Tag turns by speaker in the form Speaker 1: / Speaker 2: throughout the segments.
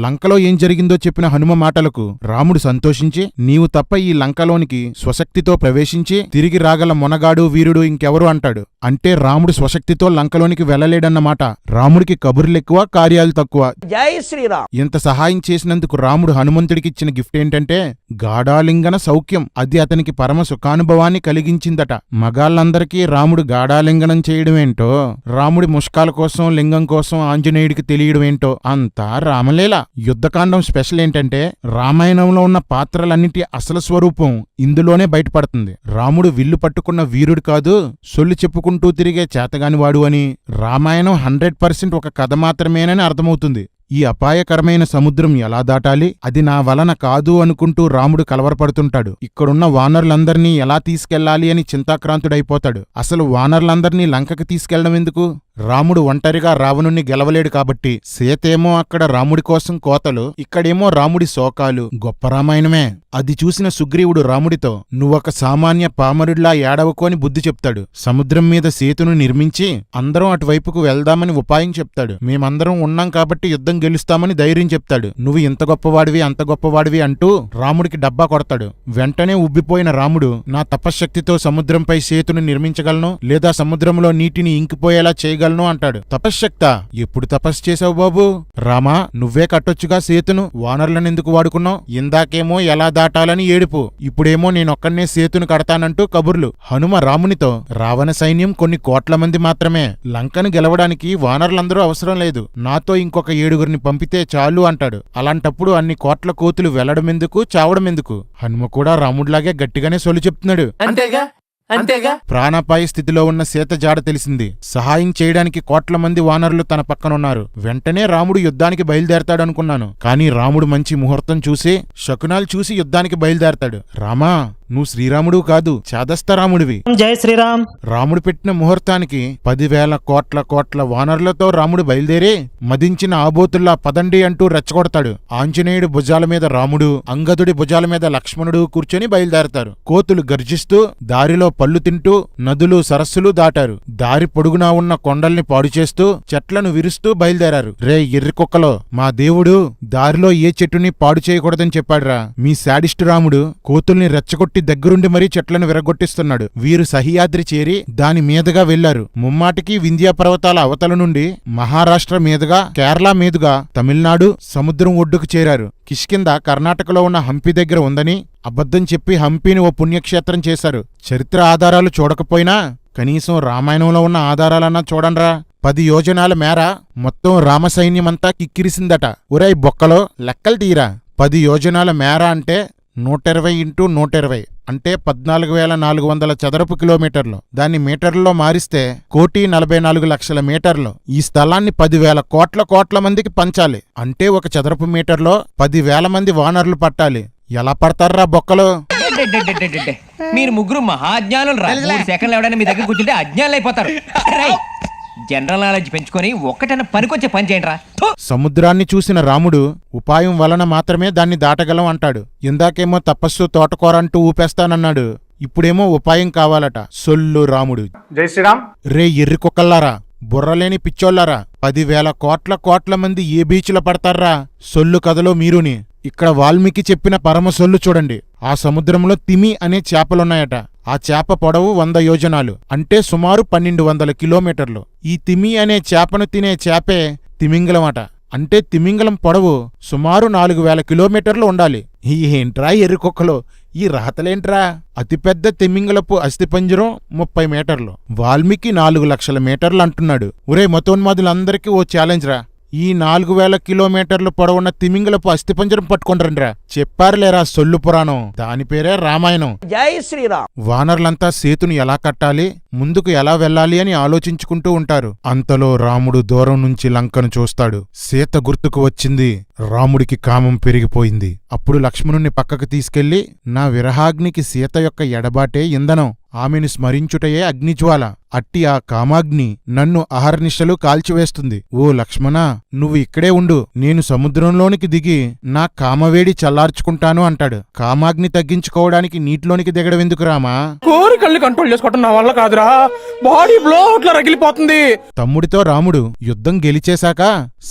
Speaker 1: లంకలో ఏం జరిగిందో చెప్పిన హనుమ మాటలకు రాముడు సంతోషించి, నీవు తప్ప ఈ లంకలోనికి స్వశక్తితో ప్రవేశించి తిరిగి రాగల మొనగాడు వీరుడు ఇంకెవరు అంటాడు. అంటే రాముడు స్వశక్తితో లంకలోనికి వెళ్లలేడన్నమాట. రాముడికి కబుర్లెక్కువ, కార్యాలు తక్కువ.
Speaker 2: జై శ్రీరామ్.
Speaker 1: ఇంత సహాయం చేసినందుకు రాముడు హనుమంతుడికిచ్చిన గిఫ్ట్ ఏంటంటే గాఢాలింగన సౌఖ్యం. అది అతనికి పరమ సుఖానుభవాన్ని కలిగించిందట. మగాళ్ళందరికీ రాముడు గాఢాలింగనం చేయడమేంటో, రాముడి ముష్కాల కోసం లింగం కోసం ఆంజనేయుడికి తెలియడమేంటో అంతా రామలీల. యుద్ధకాండం స్పెషల్ ఏంటంటే రామాయణంలో ఉన్న పాత్రలన్నింటి అసలు స్వరూపం ఇందులోనే బయటపడుతుంది. రాముడు విల్లు పట్టుకున్న వీరుడు కాదు, సొల్లు చెప్పుకుంటూ తిరిగే చేతగానివాడు అని. రామాయణం 100% ఒక కథ మాత్రమేనని అర్థమవుతుంది. ఈ అపాయకరమైన సముద్రం ఎలా దాటాలి, అది నా వలన కాదు అనుకుంటూ రాముడు కలవరపడుతుంటాడు. ఇక్కడున్న వానరులందర్నీ ఎలా తీసుకెళ్లాలి అని చింతాక్రాంతుడైపోతాడు. అసలు వానరులందర్నీ లంకకి తీసుకెళ్లడం ఎందుకు? రాముడు ఒంటరిగా రావణుణ్ణి గెలవలేడు కాబట్టి. సీతేమో అక్కడ రాముడి కోసం కోతలు, ఇక్కడేమో రాముడి శోకాలు. గొప్ప రామాయణమే. అది చూసిన సుగ్రీవుడు రాముడితో, నువ్వొక సామాన్య పామరుడిలా ఏడవకోని బుద్ధి చెప్తాడు. సముద్రం మీద సేతును నిర్మించి అందరం అటువైపుకు వెళ్దామని ఉపాయం చెప్తాడు. మేమందరం ఉన్నాం కాబట్టి యుద్ధం గెలుస్తామని ధైర్యం చెప్తాడు. నువ్వు ఇంత గొప్పవాడివి అంత గొప్పవాడివి అంటూ రాముడికి డబ్బా కొడతాడు. వెంటనే ఉబ్బిపోయిన రాముడు, నా తపశ్శక్తితో సముద్రంపై సేతును నిర్మించగలను, లేదా సముద్రంలో నీటిని ఇంకిపోయేలా చేయగలను అంటాడు. తపశ్శక్తా? ఎప్పుడు తపస్సు చేసావు బాబు? రామా, నువ్వే కట్టొచ్చుగా సేతును, వానరులనెందుకు వాడుకున్నావు? ఇందాకేమో ఎలా దాటాలని ఏడుపు, ఇప్పుడేమో నేనొక్కనే సేతును కడతానంటూ కబుర్లు. హనుమ రామునితో, రావణ సైన్యం కొన్ని కోట్ల మంది మాత్రమే, లంకను గెలవడానికి వానరులందరూ అవసరం లేదు, నాతో ఇంకొక 7గురిని పంపితే చాలు అంటాడు. అలాంటప్పుడు అన్ని కోట్ల కోతులు వెళ్లడమెందుకు, చావడమెందుకు? హనుమ కూడా రాముడిలాగే గట్టిగానే సొల్లు చెప్తున్నాడు.
Speaker 2: అంతేగా.
Speaker 1: ప్రాణాపాయ స్థితిలో ఉన్న సీత జాడ తెలిసింది. సహాయం చేయడానికి కోట్ల మంది వానరులు తన పక్కనున్నారు. వెంటనే రాముడు యుద్ధానికి బయలుదేరతాడనుకున్నాను. కానీ రాముడు మంచి ముహూర్తం చూసి, శకునాలు చూసి యుద్ధానికి బయలుదేరతాడు. రామా, నువ్వు శ్రీరాముడు కాదు, చాదస్తరాముడివి.
Speaker 2: జై శ్రీరామ్.
Speaker 1: రాముడు పెట్టిన ముహూర్తానికి 10,000 కోట్ల వానరులతో రాముడు బయలుదేరి మదించిన ఆబోతుల్లా పదండి అంటూ రెచ్చగొడతాడు. ఆంజనేయుడి భుజాల మీద రాముడు, అంగదుడి భుజాల మీద లక్ష్మణుడు కూర్చొని బయలుదేరతారు. కోతులు గర్జిస్తూ దారిలో పళ్ళు తింటూ నదులు సరస్సులు దాటారు. దారి పొడుగునా ఉన్న కొండల్ని పాడు చేస్తూ చెట్లను విరుస్తూ బయలుదేరారు. రే ఎర్రికొక్కలో, మా దేవుడు దారిలో ఏ చెట్టుని పాడు చేయకూడదని చెప్పాడురా. మీ శాడిస్టు రాముడు కోతుల్ని రెచ్చగొట్టి దగ్గరుండి మరీ చెట్లను విరగొట్టిస్తున్నాడు. వీరు సహ్యాద్రి చేరి దాని మీదుగా వెళ్లారు. ముమ్మాటికి వింధ్యా పర్వతాల అవతల నుండి మహారాష్ట్ర మీదుగా, కేరళ మీదుగా తమిళనాడు సముద్రం ఒడ్డుకు చేరారు. కిష్కింద కర్ణాటకలో ఉన్న హంపి దగ్గర ఉందని అబద్ధం చెప్పి హంపీని ఓ పుణ్యక్షేత్రం చేశారు. చరిత్ర ఆధారాలు చూడకపోయినా కనీసం రామాయణంలో ఉన్న ఆధారాలన్నా చూడండ్రా. 10 యోజనాల మేర మొత్తం రామసైన్యమంతా కిక్కిరిసిందట. ఒరేయ్ బొక్కలో లెక్కలు తీరా. 10 యోజనాల మేర అంటే 120 × 120 అంటే 14,400 చదరపు కిలోమీటర్లు. దాన్ని మీటర్లలో మారిస్తే 1,44,00,000 మీటర్లు. ఈ స్థలాన్ని 10,000 కోట్ల మందికి పంచాలి. అంటే ఒక చదరపు మీటర్లో 10,000 మంది వానరులు పట్టాలి. ఎలా పడతారా బొక్కలు?
Speaker 3: మీరు ముగ్గురు మహాజ్ఞానులు రా. 3 సెకండ్లు ఎవడైనా మీ దగ్గర కూర్చుంటే అజ్ఞానులు అయిపోతారు. జనరల్ నాలెడ్జ్ పెంచుకొని ఒక్కటైనా పనికొచ్చే పని చేయండి రా.
Speaker 1: సముద్రాన్ని చూసిన రాముడు ఉపాయం వలన మాత్రమే దాన్ని దాటగలం అంటాడు. ఇందాకేమో తపస్సు తోటకూరంటూ ఊపేస్తానన్నాడు. ఇప్పుడేమో ఉపాయం కావాలట. సొల్లు రాముడు.
Speaker 4: జై శ్రీరామ్.
Speaker 1: రే ఎర్రికొక్కల్లారా, బుర్రలేని పిచ్చోళ్లారా, 10,000 కోట్ల మంది ఏ బీచ్లో పడతారా? సొల్లు కథలో మీరుని. ఇక్కడ వాల్మీకి చెప్పిన పరమ సొల్లు చూడండి. ఆ సముద్రంలో తిమి అనే చేపలున్నాయట. ఆ చేప పొడవు 100 యోజనాలు అంటే సుమారు 1,200 కిలోమీటర్లు. ఈ తిమి అనే చేపను తినే చేపే తిమింగలమట. అంటే తిమింగలం పొడవు సుమారు 4,000 కిలోమీటర్లు ఉండాలి. ఏంట్రా ఎర్రికొక్కలో, ఈ రాతలేంట్రా? అతిపెద్ద తిమింగలపు అస్థిపంజరం 30 మీటర్లు. వాల్మీకి 4 లక్షల మీటర్లు అంటున్నాడు. ఒరే మతోన్మాదులందరికీ ఓ ఛాలెంజ్ రా. ఈ 4,000 కిలోమీటర్లు పొడవున్న తిమింగలపు అస్థిపంజరం పట్టుకుంటారండ్రా. చెప్పారులేరా సొల్లు పురాణం. దాని పేరే రామాయణం.
Speaker 2: జై శ్రీరామ్.
Speaker 1: వానర్లంతా సేతును ఎలా కట్టాలి, ముందుకు ఎలా వెళ్ళాలి అని ఆలోచించుకుంటూ ఉంటారు. అంతలో రాముడు దూరం నుంచి లంకను చూస్తాడు. సీత గుర్తుకు వచ్చింది. రాముడికి కామం పెరిగిపోయింది. అప్పుడు లక్ష్మణుణ్ణి పక్కకు తీసుకెళ్లి, నా విరహాగ్నికి సీత యొక్క ఎడబాటే ఇంధనం, ఆమెను స్మరించుటయే అగ్నిజ్వాల. అట్టి ఆ కామాగ్ని నన్ను అహర్నిశలు కాల్చివేస్తుంది. ఓ లక్ష్మణ, నువ్వు ఇక్కడే ఉండు, నేను సముద్రంలోనికి దిగి నా కామవేడి చల్లార్చుకుంటాను అంటాడు. కామాగ్ని తగ్గించుకోవడానికి నీటిలోనికి దిగడం ఎందుకు రామా?
Speaker 4: కోరికల్ని కంట్రోల్ చేసుకోవటం నా వల్ల కాదురా, బాడీ బ్లో అట్లా రగిలిపోతుంది.
Speaker 1: తమ్ముడితో రాముడు యుద్ధం గెలిచేశాక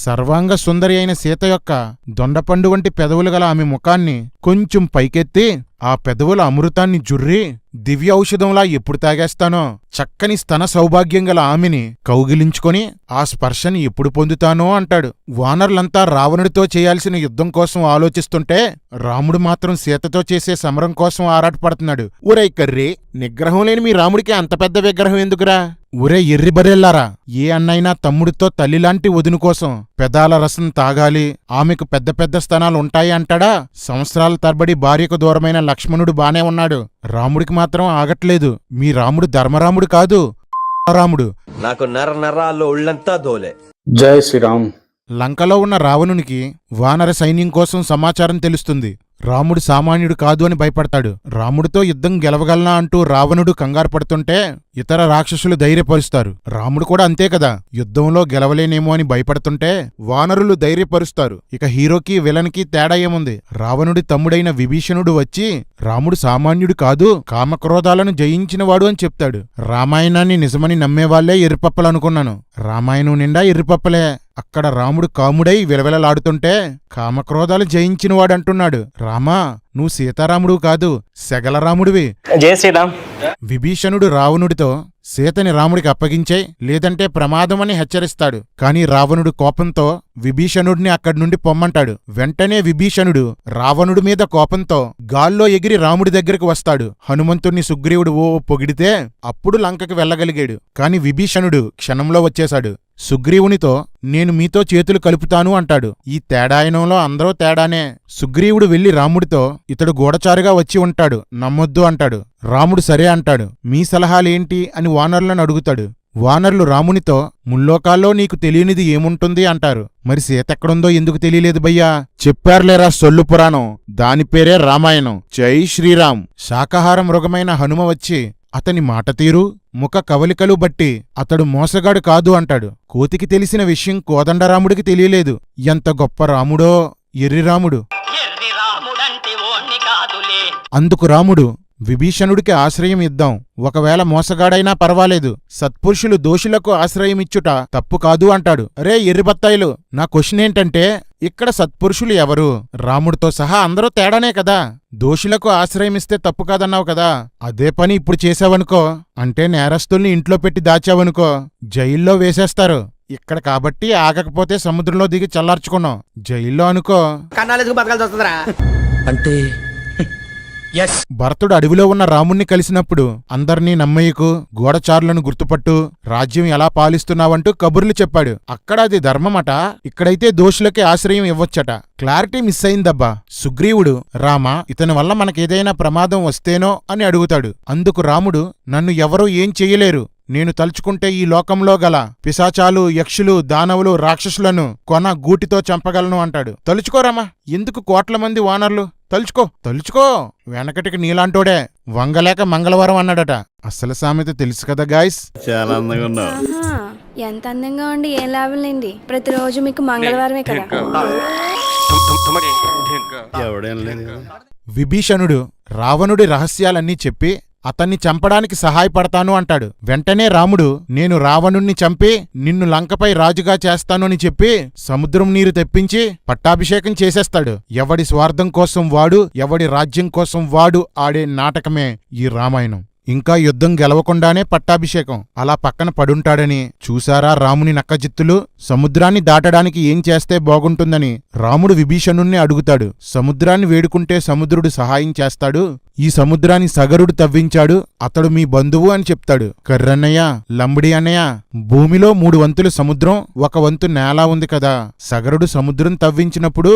Speaker 1: సర్వాంగ సుందరి అయిన సీత యొక్క దొండపండు వంటి పెదవులు గల ఆమె ముఖాన్ని కొంచెం పైకెత్తి ఆ పెదవుల అమృతాన్ని జుర్రి దివ్య ఔషధంలా ఎప్పుడు తాగేస్తానో, చక్కని స్తన సౌభాగ్యం గల ఆమెని కౌగిలించుకొని ఆ స్పర్శని ఎప్పుడు పొందుతానో అంటాడు. వానరులంతా రావణుడితో చేయాల్సిన యుద్ధం కోసం ఆలోచిస్తుంటే రాముడు మాత్రం సీతతో చేసే సమరం కోసం ఆరాటపడుతున్నాడు. ఊరై కర్రీ, నిగ్రహం లేని మీ రాముడికి అంత పెద్ద విగ్రహం ఎందుకురా? ఒరే ఎర్రిబరెల్లారా, ఏ అన్నైనా తమ్ముడితో తల్లిలాంటి వదిన కోసం పెదాల రసం తాగాలి, ఆమెకు పెద్ద పెద్ద స్థానాలు ఉంటాయి అంటాడా? సంవత్సరాల తరబడి భార్యకు దూరమైన లక్ష్మణుడు బానే ఉన్నాడు, రాముడికి మాత్రం ఆగట్లేదు. మీ రాముడు ధర్మరాముడు కాదు, రాముడు.
Speaker 2: నాకు నరాల్లో ఒళ్ళంతా దోలే.
Speaker 5: జై శ్రీరామ్.
Speaker 1: లంకలో ఉన్న రావణునికి వానర సైన్యం కోసం సమాచారం తెలుస్తుంది. రాముడు సామాన్యుడు కాదు అని భయపడతాడు. రాముడితో యుద్ధం గెలవగలనా అంటూ రావణుడు కంగారు పడుతుంటే ఇతర రాక్షసులు ధైర్యపరుస్తారు. రాముడు కూడా అంతే కదా, యుద్ధంలో గెలవలేనేమో అని భయపడుతుంటే వానరులు ధైర్యపరుస్తారు. ఇక హీరోకి విలన్కి తేడా ఏముంది? రావణుడి తమ్ముడైన విభీషణుడు వచ్చి రాముడు సామాన్యుడు కాదు, కామక్రోధాలను జయించినవాడు అని చెప్తాడు. రామాయణాన్ని నిజమని నమ్మేవాళ్లే ఎర్రిపప్పలనుకున్నాను. రామాయణం నిండా ఎర్రిపప్పలే. అక్కడ రాముడు కాముడై విలవిలలాడుతుంటే కామక్రోధాలు జయించినవాడంటున్నాడు. రామా, నువ్వు సీతారాముడు కాదు, సెగలరాముడివి.
Speaker 4: జై శ్రీరామ్.
Speaker 1: విభీషణుడు రావణుడితో సీతని రాముడికి అప్పగించేయ్, లేదంటే ప్రమాదమని హెచ్చరిస్తాడు. కాని రావణుడు కోపంతో విభీషణుడిని అక్కడి నుండి పొమ్మంటాడు. వెంటనే విభీషణుడు రావణుడి మీద కోపంతో గాల్లో ఎగిరి రాముడి దగ్గరకు వస్తాడు. హనుమంతుణ్ణి సుగ్రీవుడు ఓ పొగిడితే అప్పుడు లంకకి వెళ్ళగలిగాడు. కాని విభీషణుడు క్షణంలో వచ్చేశాడు. సుగ్రీవునితో నేను మీతో చేతులు కలుపుతాను అంటాడు. ఈ తేడాయనంలో అందరూ తేడానే. సుగ్రీవుడు వెళ్లి రాముడితో ఇతడు గూఢచారుగా వచ్చి ఉంటాడు, నమ్మొద్దు అంటాడు. రాముడు సరే అంటాడు. మీ సలహాలేంటి అని వానరులను అడుగుతాడు. వానరులు రామునితో ముల్లోకాల్లో నీకు తెలియనిది ఏముంటుంది అంటారు. మరి సీతెక్కడుందో ఎందుకు తెలియలేదు భయ్యా? చెప్పారులేరా సొల్లు పురాణం, దాని పేరే రామాయణం. జై శ్రీరామ్. శాకాహార మృగమైన హనుమ వచ్చి అతని మాట తీరు, ముఖ కవలికలు బట్టి అతడు మోసగాడు కాదు అంటాడు. కోతికి తెలిసిన విషయం కోదండరాముడికి తెలియలేదు. ఎంత గొప్ప రాముడో ఎర్రిరాముడు. అందుకు రాముడు విభీషణుడికి ఆశ్రయం ఇద్దాం, ఒకవేళ మోసగాడైనా పర్వాలేదు, సత్పురుషులు దోషులకు ఆశ్రయమిచ్చుట తప్పు కాదు అంటాడు. రే ఎర్రిబత్తాయిలు, నా క్వశ్చన్ ఏంటంటే ఇక్కడ సత్పురుషులు ఎవరు? రాముడితో సహా అందరూ తేడానే కదా. దోషులకు ఆశ్రయమిస్తే తప్పు కాదన్నావు కదా, అదే పని ఇప్పుడు చేశావనుకో, అంటే నేరస్తుల్ని ఇంట్లో పెట్టి దాచావనుకో జైల్లో వేసేస్తారు. ఇక్కడ కాబట్టి ఆగకపోతే సముద్రంలో దిగి చల్లార్చుకున్నాం. జైల్లో అనుకో
Speaker 2: కన్నాలేసుకు బతకాల్సి వస్తుందిరా.
Speaker 4: అంటే
Speaker 1: భరతుడు అడవిలో ఉన్న రాముణ్ణి కలిసినప్పుడు అందర్నీ నమ్మయ్యకు, గూఢచారులను గుర్తుపట్టు, రాజ్యం ఎలా పాలిస్తున్నావంటూ కబుర్లు చెప్పాడు. అక్కడ అది ధర్మమట, ఇక్కడైతే దోషులకి ఆశ్రయం ఇవ్వొచ్చట. Clarity miss అయిందబ్బా. సుగ్రీవుడు రామా, ఇతని వల్ల మనకేదైనా ప్రమాదం వస్తేనో అని అడుగుతాడు. అందుకు రాముడు నన్ను ఎవరూ ఏం చెయ్యలేరు, నేను తలుచుకుంటే ఈ లోకంలో గల పిశాచాలు, యక్షులు, దానవులు, రాక్షసులను కొన గూటితో చంపగలను అంటాడు. తలుచుకోరామా, ఎందుకు కోట్ల మంది వానర్లు? తలుచుకో. వెనకటికి నీలాంటోడే వంగలేక మంగళవారం అన్నాడట. అసలు సామెత తెలుసు కదా గాయస్.
Speaker 5: చాలా అందంగా ఉన్నావు.
Speaker 6: ఎంత అందంగా ఉండి ఏం లాభంలేండి, ప్రతిరోజు మీకు మంగళవారమే కదా.
Speaker 5: ఎవడేం లేదు.
Speaker 1: విభీషణుడు రావణుడి రహస్యాలన్నీ చెప్పి అతన్ని చంపడానికి సహాయపడతాను అంటాడు. వెంటనే రాముడు నేను రావణుణ్ణి చంపి నిన్ను లంకపై రాజుగా చేస్తాను అని చెప్పి సముద్రం నీరు తెప్పించి పట్టాభిషేకం చేసేస్తాడు. ఎవడి స్వార్థం కోసం వాడు, ఎవడి రాజ్యం కోసం వాడు ఆడే నాటకమే ఈ రామాయణం. ఇంకా యుద్ధం గెలవకుండానే పట్టాభిషేకం. అలా పక్కన పడుంటాడని చూశారా రాముని నక్కజిత్తులు? సముద్రాన్ని దాటడానికి ఏం చేస్తే బాగుంటుందని రాముడు విభీషణుణ్ణి అడుగుతాడు. సముద్రాన్ని వేడుకుంటే సముద్రుడు సహాయం చేస్తాడు. ఈ సముద్రాన్ని సగరుడు తవ్వించాడు, అతడు మీ బంధువు అని చెప్తాడు. కర్రన్నయ్య, లంబడి అన్నయ్య, భూమిలో 3 వంతులు సముద్రం, 1 వంతు నేల ఉంది కదా. సగరుడు సముద్రం తవ్వించినప్పుడు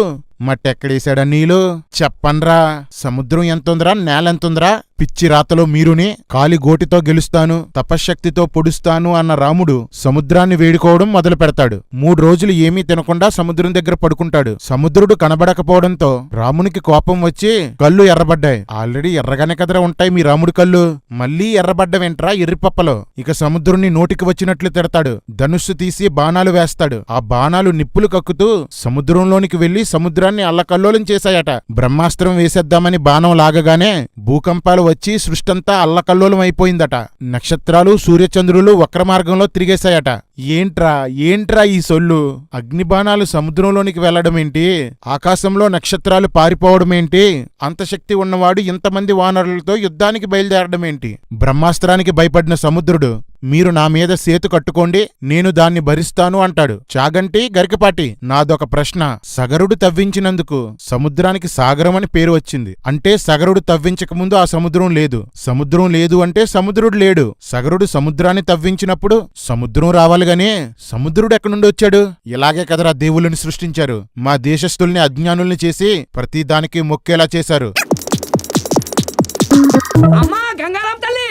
Speaker 1: మట్టెక్కడేశాడా నీళ్ళు? చెప్పన్రా, సముద్రం ఎంతుందిరా, నేలెంతుందిరా? పిచ్చి రాతలో మీరుని కాలి గోటితో గెలుస్తాను, తపశ్శక్తితో పొడుస్తాను అన్న రాముడు సముద్రాన్ని వేడుకోవడం మొదలు పెడతాడు. 3 రోజులు ఏమీ తినకుండా సముద్రం దగ్గర పడుకుంటాడు. సముద్రుడు కనబడకపోవడంతో రామునికి కోపం వచ్చి కళ్ళు ఎర్రబడ్డాయి. ఆల్రెడీ రాత్రి ఎర్రగానే కదరా ఉంటాయి మీ రాముడి కళ్ళు. మళ్ళీ ఎర్రబడ్డవేంట్రా ఎర్రిపప్పలో. ఇక సముద్రుణ్ణి నోటికి వచ్చినట్లు తిడతాడు. ధనుస్సు తీసి బాణాలు వేస్తాడు. ఆ బాణాలు నిప్పులు కక్కుతూ సముద్రంలోనికి వెళ్లి సముద్రాన్ని అల్లకల్లోలం చేశాయట. బ్రహ్మాస్త్రం వేసేద్దామని బాణం లాగగానే భూకంపాలు వచ్చి సృష్టంతా అల్లకల్లోలం అయిపోయిందట. నక్షత్రాలు సూర్యచంద్రులు వక్ర మార్గంలో తిరిగేశాయట. ఏంట్రా ఈ సొల్లు? అగ్నిబాణాలు సముద్రంలోనికి వెళ్లడమేంటి? ఆకాశంలో నక్షత్రాలు పారిపోవడమేంటి? అంత శక్తి ఉన్నవాడు ఇంతమంది వానరులతో యుద్ధానికి బయలుదేరడమేంటి? బ్రహ్మాస్త్రానికి భయపడిన సముద్రుడు మీరు నా మీద సేతు కట్టుకోండి, నేను దాన్ని భరిస్తాను అంటాడు. చాగంటి గరికపాటి నాదొక ప్రశ్న. సగరుడు తవ్వించినందుకు సముద్రానికి సాగరమని పేరు వచ్చింది. అంటే సగరుడు తవ్వించకముందు ఆ సముద్రం లేదు. సముద్రం లేదు అంటే సముద్రుడు లేడు. సగరుడు సముద్రాన్ని తవ్వించినప్పుడు సముద్రం రావాలిగానే సముద్రుడు ఎక్కడి నుండి వచ్చాడు? ఇలాగే కదరా దేవుళ్ళని సృష్టించారు. మా దేశస్థుల్ని అజ్ఞానుల్ని చేసి ప్రతిదానికి మొక్కేలా చేశారు.
Speaker 4: అమ్మా గంగారాం తల్లి,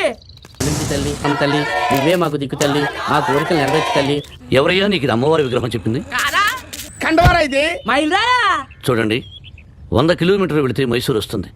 Speaker 7: తల్లి అమ్మ తల్లి, నువ్వే మాకు దిక్కు తల్లి, మా కోరికలు నెరవేర్చు తల్లి.
Speaker 8: ఎవరయ్యా నీకు ఇది అమ్మవారి విగ్రహం చెప్పింది?
Speaker 4: కండవారా ఇది
Speaker 7: మా ఇల్లు
Speaker 8: చూడండి, 100 కిలోమీటర్లు వెళితే మైసూరు వస్తుంది.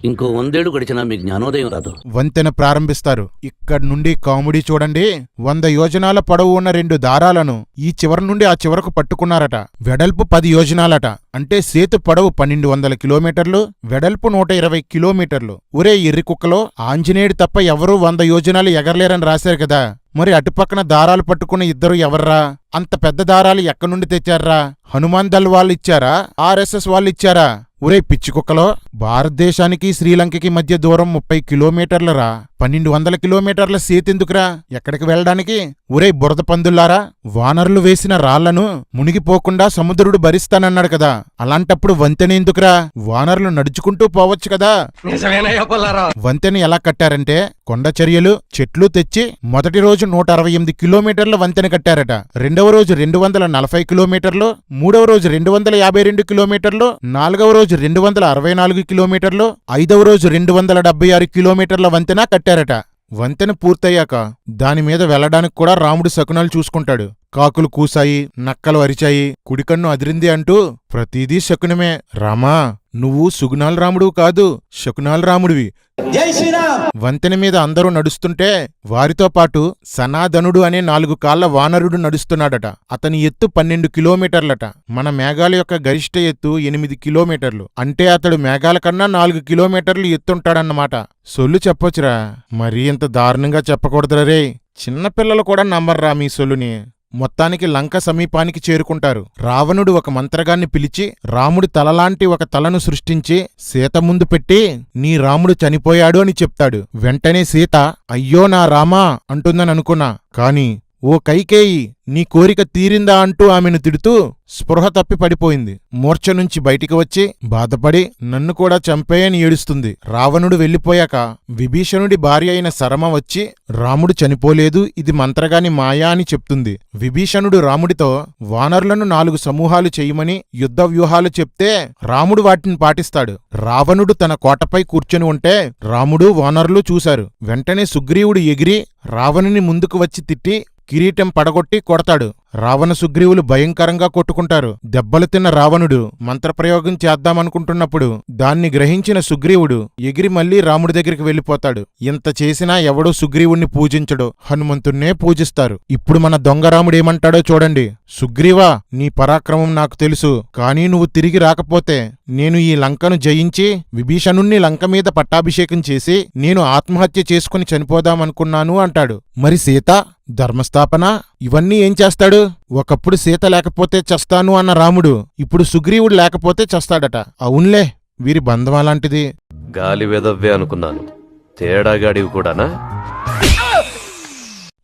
Speaker 8: ఇంకో 100 ఏళ్ళు గడిచినా మీకు జ్ఞానోదయం రాదు.
Speaker 1: వంతెన ప్రారంభిస్తారు. ఇక్కడి నుండి కామెడీ చూడండి. 100 యోజనాల పొడవు ఉన్న 2 దారాలను ఈ చివరి నుండి ఆ చివరకు పట్టుకున్నారట. వెడల్పు 10 యోజనాలట. అంటే సేతు పొడవు 1200 కిలోమీటర్లు, వెడల్పు 120 కిలోమీటర్లు. ఒరే ఎర్రి కుక్కలో, ఆంజనేయుడు తప్ప ఎవరూ 100 యోజనాలు ఎగరలేరని రాశారు కదా. మరి అటుపక్కన దారాలు పట్టుకున్న ఇద్దరు ఎవర్రా? అంత పెద్ద దారాలు ఎక్కడి నుండి తెచ్చారా? హనుమాన్ దళ్ వాళ్ళిచ్చారా? RSS వాళ్ళిచ్చారా? ఒరే పిచ్చికుక్కలో, భారతదేశానికి శ్రీలంకకి మధ్య దూరం 30 కిలోమీటర్లరా. 1200 కిలోమీటర్ల సేతెందుకురా? ఎక్కడికి వెళ్ళడానికి? ఒరే బురద పందుల్లారా, వానరులు వేసిన రాళ్లను మునిగిపోకుండా సముద్రుడు భరిస్తానన్నాడు కదా. అలాంటప్పుడు వంతెనేందుకురా? వానరులు నడుచుకుంటూ పోవచ్చు కదా. వంతెన ఎలా కట్టారంటే కొండచర్యలు, చెట్లు తెచ్చి మొదటి రోజు 168 కిలోమీటర్ల వంతెన కట్టారట. రెండవ రోజు 240 కిలోమీటర్లు, మూడవ రోజు 252 కిలోమీటర్లు, నాలుగవ రోజు 264 కిలోమీటర్లు, ఐదవ రోజు 276 కిలోమీటర్ల వంతెన కట్టారట. వంతెన పూర్తయ్యాక దానిమీద వెళ్లడానికి కూడా రాముడు శకునాలు చూసుకుంటాడు. కాకులు కూసాయి, నక్కలు అరిచాయి, కుడికన్ను అదిరింది అంటూ ప్రతిదీ శకునమే. రామా, నువ్వు సుగుణాల రాముడు కాదు, శకునాల రాముడివి. వంతెన మీద అందరూ నడుస్తుంటే వారితో పాటు సనాదనుడు అనే 4 కాళ్ల వానరుడు నడుస్తున్నాడట. అతని ఎత్తు 12 కిలోమీటర్లట. మన మేఘాల యొక్క గరిష్ట ఎత్తు 8 కిలోమీటర్లు. అంటే అతడు మేఘాల కన్నా 4 కిలోమీటర్లు ఎత్తుంటాడన్నమాట. సొల్లు చెప్పొచ్చురా, మరీ ఇంత దారుణంగా చెప్పకూడదురా రే. చిన్నపిల్లలు కూడా నమ్మర్రా మీ సొల్లుని. మొత్తానికి లంక సమీపానికి చేరుకుంటారు. రావణుడు ఒక మంత్రగాన్ని పిలిచి రాముడి తలలాంటి ఒక తలను సృష్టించి సీత ముందు పెట్టి నీ రాముడు చనిపోయాడు అని చెప్తాడు. వెంటనే సీత అయ్యో నా రామా అంటుందని అనుకున్నా. కాని ఓ కైకేయి, నీ కోరిక తీరిందా అంటూ ఆమెను తిడుతూ స్పృహ తప్పి పడిపోయింది. మూర్ఛ నుంచి బయటికి వచ్చి బాధపడి నన్ను కూడా చంపేయని ఏడుస్తుంది. రావణుడు వెళ్లిపోయాక విభీషణుడి భార్య అయిన సరమ వచ్చి రాముడు చనిపోలేదు, ఇది మంత్రగాని మాయా అని చెప్తుంది. విభీషణుడు రాముడితో వానరులను 4 సమూహాలు చెయ్యమని యుద్ధ వ్యూహాలు చెప్తే రాముడు వాటిని పాటిస్తాడు. రావణుడు తన కోటపై కూర్చొని ఉంటే రాముడు వానరులు చూశారు. వెంటనే సుగ్రీవుడు ఎగిరి రావణుని ముందుకు వచ్చి తిట్టి కిరీటం పడగొట్టి కొడతాడు. రావణ సుగ్రీవులు భయంకరంగా కొట్టుకుంటారు. దెబ్బలు తిన్న రావణుడు మంత్రప్రయోగం చేద్దామనుకుంటున్నప్పుడు దాన్ని గ్రహించిన సుగ్రీవుడు ఎగిరి మళ్లీ రాముడి దగ్గరికి వెళ్లిపోతాడు. ఇంత చేసినా ఎవడూ సుగ్రీవుణ్ణి పూజించడు, హనుమంతుణ్ణే పూజిస్తారు. ఇప్పుడు మన దొంగరాముడేమంటాడో చూడండి. సుగ్రీవా, నీ పరాక్రమం నాకు తెలుసు, కానీ నువ్వు తిరిగి రాకపోతే నేను ఈ లంకను జయించి విభీషణుణ్ణి లంక మీద పట్టాభిషేకం చేసి నేను ఆత్మహత్య చేసుకుని చనిపోదామనుకున్నాను అంటాడు. మరి సీత, ధర్మస్థాపన, ఇవన్నీ ఏం చేస్తాడు? ఒకప్పుడు సీత లేకపోతే చస్తాను అన్న రాముడు ఇప్పుడు సుగ్రీవుడు లేకపోతే చస్తాడట. అవునులే, వీరి బంధం అలాంటిది.
Speaker 2: గాలి వెదవ్వే అనుకున్నాను, తేడాగాడివి కూడానా?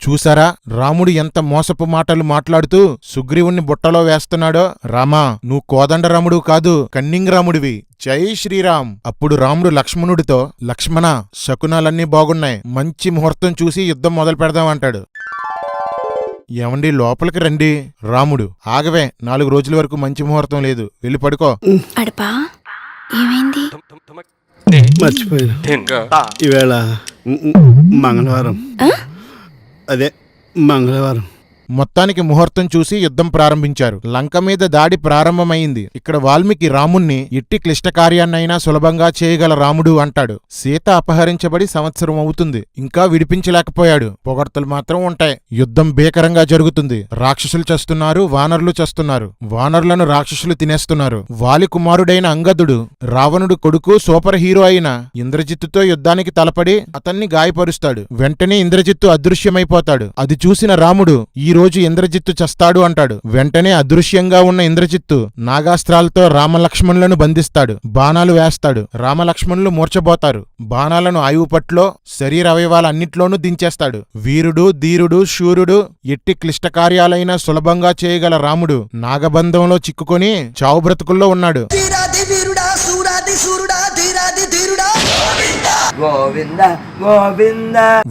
Speaker 1: చూసారా రాముడు ఎంత మోసపు మాటలు మాట్లాడుతూ సుగ్రీవుణ్ణి బుట్టలో వేస్తున్నాడో. రామా, నువ్వు కోదండరాముడు కాదు, కన్నింగ్ రాముడివి. జై శ్రీరామ్. అప్పుడు రాముడు లక్ష్మణుడితో, లక్ష్మణ, శకునాలన్నీ బాగున్నాయి, మంచి ముహూర్తం చూసి యుద్ధం మొదలు పెడదామంటాడు. ఏమండి, లోపలికి రండి. రాముడు, ఆగవే, 4 రోజుల వరకు మంచి ముహూర్తం లేదు, వెళ్ళి పడుకో.
Speaker 6: అడపా, ఏమైంది?
Speaker 5: మర్చిపోయాను, ఈవేళ మంగళవారం. అదే మంగళవారం.
Speaker 1: మొత్తానికి ముహూర్తం చూసి యుద్ధం ప్రారంభించారు. లంక మీద దాడి ప్రారంభమైంది. ఇక్కడ వాల్మీకి రాముణ్ణి ఎట్టి క్లిష్ట కార్యాన్నైనా సులభంగా చేయగల రాముడు అంటాడు. సీత అపహరించబడి సంవత్సరం అవుతుంది, ఇంకా విడిపించలేకపోయాడు. పొగడ్తలు మాత్రం ఉంటాయి. యుద్ధం భీకరంగా జరుగుతుంది. రాక్షసులు చస్తున్నారు, వానరులు చస్తున్నారు. వానరులను రాక్షసులు తినేస్తున్నారు. వాలి కుమారుడైన అంగదుడు రావణుడు కొడుకు సూపర్ హీరో అయిన ఇంద్రజిత్తుతో యుద్ధానికి తలపడి అతన్ని గాయపరుస్తాడు. వెంటనే ఇంద్రజిత్తు అదృశ్యమైపోతాడు. అది చూసిన రాముడు ఈ రోజు ఇంద్రజిత్తు చస్తాడు అంటాడు. వెంటనే అదృశ్యంగా ఉన్న ఇంద్రజిత్తు నాగాస్త్రాలతో రామలక్ష్మణులను బంధిస్తాడు. బాణాలు వేస్తాడు. రామలక్ష్మణులు మూర్చబోతారు. బాణాలను ఆయువుపట్లో శరీర అవయవాలన్నిట్లోనూ దించేస్తాడు. వీరుడు, ధీరుడు, శూరుడు, ఎట్టి క్లిష్ట కార్యాలైనా సులభంగా చేయగల రాముడు నాగబంధంలో చిక్కుకొని చావు బ్రతుకుల్లో ఉన్నాడు.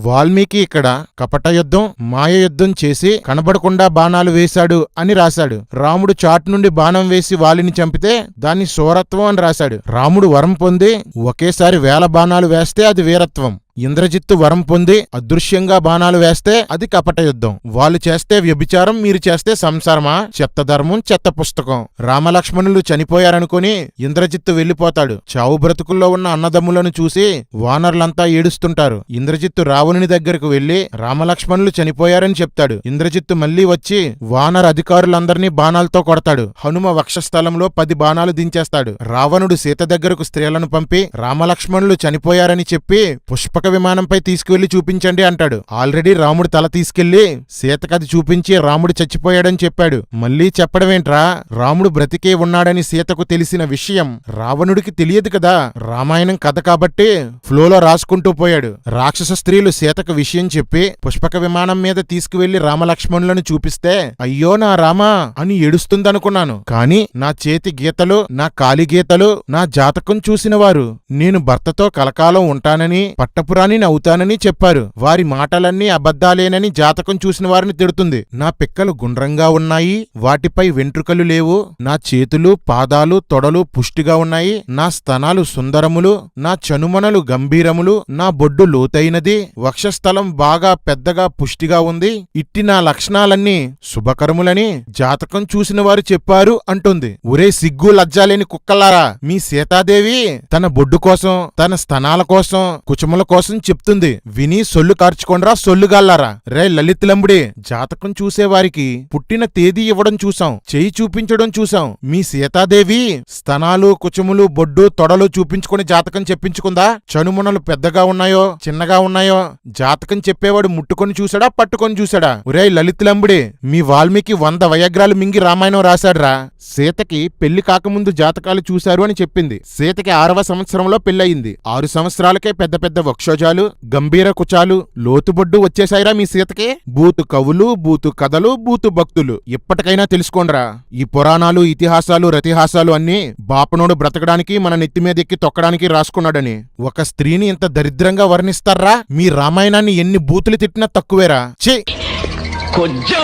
Speaker 1: వాల్మీకి ఇక్కడ కపట యుద్ధం, మాయ యుద్ధం చేసి కనబడకుండా బాణాలు వేశాడు అని రాశాడు. రాముడు చాటు నుండి బాణం వేసి వాలిని చంపితే దాన్ని శూరత్వం అని రాశాడు. రాముడు వరం పొంది ఒకేసారి 1000 బాణాలు వేస్తే అది వీరత్వం. ఇంద్రజిత్తు వరం పొంది అదృశ్యంగా బాణాలు వేస్తే అది కపట యుద్ధం. వాళ్ళు చేస్తే వ్యభిచారం, మీరు చేస్తే సంసారమా? చెత్త ధర్మం, చెత్త పుస్తకం. రామలక్ష్మణులు చనిపోయారనుకుని ఇంద్రజిత్తు వెళ్లిపోతాడు. చావు బ్రతుకుల్లో ఉన్న అన్నదమ్ములను చూసి వానరులంతా ఏడుస్తుంటారు. ఇంద్రజిత్తు రావణుని దగ్గరకు వెళ్లి రామలక్ష్మణులు చనిపోయారని చెప్తాడు. ఇంద్రజిత్తు మళ్లీ వచ్చి వానర అధికారులందరినీ బాణాలతో కొడతాడు. హనుమ వక్షస్థలంలో 10 బాణాలు దించేస్తాడు. రావణుడు సీత దగ్గరకు స్త్రీలను పంపి రామలక్ష్మణులు చనిపోయారని చెప్పి పుష్పక విమానంపై తీసుకువెళ్లి చూపించండి అంటాడు. ఆల్రెడీ రాముడు తల తీసుకెళ్లి సీతకది చూపించి రాముడు చచ్చిపోయాడని చెప్పాడు. మళ్లీ చెప్పడమేంట్రా? రాముడు బ్రతికే ఉన్నాడని సీతకు తెలిసిన విషయం రావణుడికి తెలియదు కదా. రామాయణం కథ కాబట్టి ఫ్లోలో రాసుకుంటూ పోయాడు. రాక్షస స్త్రీలు సీతకు విషయం చెప్పి పుష్పక విమానం మీద తీసుకువెళ్లి రామలక్ష్మణులను చూపిస్తే అయ్యో నా రామా అని ఏడుస్తుందనుకున్నాను. కాని నా చేతి గీతలు, నా కాలి గీతలు, నా జాతకం చూసిన వారు నేను భర్తతో కలకాలం ఉంటానని, పట్టపురాణిని అవుతానని చెప్పారు. వారి మాటలన్నీ అబద్ధాలేనని జాతకం చూసిన వారిని తిడుతుంది. నా పిక్కలు గుండ్రంగా ఉన్నాయి, వాటిపై వెంట్రుకలు లేవు. నా చేతులు, పాదాలు, తొడలు పుష్టిగా ఉన్నాయి. నా స్తనాలు సుందరములు, నా చనుమనలు గంభీరములు, నా బొడ్డు లోతైనది, వక్షస్థలం బాగా పెద్దగా పుష్టిగా ఉంది. ఇట్టి నా లక్షణాలన్నీ శుభకరములని జాతకం చూసిన వారు చెప్పారు అంటుంది. ఒరే సిగ్గు లజ్జాలేని కుక్కలారా, మీ సీతాదేవి తన బొడ్డు కోసం, తన స్తనాల కోసం, కుచముల కోసం చెప్తుంది. విని సొల్లు కార్చుకోండ్రా సొల్లుగాల్లారా. రే లలితులంబుడే, జాతకం చూసేవారికి పుట్టిన తేదీ ఇవ్వడం చూసాం, చెయ్యి చూపించడం చూసాం. మీ సీతాదేవి స్తనాలు, కుచములు, బొడ్డు, తొడలు చూపించుకుని జాతకం చెప్పించుకుందా? చనుమునలు పెద్దగా ఉన్నాయో చిన్నగా ఉన్నాయో జాతకం చెప్పేవాడు ముట్టుకొని చూసాడా, పట్టుకొని చూసాడా? ఒరే లలితులంబుడే, మీ వాల్మీకి 100 వయగ్రాలు మింగి రామాయణం రాశాడ్రా. సీతకి పెళ్లి కాకముందు జాతకాలు చూశారు అని చెప్పింది. సీతకి 6వ సంవత్సరంలో పెళ్లయింది. 6 సంవత్సరాలకే పెద్ద పెద్ద వక్షోజాలు, గంభీర కుచాలు, లోతుబొడ్డు వచ్చేసాయిరా మీ సీతకి. బూతు కవులు, బూతు కథలు, బూతు భక్తులు. ఇప్పటికైనా తెలుసుకోండ్రా, ఈ పురాణాలు, ఇతిహాసాలు, రతిహాసాలు అన్నీ బాపనోడు బ్రతకడానికి, మన నెత్తిమీదెక్కి తొక్కడానికి రాసుకున్నాడని. ఒక స్త్రీని ఇంత దరిద్రంగా వర్ణిస్తారా? మీ రామాయణాన్ని ఎన్ని బూతులు తిట్టినా తక్కువేరా. ఛీ!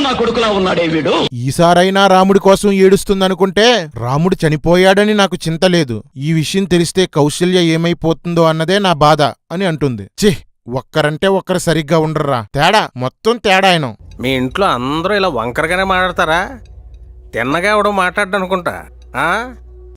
Speaker 8: నా కొడుకులా ఉన్నాడే వీడు.
Speaker 1: ఈసారైనా రాముడి కోసం ఏడుస్తుందనుకుంటే రాముడు చనిపోయాడని నాకు చింత లేదు. ఈ విషయం తెలిస్తే కౌశల్య ఏమైపోతుందో అన్నదే నా బాధ అని అంటుంది. ఛీ! ఒక్కరంటే ఒక్కరు సరిగ్గా ఉండర్రా. తేడా, మొత్తం తేడా ఆయన.
Speaker 4: మీ ఇంట్లో అందరూ ఇలా వంకరగానే మాట్లాడతారా? తిన్నగా ఎవడో మాట్లాడ్డా అనుకుంటా.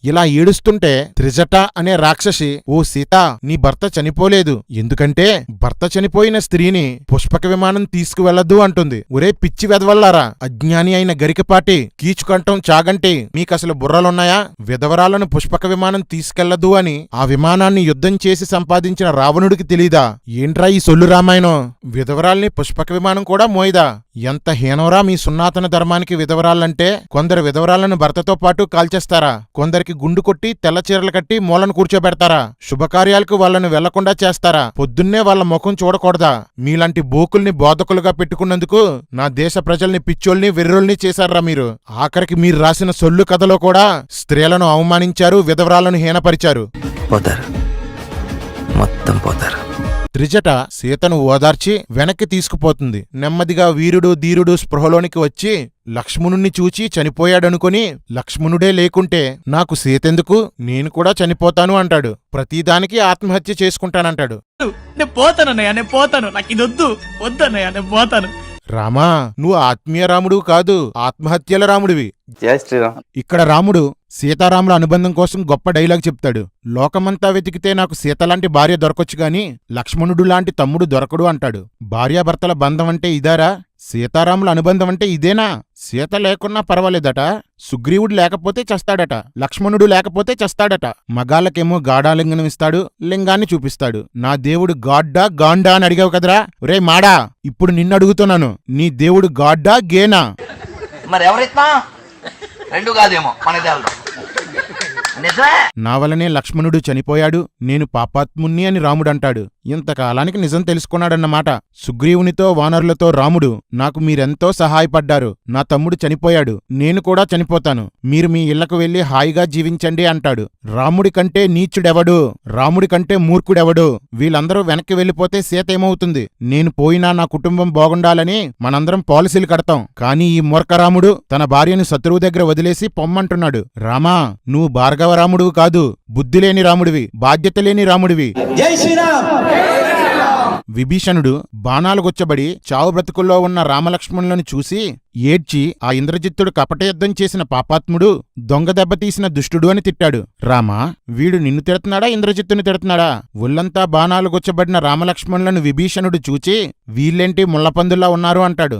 Speaker 1: ఇలా ఏడుస్తుంటే త్రిజట అనే రాక్షసి, ఓ సీత, నీ భర్త చనిపోలేదు, ఎందుకంటే భర్త చనిపోయిన స్త్రీని పుష్పక విమానం తీసుకువెళ్లదు అంటుంది. ఒరే పిచ్చి వెదవల్లారా, అజ్ఞాని అయిన గరికపాటి, కీచుకంఠం చాగంటి, మీకసలు బుర్రలున్నాయా? విధవరాలను పుష్పక విమానం తీసుకెళ్లదు అని ఆ విమానాన్ని యుద్ధం చేసి సంపాదించిన రావణుడికి తెలీదా? ఏంట్రా ఈ సొల్లు రామాయణం? విధవరాల్ని పుష్పక విమానం కూడా మోయదా? ఎంత హీనోరా మీ సున్నాతన ధర్మానికి విధవరాలంటే. కొందరు విధవరాలను భర్తతో పాటు కాల్చేస్తారా? కొందరికి గుండు కొట్టి తెల్ల చీరలు కట్టి మూలను కూర్చోబెడతారా? శుభకార్యాలకు వాళ్ళను వెళ్లకుండా చేస్తారా? పొద్దున్నే వాళ్ళ ముఖం చూడకూడదా? మీలాంటి బోకుల్ని బోధకులుగా పెట్టుకున్నందుకు నా దేశ ప్రజల్ని పిచ్చోల్ని, వెర్రోల్ని చేశారా మీరు? ఆఖరికి మీరు రాసిన సొల్లు కథలో కూడా స్త్రీలను అవమానించారు, విధవరాలను హీనపరిచారు.
Speaker 9: పోతారు, మొత్తం పోతారు.
Speaker 1: త్రిజట సీతను ఓదార్చి వెనక్కి తీసుకుపోతుంది. నెమ్మదిగా వీరుడు, ధీరుడు స్పృహలోనికి వచ్చి లక్ష్మణుణ్ణి చూచి చనిపోయాడనుకుని, లక్ష్మణుడే లేకుంటే నాకు సీతెందుకు, నేను కూడా చనిపోతాను అంటాడు. ప్రతిదానికి ఆత్మహత్య చేసుకుంటానంటాడు.
Speaker 10: నేను పోతానన్నయ్య, నేను పోతాను, నాకు ఇది వద్దన్నయ్య, నేను పోతాను.
Speaker 1: రామా నువ్వు ఆత్మీయ రాముడు కాదు, ఆత్మహత్యల రాముడివి.
Speaker 9: జై శ్రీరామ్.
Speaker 1: ఇక్కడ రాముడు సీతారాముల అనుబంధం కోసం గొప్ప డైలాగ్ చెప్తాడు. లోకమంతా వెతికితే నాకు సీతలాంటి భార్య దొరకొచ్చు గాని లక్ష్మణుడు లాంటి తమ్ముడు దొరకడు అంటాడు. భార్యాభర్తల బంధం అంటే ఇదారా? సీతారాముల అనుబంధం అంటే ఇదేనా? సీత లేకున్నా పర్వాలేదట, సుగ్రీవుడు లేకపోతే చస్తాడట, లక్ష్మణుడు లేకపోతే చస్తాడట. మగాళ్ళకేమో గాఢాలింగనం ఇస్తాడు, లింగాన్ని చూపిస్తాడు. నా దేవుడు గాడ్డా గాండా అని అడిగావు కదరా? రే మాడా, ఇప్పుడు నిన్నడుగుతున్నాను, నీ దేవుడు గాడ్డా గేనా?
Speaker 7: మరి ఎవరిస్తా రెండు కాదేమో మన నిజమే.
Speaker 1: నా వలనే లక్ష్మణుడు చనిపోయాడు, నేను పాపాత్ముణ్ణి అని రాముడంటాడు. ఇంతకాలానికి నిజం తెలుసుకున్నాడన్నమాట. సుగ్రీవునితో వానరులతో రాముడు, నాకు మీరెంతో సహాయపడ్డారు, నా తమ్ముడు చనిపోయాడు, నేను కూడా చనిపోతాను, మీరు మీ ఇళ్లకు వెళ్లి హాయిగా జీవించండి అంటాడు. రాముడి కంటే నీచుడెవడు, రాముడి కంటే మూర్ఖుడెవడు? వీళ్ళందరూ వెనక్కి వెళ్ళిపోతే సీత ఏమవుతుంది? నేను పోయినా నా కుటుంబం బాగుండాలని మనందరం పాలసీలు కడతాం. కానీ ఈ మూర్ఖరాముడు తన భార్యను శత్రువు దగ్గర వదిలేసి పొమ్మంటున్నాడు. రామా, నువ్వు భార్గవరాముడు కాదు, బుద్ధిలేని రాముడివి, బాధ్యత లేని రాముడివి. విభీషణుడు బాణాలు గుచ్చబడి చావు బ్రతుకుల్లో ఉన్న రామలక్ష్మణులను చూసి ఏడ్చి ఆ ఇంద్రజిత్తుడు కపటయుద్ధం చేసిన పాపాత్ముడు, దొంగ దెబ్బతీసిన దుష్టుడు అని తిట్టాడు. రామా, వీడు నిన్ను తిడుతున్నాడా ఇంద్రజిత్తుని తిడుతున్నాడా? ఒళ్లంతా బాణాలు గుచ్చబడిన రామలక్ష్మణులను విభీషణుడు చూచి వీళ్ళేంటి ముళ్లపందుల్లా ఉన్నారు అంటాడు.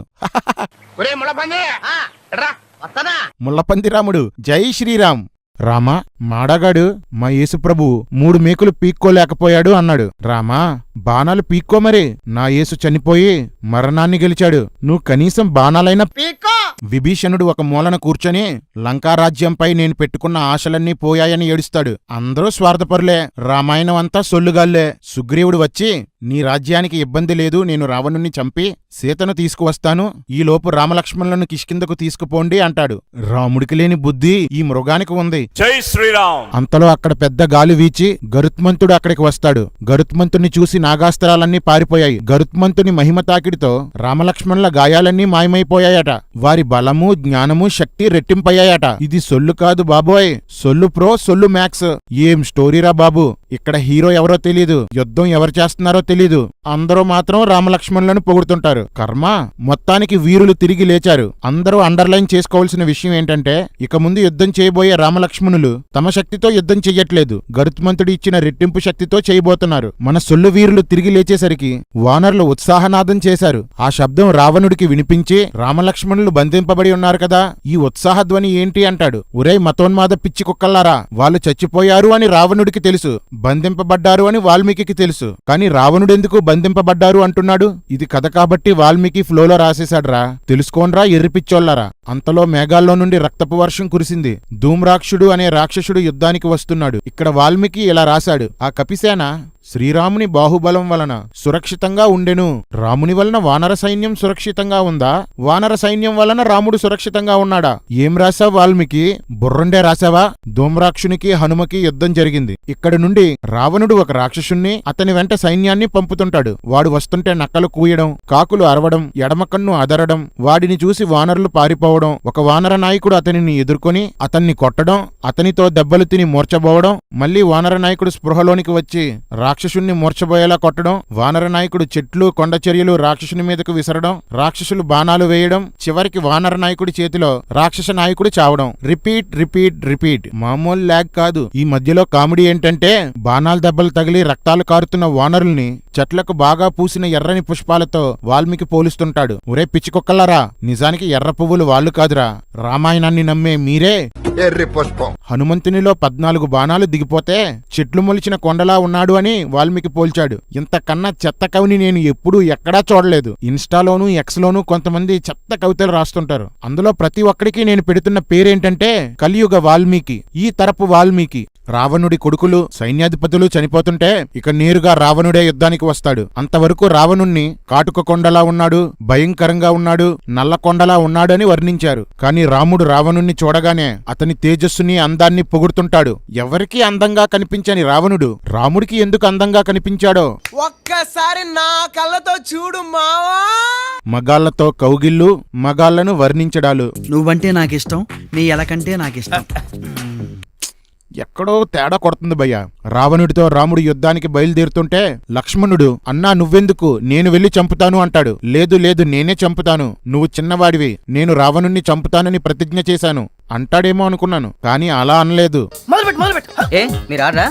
Speaker 1: ముళ్లపంది రాముడు, జై శ్రీరామ్. రామా, మాడగాడు మా యేసుప్రభు 3 మేకులు పీక్కోలేకపోయాడు అన్నాడు. రామా, బాణాలు పీక్కోమరి, నా యేసు చనిపోయి మరణాన్ని గెలిచాడు, నువ్వు కనీసం బాణాలైనా పీక్కో. విభీషణుడు ఒక మూలన కూర్చొని లంకారాజ్యంపై నేను పెట్టుకున్న ఆశలన్నీ పోయాయని ఏడుస్తాడు. అందరూ స్వార్థపరులే, రామాయణం అంతా సొల్లుగాళ్లే. సుగ్రీవుడు వచ్చి, నీ రాజ్యానికి ఇబ్బంది లేదు, నేను రావణుణ్ణి చంపి సీతను తీసుకువస్తాను, ఈలోపు రామలక్ష్మణులను కిష్కిందకు తీసుకుపోండి అంటాడు. రాముడికి లేని బుద్ధి ఈ మృగానికి ఉంది.
Speaker 4: జై శ్రీరామ్.
Speaker 1: అంతలో అక్కడ పెద్ద గాలి వీచి గరుత్మంతుడు అక్కడికి వస్తాడు. గరుత్మంతుని చూసి నాగాస్త్రాలన్నీ పారిపోయాయి. గరుత్మంతుని మహిమ తాకిడితో రామలక్ష్మణుల గాయాలన్నీ మాయమైపోయాయట. వారి బలము, జ్ఞానము, శక్తి రెట్టింపయ్యాయట. ఇది సొల్లు కాదు బాబోయ్, సొల్లు ప్రో, సొల్లు మ్యాక్స్. ఏం స్టోరీరా బాబు. ఇక్కడ హీరో ఎవరో తెలీదు, యుద్ధం ఎవరు చేస్తున్నారో తెలీదు, అందరూ మాత్రం రామలక్ష్మణులను పొగుడుతుంటారు. కర్మ, మొత్తానికి వీరులు తిరిగి లేచారు. అందరూ అండర్లైన్ చేసుకోవాల్సిన విషయం ఏంటంటే, ఇక ముందు యుద్ధం చేయబోయే రామలక్ష్మణులు తమ శక్తితో యుద్ధం చెయ్యట్లేదు, గరుత్మంతుడు ఇచ్చిన రెట్టింపు శక్తితో చేయబోతున్నారు. మన సొల్లు వీరులు తిరిగి లేచేసరికి వానరులు ఉత్సాహనాదం చేశారు. ఆ శబ్దం రావణుడికి వినిపించి, రామలక్ష్మణులు బంధింపబడి ఉన్నారు కదా, ఈ ఉత్సాహధ్వని ఏంటి అంటాడు. ఒరేయ్ మతోన్మాద పిచ్చి కుక్కల్లారా, వాళ్ళు చచ్చిపోయారు అని రావణుడికి తెలుసు, బంధింపబడ్డారు అని వాల్మీకి తెలుసు. కాని రావణుడెందుకు బంధింపబడ్డారు అంటున్నాడు? ఇది కథ కాబట్టి వాల్మీకి ఫ్లోలో రాసేశాడ్రా, తెలుసుకోన్రా ఎర్రిపిచ్చోళ్లరా. అంతలో మేఘాల్లో నుండి రక్తపు వర్షం కురిసింది. ధూమ్రాక్షుడు అనే రాక్షసుడు యుద్ధానికి వస్తున్నాడు. ఇక్కడ వాల్మీకి ఇలా రాశాడు, ఆ కపిసేన శ్రీరాముని బాహుబలం వలన సురక్షితంగా ఉండెను. రాముని వలన వానర సైన్యం సురక్షితంగా ఉందా? వానర సైన్యం వలన రాముడు సురక్షితంగా ఉన్నాడా? ఏం రాశావు వాల్మీకి? బుర్రండే రాశావా? ధూమ్రాక్షునికి హనుమకి యుద్ధం జరిగింది. ఇక్కడి నుండి రావణుడు ఒక రాక్షసుణ్ణి, అతని వెంట సైన్యాన్ని పంపుతుంటాడు. వాడు వస్తుంటే నక్కలు కూయడం, కాకులు అరవడం, ఎడమకన్ను అదరడం, వాడిని చూసి వానరులు పారిపోవడం, ఒక వానర నాయకుడు అతనిని ఎదుర్కొని అతన్ని కొట్టడం, అతనితో దెబ్బలు తిని మూర్చబోవడం, మళ్లీ వానర నాయకుడు స్పృహలోనికి వచ్చి రాక్షసుణ్ణి మూర్చబోయేలా కొట్టడం, వానర నాయకుడు చెట్లు కొండ చర్యలు రాక్షసుని మీదకు విసరడం, రాక్షసులు బాణాలు వేయడం, చివరికి వానర నాయకుడి చేతిలో రాక్షస నాయకుడు చావడం. Repeat repeat repeat. మామూలు ల్యాగ్ కాదు. ఈ మధ్యలో కామెడీ ఏంటంటే, బాణాల దెబ్బలు తగిలి రక్తాలు కారుతున్న వానరుల్ని చెట్లకు బాగా పూసిన ఎర్రని పుష్పాలతో వాల్మీకి పోలుస్తుంటాడు. ఒరే పిచ్చికొక్కలారా, నిజానికి ఎర్ర పువ్వులు వాళ్ళు కాదురా, రామాయణాన్ని నమ్మే మీరే ఎర్రి పుష్పం. హనుమంతునిలో 14 బాణాలు దిగిపోతే చెట్లు మొలిచిన కొండలా ఉన్నాడు అని వాల్మీకి పోల్చాడు. ఇంతకన్నా చెత్త కవిని నేను ఎప్పుడూ ఎక్కడా చూడలేదు. ఇన్స్టాలోనూ ఎక్స్ లోనూ కొంతమంది చెత్త కవితలు రాస్తుంటారు. అందులో ప్రతి ఒక్కడికి నేను పెడుతున్న పేరేంటంటే కలియుగ వాల్మీకి, ఈ తరపు వాల్మీకి. రావణుడి కొడుకులు సైన్యాధిపతులు చనిపోతుంటే ఇక నేరుగా రావణుడే యుద్ధానికి వస్తాడు. అంతవరకు రావణుణ్ణి కాటుక కొండలా ఉన్నాడు, భయంకరంగా ఉన్నాడు, నల్లకొండలా ఉన్నాడని వర్ణించారు. కాని రాముడు రావణుణ్ణి చూడగానే అతని తేజస్సుని, అందాన్ని పొగుడుతుంటాడు. ఎవరికీ అందంగా కనిపించని రావణుడు రాముడికి ఎందుకు అందంగా కనిపించాడో
Speaker 4: ఒక్కసారి నా కళ్ళతో చూడు మావా.
Speaker 1: మగాళ్లతో కౌగిళ్ళు, మగాళ్లను వర్ణించడాలు.
Speaker 10: నువ్వంటే నాకిష్టం, నీ ఎలకంటే నాకిష్టం.
Speaker 1: ఎక్కడో తేడా కొడుతుంది భయ్యా. రావణుడితో రాముడు యుద్ధానికి బయలుదేరుతుంటే లక్ష్మణుడు అన్నా నువ్వెందుకు, నేను వెళ్లి చంపుతాను అంటాడు. లేదు లేదు నేనే చంపుతాను, నువ్వు చిన్నవాడివి, నేను రావణుణ్ణి చంపుతానని ప్రతిజ్ఞ చేశాను అంటాడేమో అనుకున్నాను, కానీ అలా అనలేదు.
Speaker 7: మొదలుపెట్టు ఏ మీరు ఆడరా?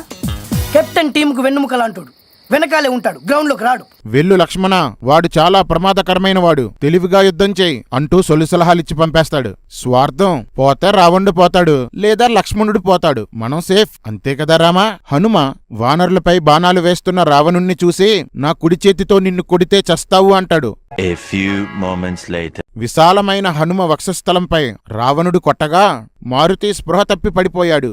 Speaker 10: కెప్టెన్ టీమ్ కు వెన్నుముకలా అంటాడు, వెనకాలే ఉంటాడు, గ్రౌండ్ లోకి రాడు.
Speaker 1: వెళ్ళు లక్ష్మణ, వాడు చాలా ప్రమాదకరమైన వాడు, తెలివిగా యుద్ధం చేయి అంటూ సొలుసలహాలిచ్చి పంపేస్తాడు. స్వార్థం పోతే రావణుడు పోతాడు, లేదా లక్ష్మణుడు పోతాడు, మనం సేఫ్, అంతే కదా రామా? హనుమ వానరులపై బాణాలు వేస్తున్న రావణుణ్ణి చూసి నా కుడి చేతితో నిన్ను కొడితే చస్తావు అంటాడు. విశాలమైన హనుమ వక్షస్థలంపై రావణుడు కొట్టగా మారుతి స్పృహ తప్పి పడిపోయాడు.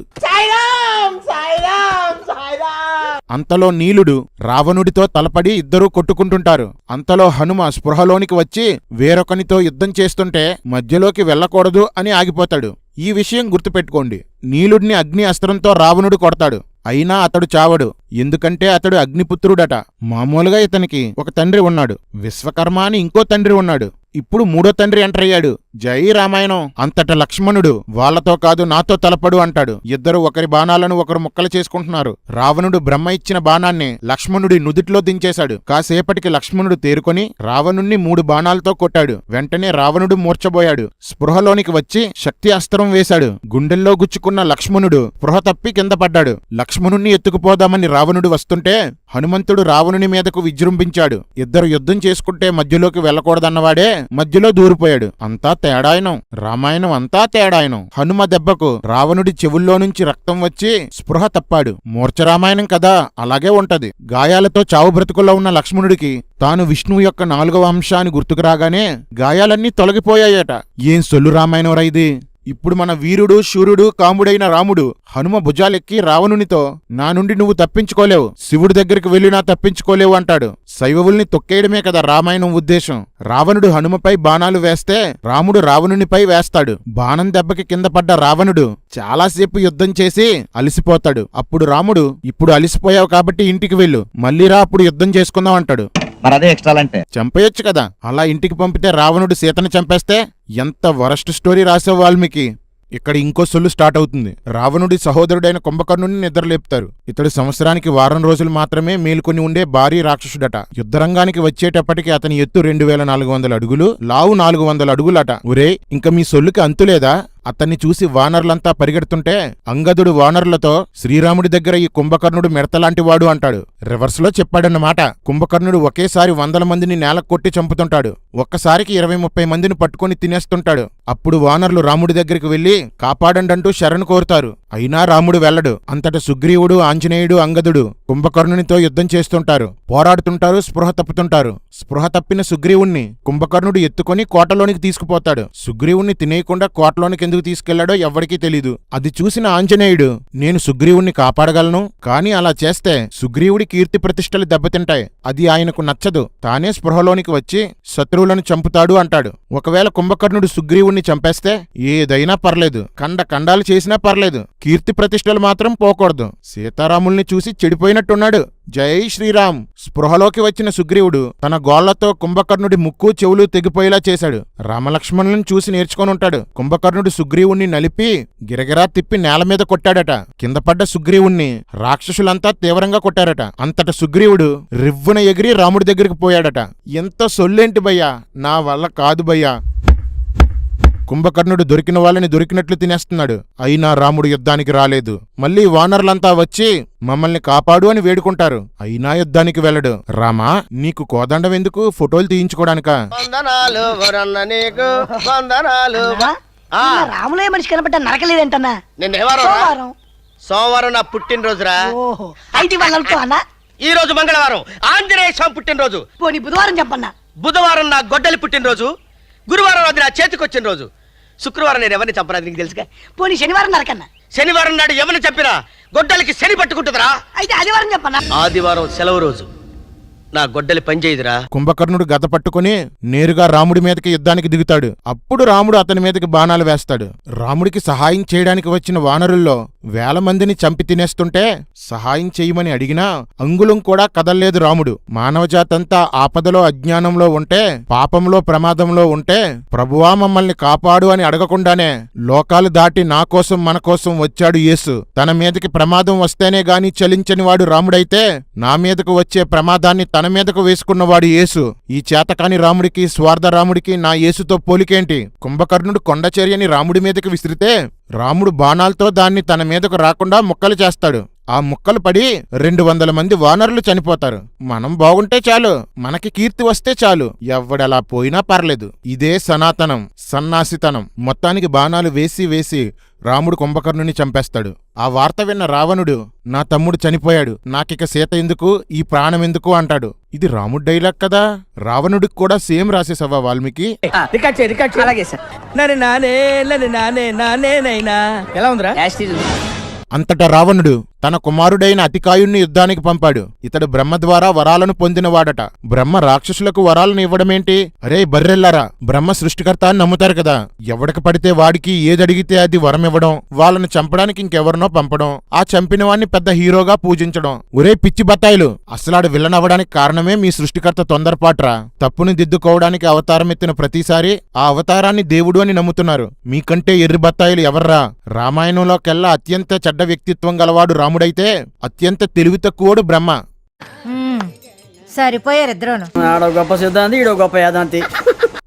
Speaker 1: అంతలో నీలుడు రావణుడితో తలపడి ఇద్దరూ కొట్టుకుంటుంటారు. అంతలో హనుమ స్పృహలోనికి వచ్చి వేరొకనితో యుద్ధం చేస్తుంటే మధ్యలోకి వెళ్ళకూడదు అని ఆగిపోతాడు. ఈ విషయం గుర్తుపెట్టుకోండి. నీలుడిని అగ్ని అస్త్రంతో రావణుడు కొడతాడు, అయినా అతడు చావడు, ఎందుకంటే అతడు అగ్నిపుత్రుడట. మామూలుగా ఇతనికి ఒక తండ్రి ఉన్నాడు, విశ్వకర్మ అని ఇంకో తండ్రి ఉన్నాడు, ఇప్పుడు మూడో తండ్రి ఎంటర్ అయ్యాడు. జై రామాయణం. అంతట లక్ష్మణుడు వాళ్ళతో కాదు నాతో తలపడు అంటాడు. ఇద్దరు ఒకరి బాణాలను ఒకరు ముక్కలు చేసుకుంటున్నారు. రావణుడు బ్రహ్మ ఇచ్చిన బాణాన్ని లక్ష్మణుడి నుదిట్లో దించేశాడు. కాసేపటికి లక్ష్మణుడు తేరుకొని రావణుణ్ణి 3 బాణాలతో కొట్టాడు. వెంటనే రావణుడు మూర్ఛబోయాడు. స్పృహలోనికి వచ్చి శక్తి అస్త్రం వేశాడు. గుండెల్లో గుచ్చుకున్న లక్ష్మణుడు స్పృహ తప్పి కింద పడ్డాడు. లక్ష్మణుణ్ణి ఎత్తుకుపోదామని రావణుడు వస్తుంటే హనుమంతుడు రావణుని మీదకు విజృంభించాడు. ఇద్దరు యుద్ధం చేసుకుంటే మధ్యలోకి వెళ్ళకూడదన్నవాడే మధ్యలో దూరిపోయాడు. అంతా తేడాయనం, రామాయణం అంతా తేడాయనం. హనుమ దెబ్బకు రావణుడి చెవుల్లో నుంచి రక్తం వచ్చి స్పృహ తప్పాడు. మూర్ఛరామాయణం కదా, అలాగే ఉంటది. గాయాలతో చావు బ్రతుకుల్లో ఉన్న లక్ష్మణుడికి తాను విష్ణువు యొక్క 4వ అంశాన్ని గుర్తుకు రాగానే గాయాలన్నీ తొలగిపోయాయట. ఏం సొల్లు రామాయణం రా ఇది. ఇప్పుడు మన వీరుడు శూరుడు కాముడైన రాముడు హనుమ భుజాలెక్కి రావణునితో నా నుండి నువ్వు తప్పించుకోలేవు, శివుడి దగ్గరికి వెళ్ళినా తప్పించుకోలేవు అంటాడు. శైవవుల్ని తొక్కేయడమే కదా రామాయణం ఉద్దేశం. రావణుడు హనుమపై బాణాలు వేస్తే రాముడు రావణునిపై వేస్తాడు. బాణం దెబ్బకి కింద పడ్డ రావణుడు చాలాసేపు యుద్ధం చేసి అలిసిపోతాడు. అప్పుడు రాముడు ఇప్పుడు అలిసిపోయావు కాబట్టి ఇంటికి వెళ్ళు, మళ్ళీ రా అప్పుడు యుద్ధం చేసుకుందాం అంటాడు.
Speaker 3: మరదే ఎక్స్ట్రాలంటే
Speaker 1: చంపేయొచ్చు కదా. అలా ఇంటికి పంపితే రావణుడు సీతను చంపేస్తే ఎంత వరస్ట్ స్టోరీ రాసావు వాల్మీకి. ఇక్కడ ఇంకో సొల్లు స్టార్ట్ అవుతుంది. రావణుడి సహోదరుడైన కుంభకర్ణుని నిద్రలేపుతారు. ఇతడు సంవత్సరానికి వారం రోజులు మాత్రమే మేలుకొని ఉండే భారీ రాక్షసుడట. యుద్ధరంగానికి వచ్చేటప్పటికి అతని ఎత్తు 2400 అడుగులు, లావు 400 అడుగులట. ఒరే, ఇంక మీ సొల్లుకి అంతులేదా? అతన్ని చూసి వానరులంతా పరిగెడుతుంటే అంగదుడు వానరులతో శ్రీరాముడి దగ్గర ఈ కుంభకర్ణుడు మిడతలాంటివాడు అంటాడు. రివర్స్ లో చెప్పాడన్నమాట. కుంభకర్ణుడు ఒకేసారి 100 మందిని నేలకు కొట్టి చంపుతుంటాడు. ఒక్కసారికి 20-30 మందిని పట్టుకుని తినేస్తుంటాడు. అప్పుడు వానరులు రాముడి దగ్గరికి వెళ్లి కాపాడండంటూ శరణు కోరుతారు. అయినా రాముడు వెళ్లడు. అంతట సుగ్రీవుడు, ఆంజనేయుడు, అంగదుడు కుంభకర్ణునితో యుద్ధం చేస్తుంటారు. పోరాడుతుంటారు, స్పృహ తప్పుతుంటారు. స్పృహ తప్పిన సుగ్రీవుణ్ణి కుంభకర్ణుడు ఎత్తుకొని కోటలోనికి తీసుకుపోతాడు. సుగ్రీవుణ్ణి తినేయకుండా కోటలోనికి ఎందుకు తీసుకెళ్లాడో ఎవ్వడికీ తెలీదు. అది చూసిన ఆంజనేయుడు నేను సుగ్రీవుణ్ణి కాపాడగలను, కాని అలా చేస్తే సుగ్రీవుడి కీర్తి ప్రతిష్టలు దెబ్బతింటాయి, అది ఆయనకు నచ్చదు, తానే స్పృహలోనికి వచ్చి శత్రువులను చంపుతాడు అంటాడు. ఒకవేళ కుంభకర్ణుడు సుగ్రీవుణ్ణి చంపేస్తే ఏదైనా పర్లేదు, ఖండాలు చేసినా పర్లేదు, కీర్తి ప్రతిష్టలు మాత్రం పోకూడదు. సీతారాముల్ని చూసి చెడిపోయినట్టున్నాడు. జై శ్రీరామ్. స్పృహలోకి వచ్చిన సుగ్రీవుడు తన గోళ్లతో కుంభకర్ణుడి ముక్కు చెవులు తెగిపోయేలా చేశాడు. రామలక్ష్మణులను చూసి నేర్చుకొని ఉంటాడు. కుంభకర్ణుడు సుగ్రీవుణ్ణి నలిపి గిరగిరా తిప్పి నేల మీద కొట్టాడట. కింద పడ్డ సుగ్రీవుణ్ణి రాక్షసులంతా తీవ్రంగా కొట్టారట. అంతట సుగ్రీవుడు రివ్వున ఎగిరి రాముడి దగ్గరికి పోయాడట. ఎంత సొల్లేంటి భయ్యా, నా వల్ల కాదు భయ్యా. కుంభకర్ణుడు దొరికిన వాళ్ళని దొరికినట్లు తినేస్తున్నాడు. అయినా రాముడు యుద్ధానికి రాలేదు. మళ్ళీ వానరులంతా వచ్చి మమ్మల్ని కాపాడు అని వేడుకుంటారు. అయినా యుద్ధానికి వెళ్ళడు. రామా, నీకు కోదండం ఎందుకు? ఫోటోలు తీయించుకోవడానికా?
Speaker 10: రాములే మనిషి కనపడ్డా నరకలేదంటన్నా.
Speaker 7: సోమవారం నా పుట్టినరోజురా.
Speaker 10: అయితే వాళ్ళతో అన్నా
Speaker 7: ఈ రోజు మంగళవారం ఆంజనేయ స్వామి పుట్టినరోజు.
Speaker 10: పోనీ బుధవారం చెప్పన్నా.
Speaker 7: బుధవారం నా గొడ్డలి పుట్టినరోజు. గురువారం అది నా చేతికొచ్చిన రోజు. శుక్రవారం నేను ఎవరిని చంపరాదు, నీకు తెలుసుగా.
Speaker 10: పోనీ శనివారం నరకన్నా.
Speaker 7: శనివారం నాడు ఎవరిని చంపినా గొడ్డలికి శని పట్టుకుంటుందిరా.
Speaker 10: అయితే ఆదివారం చెప్పన్నా.
Speaker 7: ఆదివారం సెలవు రోజు, నా గొడ్డలి పనిచేయదురా.
Speaker 1: కుంభకర్ణుడు గద పట్టుకుని నేరుగా రాముడి మీదకి యుద్ధానికి దిగుతాడు. అప్పుడు రాముడు అతని మీదకి బాణాలు వేస్తాడు. రాముడికి సహాయం చేయడానికి వచ్చిన వానరుల్లో వేల మందిని చంపి తినేస్తుంటే సహాయం చెయ్యమని అడిగినా అంగుళం కూడా కదల్లేదు రాముడు. మానవజాతంతా ఆపదలో అజ్ఞానంలో ఉంటే, పాపంలో ప్రమాదంలో ఉంటే ప్రభువా మమ్మల్ని కాపాడు అని అడగకుండానే లోకాలు దాటి నా కోసం మన కోసం వచ్చాడు యేసు. తన మీదకి ప్రమాదం వస్తేనే గాని చలించని వాడు రాముడైతే నా మీదకు వచ్చే ప్రమాదాన్ని తన మీదకు వేసుకున్నవాడు యేసు. ఈ చేతకాని రాముడికి, స్వార్థ రాముడికి నా యేసుతో పోలికేంటి? కుంభకర్ణుడు కొండచర్యని రాముడి మీదకి విసిరితే రాముడు బాణాలతో దాన్ని తన మీదకు రాకుండా ముక్కలు చేస్తాడు. ఆ ముక్కలు పడి 200 మంది వానరులు చనిపోతారు. మనం బాగుంటే చాలు, మనకి కీర్తి వస్తే చాలు, ఎవ్వడలా పోయినా పర్లేదు. ఇదే సనాతనం, సన్నాసితనం. మొత్తానికి బాణాలు వేసి వేసి రాముడు కుంభకర్ణుని చంపేస్తాడు. ఆ వార్త విన్న రావణుడు, నా తమ్ముడు చనిపోయాడు, నాకిక సీత ఎందుకు, ఈ ప్రాణం ఎందుకు అంటాడు. ఇది రాముడు డైలాగ్ కదా. రావణుడికి కూడా సేమ్ రాసేసవా వాల్మీకి?
Speaker 7: అలాగే సార్. నన్ను నానే నన్ను నానే నానేనైనా ఎలా ఉందిరా?
Speaker 1: అంతటా రావణుడు తన కుమారుడైన అతికాయుణ్ణి యుద్ధానికి పంపాడు. ఇతడు బ్రహ్మ ద్వారా వరాలను పొందినవాడట. బ్రహ్మ రాక్షసులకు వరాలను ఇవ్వడమేంటి? అరే బర్రెల్లారా, బ్రహ్మ సృష్టికర్త అని నమ్ముతారు కదా. ఎవడికి పడితే వాడికి ఏదడిగితే అది వరం ఇవ్వడం, వాళ్ళను చంపడానికి ఇంకెవరినో పంపడం, ఆ చంపిన వాణ్ణి పెద్ద హీరోగా పూజించడం. ఒరే పిచ్చి బత్తాయిలు, అసలాడు విలన్ అవ్వడానికి కారణమే మీ సృష్టికర్త తొందరపాట్రా. తప్పుని దిద్దుకోవడానికి అవతారం ఎత్తిన ప్రతిసారి ఆ అవతారాన్ని దేవుడు అని నమ్ముతున్నారు. మీకంటే ఎర్రి బత్తాయిలు ఎవర్రా? రామాయణంలోకెల్లా అత్యంత చెడ్డ వ్యక్తిత్వం గలవాడు రాముడైతే అత్యంత తెలివి తక్కువోడు బ్రహ్మ.
Speaker 11: సరిపోయారిద్దరూను.
Speaker 7: ఆడో గొప్ప సిద్ధాంతి, ఈడో గొప్ప యాదాంతి.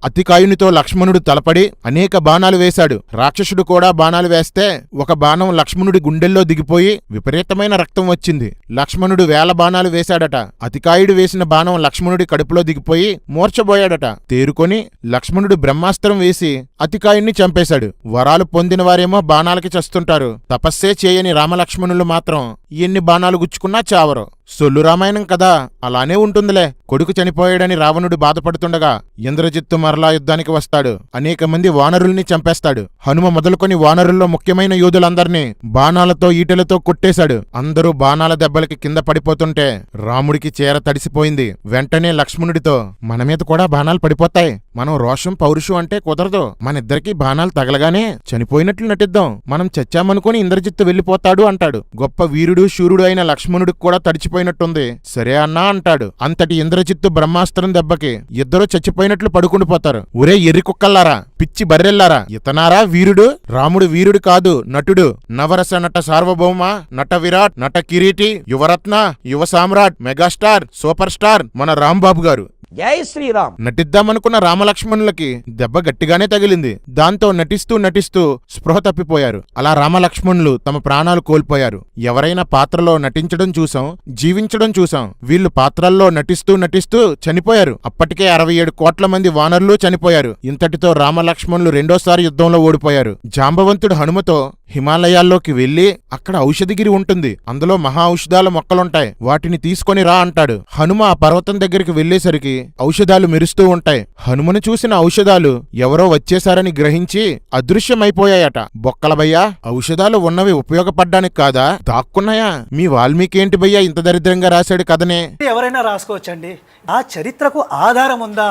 Speaker 1: అతికాయునితో లక్ష్మణుడు తలపడి అనేక బాణాలు వేశాడు. రాక్షసుడు కూడా బాణాలు వేస్తే ఒక బాణం లక్ష్మణుడి గుండెల్లో దిగిపోయి విపరీతమైన రక్తం వచ్చింది. లక్ష్మణుడు 1000 బాణాలు వేశాడట. అతికాయుడు వేసిన బాణం లక్ష్మణుడి కడుపులో దిగిపోయి మూర్ఛబోయాడట. తేరుకొని లక్ష్మణుడు బ్రహ్మాస్త్రం వేసి అతికాయుణ్ణి చంపేశాడు. వరాలు పొందిన వారేమో బాణాలకి చస్తుంటారు. తపస్సే చేయని రామలక్ష్మణులు మాత్రం ఎన్ని బాణాలు గుచ్చుకున్నా చావరు. సొల్లు రామాయణం కదా, అలానే ఉంటుందిలే. కొడుకు చనిపోయాడని రావణుడు బాధపడుతుండగా ఇంద్రజిత్తు మరలా యుద్ధానికి వస్తాడు. అనేక మంది వానరుల్ని చంపేస్తాడు. హనుమ మొదలుకొని వానరుల్లో ముఖ్యమైన యోధులందర్నీ బాణాలతో ఈటెలతో కొట్టేశాడు. అందరూ బాణాల దెబ్బలకి కింద పడిపోతుంటే రాముడికి చీర తడిసిపోయింది. వెంటనే లక్ష్మణుడితో, మన మీద కూడా బాణాలు పడిపోతాయి, మనం రోషం పౌరుషం అంటే కుదరదు, మనిద్దరికీ బాణాలు తగలగానే చనిపోయినట్లు నటిద్దాం, మనం చచ్చామనుకుని ఇంద్రజిత్తు వెళ్ళిపోతాడు అంటాడు. గొప్ప వీరుడు శూరుడు అయిన లక్ష్మణుడికి కూడా తడిచిపోయినట్టుంది. సరే అన్నా అంటాడు. అంతటి ఇంద్రజిత్తు బ్రహ్మాస్త్రం దెబ్బకి ఇద్దరూ చచ్చిపోయినట్లు పడుకుండిపోతారు. ఒరే ఎర్రి కుక్కల్లారా, పిచ్చి బర్రెల్లారా, ఇతనారా వీరుడు? రాముడు వీరుడు కాదు, నటుడు. నవరస నట సార్వభౌమ, నట విరాట్, నట కిరీటి, యువరత్న, యువ సామ్రాట్, మెగాస్టార్, సూపర్ స్టార్ మన రాంబాబు గారు.
Speaker 7: జై శ్రీరామ్.
Speaker 1: నటిద్దామనుకున్న రామలక్ష్మణులకి దెబ్బ గట్టిగానే తగిలింది. దాంతో నటిస్తూ నటిస్తూ స్పృహ తప్పిపోయారు. అలా రామలక్ష్మణులు తమ ప్రాణాలు కోల్పోయారు. ఎవరైనా పాత్రలో నటించడం చూసాం, జీవించడం చూసాం. వీళ్ళు పాత్రల్లో నటిస్తూ నటిస్తూ చనిపోయారు. అప్పటికే 67 కోట్ల మంది వానరులు చనిపోయారు. ఇంతటితో రామలక్ష్మణులు రెండోసారి యుద్ధంలో ఓడిపోయారు. జాంబవంతుడు హనుమతో హిమాలయాల్లోకి వెళ్లి అక్కడ ఔషధగిరి ఉంటుంది, అందులో మహా ఔషధాల మొక్కలుంటాయి, వాటిని తీసుకొని రా అంటాడు. హనుమ ఆ పర్వతం దగ్గరికి వెళ్లేసరికి ఔషధాలు మెరుస్తూ ఉంటాయి. హనుమను చూసిన ఔషధాలు ఎవరో వచ్చేశారని గ్రహించి అదృశ్యమైపోయాయట. బొక్కలబయ్యా, ఔషధాలు ఉన్నవి ఉపయోగపడ్డానికి కాదా, దాక్కున్నాయా? మీ వాల్మీకి ఏంటి భయ్యా ఇంత దరిద్రంగా రాశాడు కదనే?
Speaker 10: ఎవరైనా రాసుకోవచ్చండి. ఆ చరిత్రకు ఆధారం ఉందా?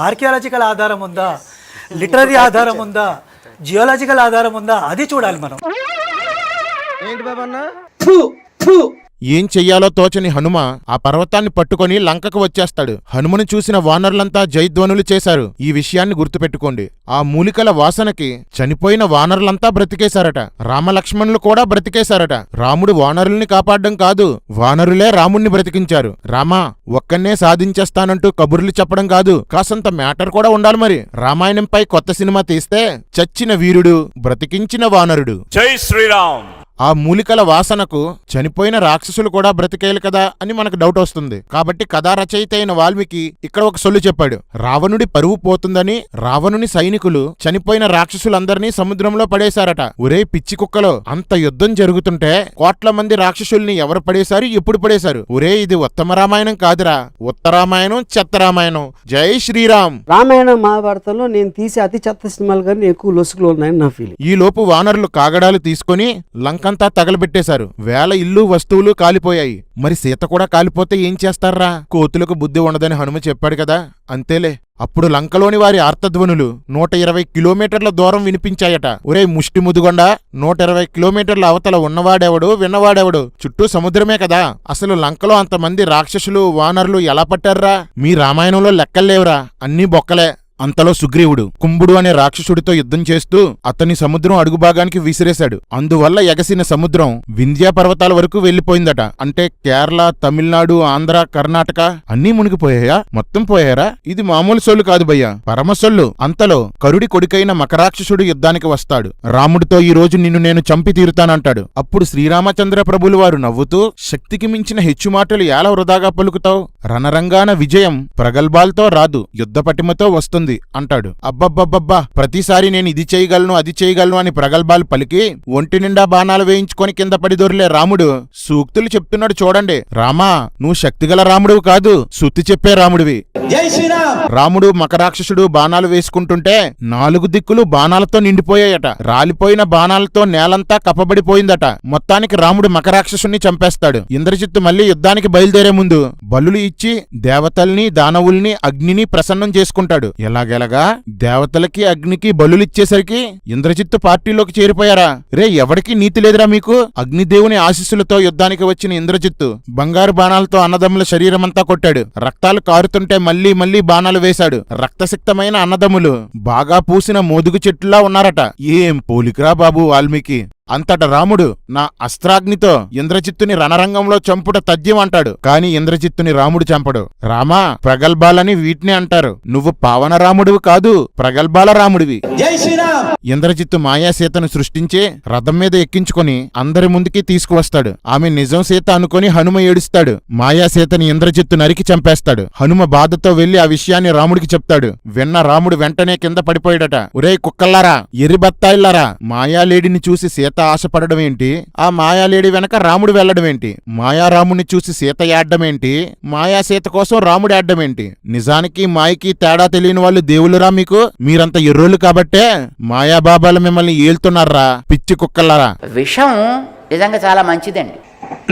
Speaker 10: ఆర్కియాలజికల్ ఆధారం ఉందా? లిటరరీ ఆధారం ఉందా? జియోలాజికల్ ఆధారం ఉందా? అది చూడాలి మనం.
Speaker 7: ఏంటి బాబన్నా?
Speaker 1: ఏం చెయ్యాలో తోచని హనుమ ఆ పర్వతాన్ని పట్టుకొని లంకకు వచ్చేస్తాడు. హనుమను చూసిన వానరులంతా జయధ్వనులు చేశారు. ఈ విషయాన్ని గుర్తుపెట్టుకోండి. ఆ మూలికల వాసనకి చనిపోయిన వానరులంతా బ్రతికేశారట. రామలక్ష్మణులు కూడా బ్రతికేశారట. రాముడు వానరుల్ని కాపాడడం కాదు, వానరులే రాముణ్ణి బ్రతికించారు. రామా, ఒక్కనే సాధించేస్తానంటూ కబుర్లు చెప్పడం కాదు, కాసంత మ్యాటర్ కూడా ఉండాలి. మరి రామాయణంపై కొత్త సినిమా తీస్తే చచ్చిన వీరుడు, బ్రతికించిన వానరుడు.
Speaker 4: జై శ్రీరామ్.
Speaker 1: ఆ మూలికల వాసనకు చనిపోయిన రాక్షసులు కూడా బ్రతికేయాలి కదా అని మనకు డౌట్ వస్తుంది. కాబట్టి కథా రచయిత అయిన వాల్మీకి ఇక్కడ ఒక సొల్లు చెప్పాడు. రావణుడి పరువు పోతుందని రావణుని సైనికులు చనిపోయిన రాక్షసులందరినీ సముద్రంలో పడేశారట. ఒరే పిచ్చి కుక్కలో, అంత యుద్ధం జరుగుతుంటే కోట్ల మంది రాక్షసుల్ని ఎవరు పడేశారు, ఎప్పుడు పడేశారు? ఒరే ఇది ఉత్తమ రామాయణం కాదురా, ఉత్తరామాయణం, చెత్త రామాయణం. జై శ్రీరామ్.
Speaker 7: రామాయణం మహాభారతంలో నేను తీసే అతి చెత్త సినిమాలు కానీ ఎక్కువ లొసుకులు ఉన్నాయని నా ఫీలింగ్.
Speaker 1: ఈ లోపు వానరులు కాగడాలు తీసుకుని లంకంతా తగలబెట్టేశారు. 1000 ఇల్లు వస్తువులు కాలిపోయాయి. మరి సీత కూడా కాలిపోతే ఏం చేస్తారా? కోతులకు బుద్ధి ఉండదని హనుమ చెప్పాడు కదా, అంతేలే. అప్పుడు లంకలోని వారి ఆర్తధ్వనులు 120 కిలోమీటర్ల దూరం వినిపించాయట. ఒరే ముష్టి ముదుగొండ, 120 కిలోమీటర్ల అవతల ఉన్నవాడెవడు విన్నవాడెవడు? చుట్టూ సముద్రమే కదా. అసలు లంకలో అంతమంది రాక్షసులు వానరులు ఎలా పట్టారా? మీ రామాయణంలో లెక్కల్లేవురా, అన్నీ బొక్కలే. అంతలో సుగ్రీవుడు కుంభుడు అనే రాక్షసుడితో యుద్ధం చేస్తూ అతని సముద్రం అడుగు భాగానికి విసిరేశాడు. అందువల్ల ఎగసిన సముద్రం వింధ్యా పర్వతాల వరకు వెళ్లిపోయిందట. అంటే కేరళ, తమిళనాడు, ఆంధ్ర, కర్ణాటక అన్నీ మునిగిపోయాయా? మొత్తం పోయారా? ఇది మామూలు సొల్లు కాదు భయ్యా, పరమసొల్లు. అంతలో కరుడి కొడుకైన మకరాక్షసుడు యుద్ధానికి వస్తాడు. రాముడితో ఈ రోజు నిన్ను నేను చంపి తీరుతానంటాడు. అప్పుడు శ్రీరామచంద్ర ప్రభులు వారు నవ్వుతూ, శక్తికి మించిన హెచ్చు మాటలు ఎలా వృధాగా పలుకుతావు? రణరంగాన విజయం ప్రగల్భాలతో రాదు, యుద్ధ పటిమతో వస్తుంది అంటాడు. అబ్బబ్బబ్బబ్బా, ప్రతిసారి నేను ఇది చేయగలను అది చేయగలను అని ప్రగల్భాలు పలికి ఒంటి నిండా బాణాలు వేయించుకొని కింద పడి దొరిలే రాముడు సూక్తులు చెప్తున్నాడు చూడండి. రామా, నువ్వు శక్తిగల రాముడివి కాదు, సుత్తి చెప్పే రాముడివి. రాముడు మకరాక్షసుడు బాణాలు వేసుకుంటుంటే 4 దిక్కులు బాణాలతో నిండిపోయాయట. రాలిపోయిన బాణాలతో నేలంతా కప్పబడిపోయిందట. మొత్తానికి రాముడు మకరాక్షసుని చంపేస్తాడు. ఇంద్రజిత్తు మళ్లీ యుద్ధానికి బయలుదేరే ముందు బలులు ఇచ్చి దేవతల్ని, దానవుల్ని, అగ్నిని ప్రసన్నం చేసుకుంటాడు. ఎలాగెలగా దేవతలకి, అగ్నికి బలులిచ్చేసరికి ఇంద్రజిత్తు పార్టీలోకి చేరిపోయారా? రే, ఎవడికి నీతి లేదురా మీకు? అగ్నిదేవుని ఆశీస్సులతో యుద్ధానికి వచ్చిన ఇంద్రజిత్తు బంగారు బాణాలతో అన్నదమ్ముల శరీరమంతా కొట్టాడు. రక్తాలు కారుతుంటే మళ్లీ మళ్లీ బాణాలు వేశాడు. రక్తసిక్తమైన అన్నదమ్ములు బాగా పూసిన మోదుగు చెట్టులా ఉన్నారట. ఏం పోలికరా బాబు వాల్మీకి! అంతట రాముడు నా అస్త్రాగ్నితో ఇంద్రజిత్తుని రణరంగంలో చంపుట తథ్యం అంటాడు. కాని ఇంద్రజిత్తుని రాముడు చంపడు. రామా, ప్రగల్భాలని వీటినే అంటారు. నువ్వు పావన రాముడివి కాదు, ప్రగల్భాల రాముడివి. ఇంద్రజిత్తు మాయాసీతను సృష్టించి రథం మీద ఎక్కించుకొని అందరి ముందుకి తీసుకువస్తాడు. ఆమె నిజం సీత అనుకొని హనుమ ఏడుస్తాడు. మాయాసీతని ఇంద్రజిత్తు నరికి చంపేస్తాడు. హనుమ బాధతో వెళ్లి ఆ విషయాన్ని రాముడికి చెప్తాడు. విన్న రాముడు వెంటనే కింద పడిపోయాడట. ఒరే కుక్కల్లారా, ఎర్రిబత్తాయిల్లారా, మాయాలేడిని చూసి సీత ఆశపడమేంటి? ఆ మాయాలేడి వెనక రాముడు వెళ్లడమేంటి? మాయారాముణ్ణి చూసి సీత యాడ్డమేంటి? మాయాసీత కోసం రాముడు యాడ్డమేంటి? నిజానికి మాయకి తేడా తెలియని వాళ్ళు దేవులురా మీకు? మీరంత ఎర్రోళ్ళు కాబట్టే మాయాబాబాలు మిమ్మల్ని ఏల్తున్నారా పిచ్చి కుక్కల్లారా.
Speaker 11: విషం నిజంగా చాలా మంచిదండి.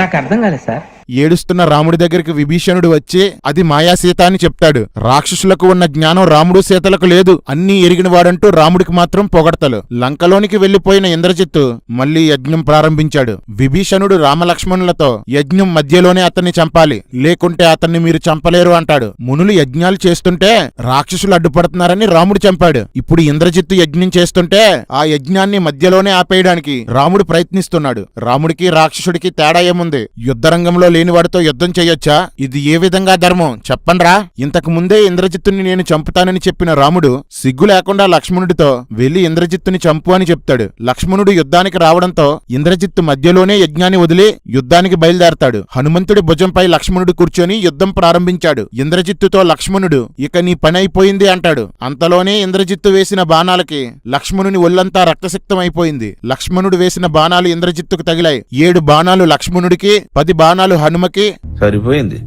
Speaker 3: నాకు అర్థం కాలేదు సార్.
Speaker 1: ఏడుస్తున్న రాముడి దగ్గరికి విభీషణుడు వచ్చి అది మాయాసీత అని చెప్తాడు. రాక్షసులకు ఉన్న జ్ఞానం రాముడు సీతలకు లేదు, అన్నీ ఎరిగినవాడంటూ రాముడికి మాత్రం పొగడతలు. లంకలోనికి వెళ్లిపోయిన ఇంద్రజిత్తు మళ్లీ యజ్ఞం ప్రారంభించాడు. విభీషణుడు రామలక్ష్మణులతో యజ్ఞం మధ్యలోనే అతన్ని చంపాలి, లేకుంటే అతన్ని మీరు చంపలేరు అంటాడు. మునులు యజ్ఞాలు చేస్తుంటే రాక్షసులు అడ్డుపడుతున్నారని రాముడు చంపాడు. ఇప్పుడు ఇంద్రజిత్తు యజ్ఞం చేస్తుంటే ఆ యజ్ఞాన్ని మధ్యలోనే ఆపేయడానికి రాముడు ప్రయత్నిస్తున్నాడు. రాముడికి రాక్షసుడికి తేడా ఏముంది? యుద్ధరంగంలో లేనివాడితో యుద్ధం చెయ్యొచ్చా? ఇది ఏ విధంగా ధర్మం చెప్పండ్రా? ఇంతకు ముందే ఇంద్రజిత్తుని నేను చంపుతానని చెప్పిన రాముడు సిగ్గు లేకుండా లక్ష్మణుడితో వెళ్లి ఇంద్రజిత్తుని చంపు అని చెప్తాడు. లక్ష్మణుడు యుద్ధానికి రావడంతో ఇంద్రజిత్తు మధ్యలోనే యజ్ఞాన్ని వదిలి యుద్ధానికి బయలుదేరతాడు. హనుమంతుడి భుజంపై లక్ష్మణుడు కూర్చొని యుద్ధం ప్రారంభించాడు. ఇంద్రజిత్తుతో లక్ష్మణుడు ఇక నీ పని అయిపోయింది అంటాడు. అంతలోనే ఇంద్రజిత్తు వేసిన బాణాలకి లక్ష్మణుని ఒళ్లంతా రక్తసిక్తమైపోయింది. లక్ష్మణుడు వేసిన బాణాలు ఇంద్రజిత్తుకు తగిలాయి. 7 బాణాలు లక్ష్మణుడికి, 10 బాణాలు హనుమకి.
Speaker 5: సరిపోయింది.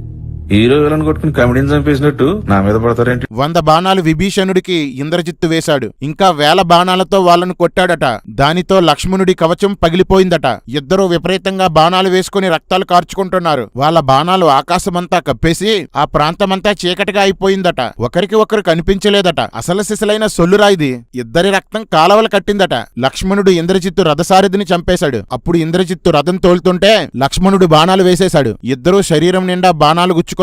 Speaker 5: హీరో విలన్ కొట్టుకుని కమెడీని చంపేసినట్టు నా మీద పడతారేంటి?
Speaker 1: 100 బాణాలు విభీషణుడికి ఇంద్రజిత్తు వేశాడు. ఇంకా 1000 బాణాలతో వాళ్ళను కొట్టాడట. దానితో లక్ష్మణుడి కవచం పగిలిపోయిందట. ఇద్దరూ విపరీతంగా బాణాలు వేసుకుని రక్తాలు కార్చుకుంటున్నారు. వాళ్ళ బాణాలు ఆకాశమంతా కప్పేసి ఆ ప్రాంతమంతా చీకటిగా అయిపోయిందట. ఒకరికి ఒకరు కనిపించలేదట. అసలు సిసలైన సొల్లురా ఇది. ఇద్దరి రక్తం కాలవలు కట్టిందట. లక్ష్మణుడు ఇంద్రజిత్తు రథసారథిని చంపేశాడు. అప్పుడు ఇంద్రజిత్తు రథం తోలుతుంటే లక్ష్మణుడు బాణాలు వేసేశాడు. ఇద్దరూ శరీరం నిండా బాణాలు గుచ్చుకొని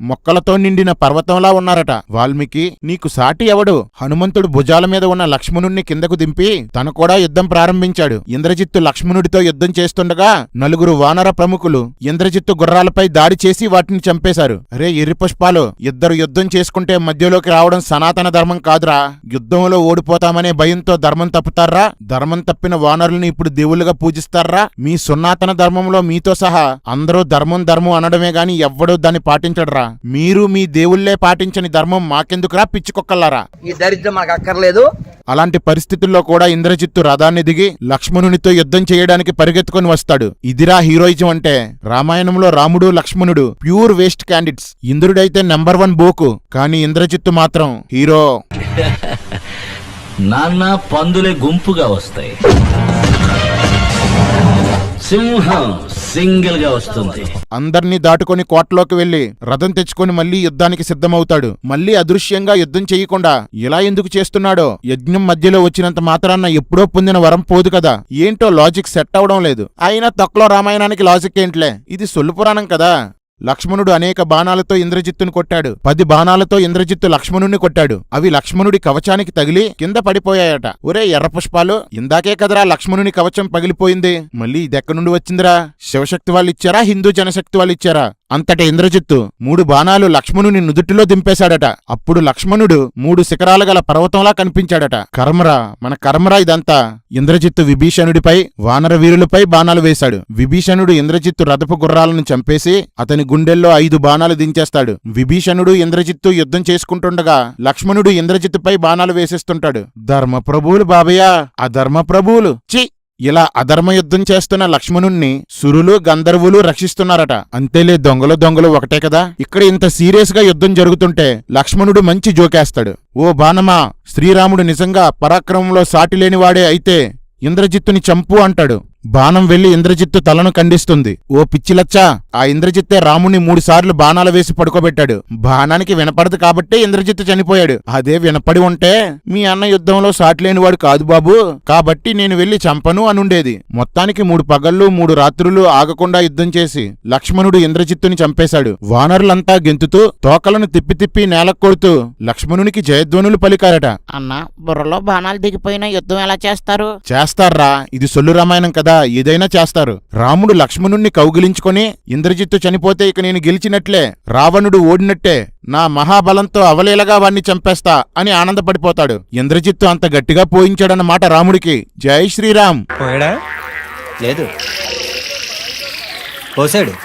Speaker 1: మొక్కలతో నిండిన పర్వతంలా ఉన్నారట. వాల్మీకి, నీకు సాటి ఎవడు? హనుమంతుడు భుజాల మీద ఉన్న లక్ష్మణుణ్ణి కిందకు దింపి తను కూడా యుద్ధం ప్రారంభించాడు. ఇంద్రజిత్తు లక్ష్మణుడితో యుద్ధం చేస్తుండగా 4 వానర ప్రముఖులు ఇంద్రజిత్తు గుర్రాలపై దాడి చేసి వాటిని చంపేశారు. రే ఎర్రి పుష్పాలు, ఇద్దరు యుద్ధం చేసుకుంటే మధ్యలోకి రావడం సనాతన ధర్మం కాదురా. యుద్ధంలో ఓడిపోతామనే భయంతో ధర్మం తప్పుతారా? ధర్మం తప్పిన వానరుల్ని ఇప్పుడు దేవుళ్ళుగా పూజిస్తారా? మీ సున్నాతన ధర్మంలో మీతో సహా అందరూ ధర్మం ధర్మం అనడమే గాని ఎవ్వడూ దాన్ని పాటించడరా. మీరు మీ దేవుళ్లే పాటించని ధర్మం మాకెందుకురా పిచ్చికొక్కల్లారా?
Speaker 7: ఈ దరిద్రం మాకు అక్కర్లేదు.
Speaker 1: అలాంటి పరిస్థితుల్లో కూడా ఇంద్రజిత్తు రథాన్ని దిగి లక్ష్మణునితో యుద్ధం చేయడానికి పరిగెత్తుకొని వస్తాడు. ఇదిరా హీరోయిజం అంటే. రామాయణంలో రాముడు లక్ష్మణుడు ప్యూర్ వేస్ట్ క్యాండిడేట్స్. ఇంద్రుడైతే నెంబర్ 1 బోకు, కానీ ఇంద్రజిత్తు మాత్రం హీరో.
Speaker 8: నాన్న పందులే గుంపుగా వస్తాయి, సింహం సింగిల్ గా వస్తుంది.
Speaker 1: అందర్నీ దాటుకొని కోటలోకి వెళ్లి రథం తెచ్చుకొని మళ్లీ యుద్ధానికి సిద్ధమవుతాడు. మళ్లీ అదృశ్యంగా యుద్ధం చెయ్యకుండా ఇలా ఎందుకు చేస్తున్నాడో, యజ్ఞం మధ్యలో వచ్చినంత మాత్రాన ఎప్పుడో పొందిన వరం పోదు కదా. ఏంటో లాజిక్ సెట్ అవడం లేదు. అయినా తొక్కలో రామాయణానికి లాజిక్ ఏంట్లే, ఇది సొల్లు పురాణం కదా. లక్ష్మణుడు అనేక బాణాలతో ఇంద్రజిత్తును కొట్టాడు. 10 బాణాలతో ఇంద్రజిత్తు లక్ష్మణుణ్ణి కొట్టాడు. అవి లక్ష్మణుడి కవచానికి తగిలి కింద పడిపోయాయట. ఒరే ఎర్ర పుష్పాలు, ఇందాకే కదరా లక్ష్మణుని కవచం పగిలిపోయింది, మళ్ళీ ఇదెక్కడి నుండి వచ్చిందిరా? శివశక్తి వాళ్ళు ఇచ్చారా, హిందూ జనశక్తి వాళ్ళు ఇచ్చారా? అంతటి ఇంద్రజిత్తు 3 బాణాలు లక్ష్మణుని నుదుటిలో దింపేశాడట. అప్పుడు లక్ష్మణుడు 3 శిఖరాలు గల పర్వతంలా కనిపించాడట. కర్మరా, మన కర్మరా ఇదంతా. ఇంద్రజిత్తు విభీషణుడిపై, వానర వీరులపై బాణాలు వేశాడు. విభీషణుడు ఇంద్రజిత్తు రథపు గుర్రాలను చంపేసి అతని గుండెల్లో 5 బాణాలు దించేస్తాడు. విభీషణుడు ఇంద్రజిత్తు యుద్ధం చేసుకుంటుండగా లక్ష్మణుడు ఇంద్రజిత్తుపై బాణాలు వేసేస్తుంటాడు. ధర్మప్రభువులు బాబయ్య, అధర్మప్రభువులు చి. ఇలా అధర్మ యుద్ధం చేస్తున్న లక్ష్మణుణ్ణి సురులు గంధర్వులు రక్షిస్తున్నారట. అంతేలే, దొంగలు ఒకటే కదా. ఇక్కడ ఇంత సీరియస్ గా యుద్ధం జరుగుతుంటే లక్ష్మణుడు మంచి జోకేస్తాడు. ఓ బాణమా, శ్రీరాముడు నిజంగా పరాక్రమంలో సాటిలేనివాడే అయితే ఇంద్రజిత్తుని చంపు అంటాడు. బాణం వెళ్లి ఇంద్రజిత్తు తలను ఖండిస్తుంది. ఓ పిచ్చిలచ్చా, ఆ ఇంద్రజిత్తే రాముణ్ణి 3 సార్లు బాణాలు వేసి పడుకోబెట్టాడు. బాణానికి వినపడదు కాబట్టే ఇంద్రజిత్తు చనిపోయాడు. అదే వినపడి ఉంటే మీ అన్న యుద్ధంలో సాటిలేనివాడు కాదు బాబు, కాబట్టి నేను వెళ్లి చంపను అనుండేది. మొత్తానికి 3 పగళ్ళు 3 రాత్రులు ఆగకుండా యుద్ధం చేసి లక్ష్మణుడు ఇంద్రజిత్తుని చంపేశాడు. వానరులంతా గెంతుతూ తోకలను తిప్పి తిప్పి నేలకు కొడుతూ లక్ష్మణునికి జయధ్వనులు పలికారట.
Speaker 11: అన్న, బుర్రలో బాణాలు దిగిపోయిన యుద్ధం ఎలా చేస్తారు?
Speaker 1: చేస్తారా, ఇది సొల్లు రామాయణం కదా, ఏదైనా చేస్తారు. రాముడు లక్ష్మణుణ్ణి కౌగిలించుకొని ఇంద్రజిత్తు చనిపోతే ఇక నేను గెలిచినట్లే, రావణుడు ఓడినట్టే, నా మహాబలంతో అవలీలగా వాణ్ణి చంపేస్తా అని ఆనందపడిపోతాడు. ఇంద్రజిత్తు అంత గట్టిగా పోయించాడన్నమాట రాముడికి. జై శ్రీరామ్.
Speaker 3: పోయాడా? లేదు, పోసాడు.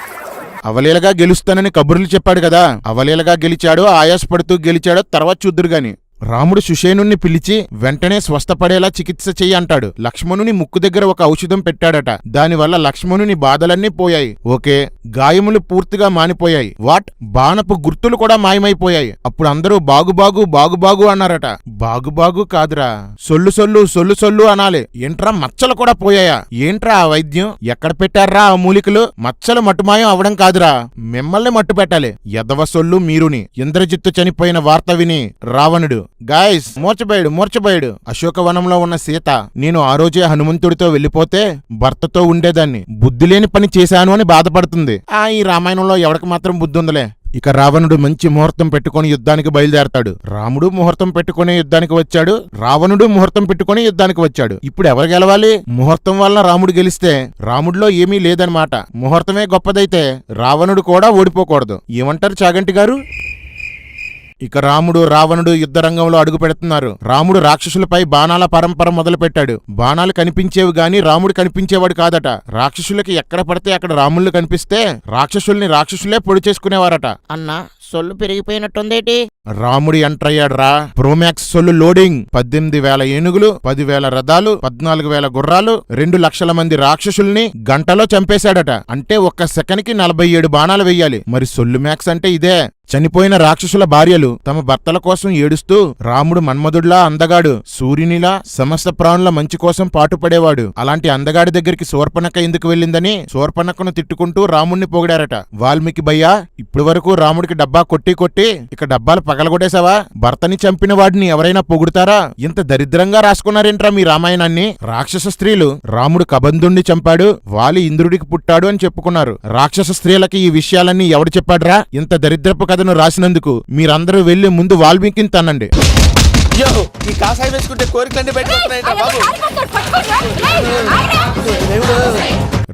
Speaker 1: అవలీలగా గెలుస్తానని కబుర్లు చెప్పాడు కదా, అవలీలగా గెలిచాడో ఆయాసపడుతూ గెలిచాడో తర్వాత చూద్దురుగాని. రాముడు సుషేనుణ్ణి పిలిచి వెంటనే స్వస్థపడేలా చికిత్స చెయ్యి అంటాడు. లక్ష్మణుని ముక్కు దగ్గర ఒక ఔషధం పెట్టాడట. దానివల్ల లక్ష్మణుని బాధలన్నీ పోయాయి. ఓకే, గాయములు పూర్తిగా మానిపోయాయి. వాట్, బాణపు గుర్తులు కూడా మాయమైపోయాయి. అప్పుడు అందరూ బాగు అన్నారట. బాగు కాదురా, సొల్లు అనాలి. ఏంట్రా, మచ్చలు కూడా పోయాయా? ఏంట్రా ఆ వైద్యం? ఎక్కడ పెట్టారా ఆ మూలికలు? మచ్చలు మట్టుమాయం అవడం కాదురా, మిమ్మల్ని మట్టు పెట్టాలి. ఎదవ సొల్లు మీరుని. ఇంద్రజిత్తు చనిపోయిన వార్త విని రావణుడు, గాయస్ మూర్చబోయాడు. అశోకవనంలో ఉన్న సీత, నేను ఆ రోజే హనుమంతుడితో వెళ్లిపోతే భర్తతో ఉండేదాన్ని, బుద్ధిలేని పని చేశాను అని బాధపడుతుంది. ఈ రామాయణంలో ఎవరికి మాత్రం బుద్ధి ఉందలే. ఇక రావణుడు మంచి ముహూర్తం పెట్టుకుని యుద్ధానికి బయలుదేరతాడు. రాముడు ముహూర్తం పెట్టుకుని యుద్ధానికి వచ్చాడు, రావణుడు ముహూర్తం పెట్టుకుని యుద్ధానికి వచ్చాడు. ఇప్పుడు ఎవరు గెలవాలి? ముహూర్తం వలన రాముడు గెలిస్తే రాముడిలో ఏమీ లేదనమాట. ముహూర్తమే గొప్పదైతే రావణుడు కూడా ఓడిపోకూడదు. ఏమంటారు చాగంటి గారు? ఇక రాముడు రావణుడు యుద్ధరంగంలో అడుగు పెడుతున్నారు. రాముడు రాక్షసులపై బాణాల పరంపర మొదలుపెట్టాడు. బాణాలు కనిపించేవి గాని రాముడు కనిపించేవాడు కాదట. రాక్షసులకి ఎక్కడ పడితే అక్కడ రాముళ్ళు కనిపిస్తే రాక్షసులే పొడి చేసుకునేవారట.
Speaker 11: అన్నా, సొల్లు పెరిగిపోయినట్టుందేటి?
Speaker 1: రాముడి ఎంట్రయ్యాడ్రా. ప్రోమాక్స్ సొల్లు లోడింగ్. 18,000 ఏనుగులు, 10,000 రథాలు, 14,000 గుర్రాలు, 2 లక్షల మంది రాక్షసుల్ని గంటలో చంపేశాడట. అంటే ఒక్క సెకనికి 47 బాణాలు వెయ్యాలి. మరి సొల్లు మ్యాక్స్ అంటే ఇదే. చనిపోయిన రాక్షసుల భార్యలు తమ భర్తల కోసం ఏడుస్తూ, రాముడు మన్మధుడిలా అందగాడు, సూర్యునిలా సమస్త ప్రాణుల మంచి కోసం పాటుపడేవాడు, అలాంటి అందగాడి దగ్గరికి శూర్పణఖ ఎందుకు వెళ్ళిందని శూర్పణఖను తిట్టుకుంటూ రాముణ్ణి పొగిడారట. వాల్మీకి భయ్యా, ఇప్పటి వరకు రాముడికి డబ్బా కొట్టి ఇక డబ్బాలు పగలగొట్టేశావా? భర్తని చంపిన వాడిని ఎవరైనా పొగుడుతారా? ఇంత దరిద్రంగా రాసుకున్నారేంట్రా మీ రామాయణాన్ని? రాక్షస స్త్రీలు రాముడు కబంధుణ్ణి చంపాడు, వాలి ఇంద్రుడికి పుట్టాడు అని చెప్పుకున్నారు. రాక్షస స్త్రీలకి ఈ విషయాలన్నీ ఎవడు చెప్పాడ్రా? ఇంత దరిద్రపు కథను రాసినందుకు మీరందరూ వెళ్లి ముందు వాల్మీకిని తన్నండి.
Speaker 7: ఈ కాసాయి వేసుకుంటే కోరికలన్నీ బయటకొస్తున్నాయంట బాబు.